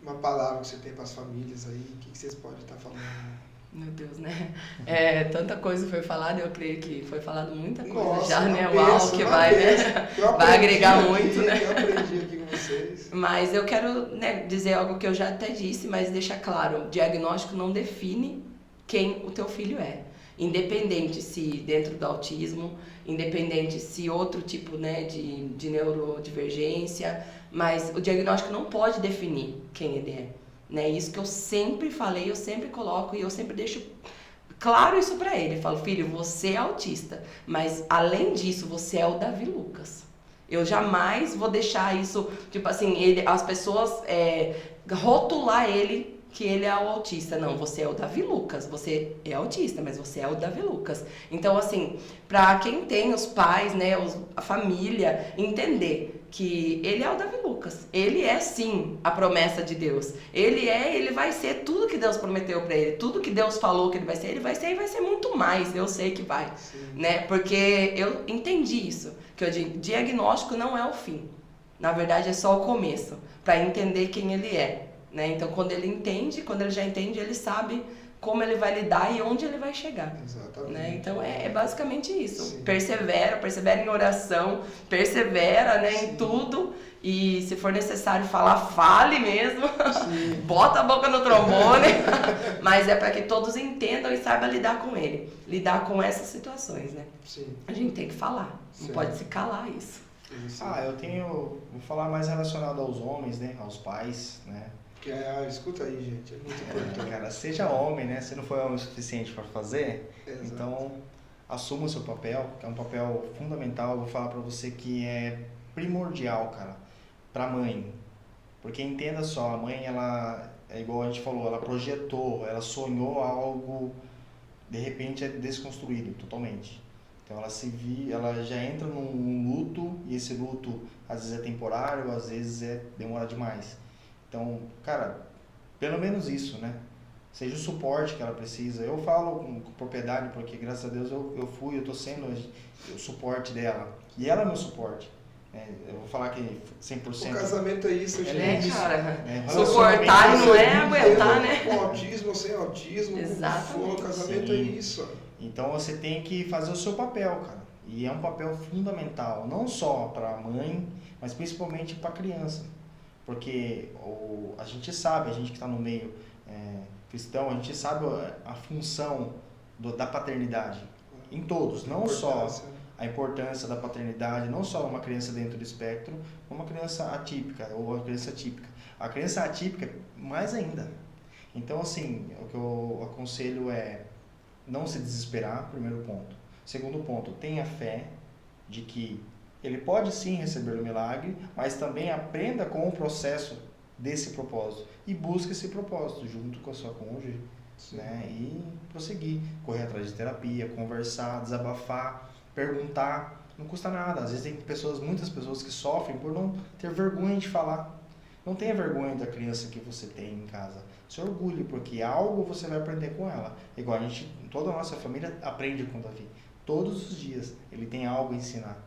uma palavra que você tem para as famílias aí, o que vocês podem estar falando? Meu Deus, né? Tanta coisa foi falada, eu creio que foi falado muita coisa Nossa, já, né? uma Uau, benção, que uma vai, benção. né? Eu aprendi Vai agregar aqui, muito, né? Eu aprendi aqui com vocês. Mas eu quero, né, dizer algo que eu já até disse, mas deixar claro, o diagnóstico não define quem o teu filho é. Independente se dentro do autismo, independente se outro tipo, né, de neurodivergência, mas o diagnóstico não pode definir quem ele é. Né? Isso que eu sempre falei, eu sempre coloco e eu sempre deixo claro isso pra ele. Eu falo, filho, você é autista, mas além disso, você é o Davi Lucas. Eu jamais vou deixar isso, tipo assim, as pessoas rotular ele que ele é o autista. Não, você é o Davi Lucas. Você é autista, mas você é o Davi Lucas. Então, assim, pra quem tem os pais, né, a família, entender que ele é o Davi Lucas. Ele é, sim, a promessa de Deus. Ele vai ser tudo que Deus prometeu pra ele. Tudo que Deus falou que ele vai ser e vai ser muito mais. Eu sei que vai, né? Porque eu entendi isso, que o diagnóstico não é o fim. Na verdade, é só o começo, pra entender quem ele é. Né? Então, quando ele já entende, ele sabe como ele vai lidar e onde ele vai chegar. Exatamente. Né? Então, é basicamente isso. Sim. Persevera em oração, persevera, né, em tudo. E se for necessário falar, fale mesmo. Sim. Bota a boca no trombone. Mas é para que todos entendam e saibam lidar com ele. Lidar com essas situações, né? Sim. A gente tem que falar. Não Sim. pode se calar isso. Vou falar mais relacionado aos homens, né, aos pais, né. Escuta aí, gente, é muito importante. Cara, seja homem, né, se não for homem o suficiente para fazer, Exato. então assuma o seu papel, que é um papel fundamental. Eu vou falar para você que é primordial, cara, pra mãe. Porque entenda só, a mãe, ela é igual a gente falou, ela projetou, ela sonhou algo, de repente é desconstruído totalmente. Então ela já entra num luto, e esse luto às vezes é temporário, às vezes demora demais. Então, cara, pelo menos isso, né? Seja o suporte que ela precisa. Eu falo com propriedade porque, graças a Deus, eu tô sendo o suporte dela. E ela é meu suporte. Eu vou falar que 100%. O casamento é isso, gente. É, cara. Relacionamento Suportar não é aguentar, né? Com autismo ou sem autismo, Exatamente. como for, o casamento é Sim. isso. Então você tem que fazer o seu papel, cara. E é um papel fundamental, não só para a mãe, mas principalmente para a criança. Porque a gente sabe, a gente que está no meio cristão, a gente sabe a função da paternidade em todos, não só a importância da paternidade, não só uma criança dentro do espectro, uma criança atípica ou uma criança típica. A criança atípica, mais ainda. Então, assim, o que eu aconselho é não se desesperar, primeiro ponto. Segundo ponto, tenha fé de que ele pode sim receber o milagre, mas também aprenda com o processo desse propósito e busque esse propósito junto com a sua cônjuge, né? E prosseguir, correr atrás de terapia, conversar, desabafar, perguntar, não custa nada. Às vezes tem muitas pessoas que sofrem por não ter vergonha de falar. Não tenha vergonha da criança que você tem em casa. Se orgulhe, porque algo você vai aprender com ela. Igual toda a nossa família aprende com o Davi. Todos os dias ele tem algo a ensinar,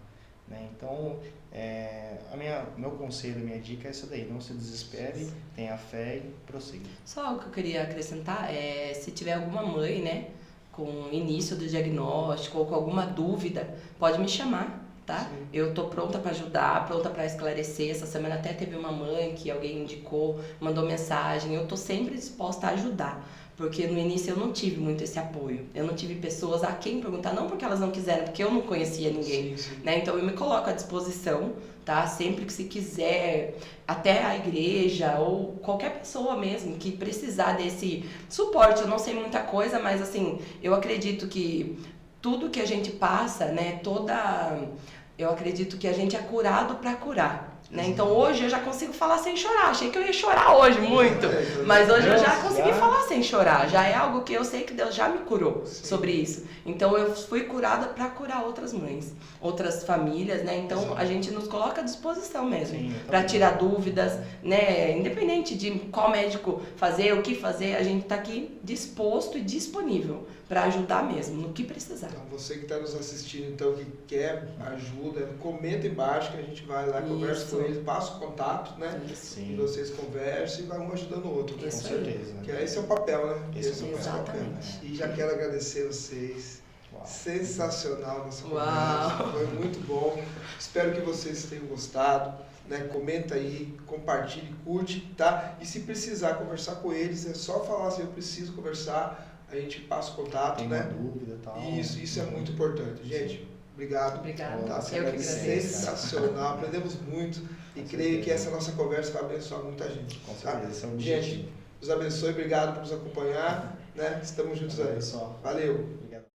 né? Então, meu conselho, minha dica é essa daí. Não se desespere, tenha fé e prossiga. Só algo que eu queria acrescentar é, se tiver alguma mãe, né, com o início do diagnóstico ou com alguma dúvida, pode me chamar, tá? Sim. Eu tô pronta para ajudar, pronta para esclarecer. Essa semana até teve uma mãe que alguém indicou, mandou mensagem. Eu tô sempre disposta a ajudar, porque no início eu não tive muito esse apoio. Eu não tive pessoas a quem perguntar, não porque elas não quiseram, porque eu não conhecia ninguém, Sim. né? Então eu me coloco à disposição, tá? Sempre que se quiser, até a igreja ou qualquer pessoa mesmo que precisar desse suporte. Eu não sei muita coisa, mas assim, eu acredito que tudo que a gente passa, né, eu acredito que a gente é curado para curar, né? Então hoje eu já consigo falar sem chorar. Achei que eu ia chorar hoje muito, mas hoje eu já consegui falar sem chorar. Já é algo que eu sei que Deus já me curou sobre isso. Então eu fui curada para curar outras mães, outras famílias, né? Então a gente nos coloca à disposição mesmo para tirar dúvidas, né? Independente de qual médico fazer, o que fazer, a gente está aqui disposto e disponível para ajudar mesmo no que precisar. Então, você que está nos assistindo, então, que quer ajuda, comenta embaixo que a gente vai lá, conversa com eles, passa o contato, né? Isso. E vocês conversam e vai um ajudando o outro. Com certeza. Que esse é o papel, né? Esse é o nosso papel. Exatamente. E já quero agradecer vocês. Uau. Sensacional a nossa Uau. conversa. Foi muito bom. Espero que vocês tenham gostado. Né? Comenta aí, compartilhe, curte, tá? E se precisar conversar com eles, é só falar assim, eu preciso conversar. A gente passa o contato, Tem né? uma dúvida e tal. Isso é muito importante. Gente, obrigado. Obrigada. Tá, Eu que agradeço. sensacional, aprendemos muito e creio que essa nossa conversa vai abençoar muita gente. Com Tá? certeza, esse é o Gente, objetivo. Deus abençoe, obrigado por nos acompanhar, né? Estamos juntos aí. Pessoal. Valeu. Obrigado.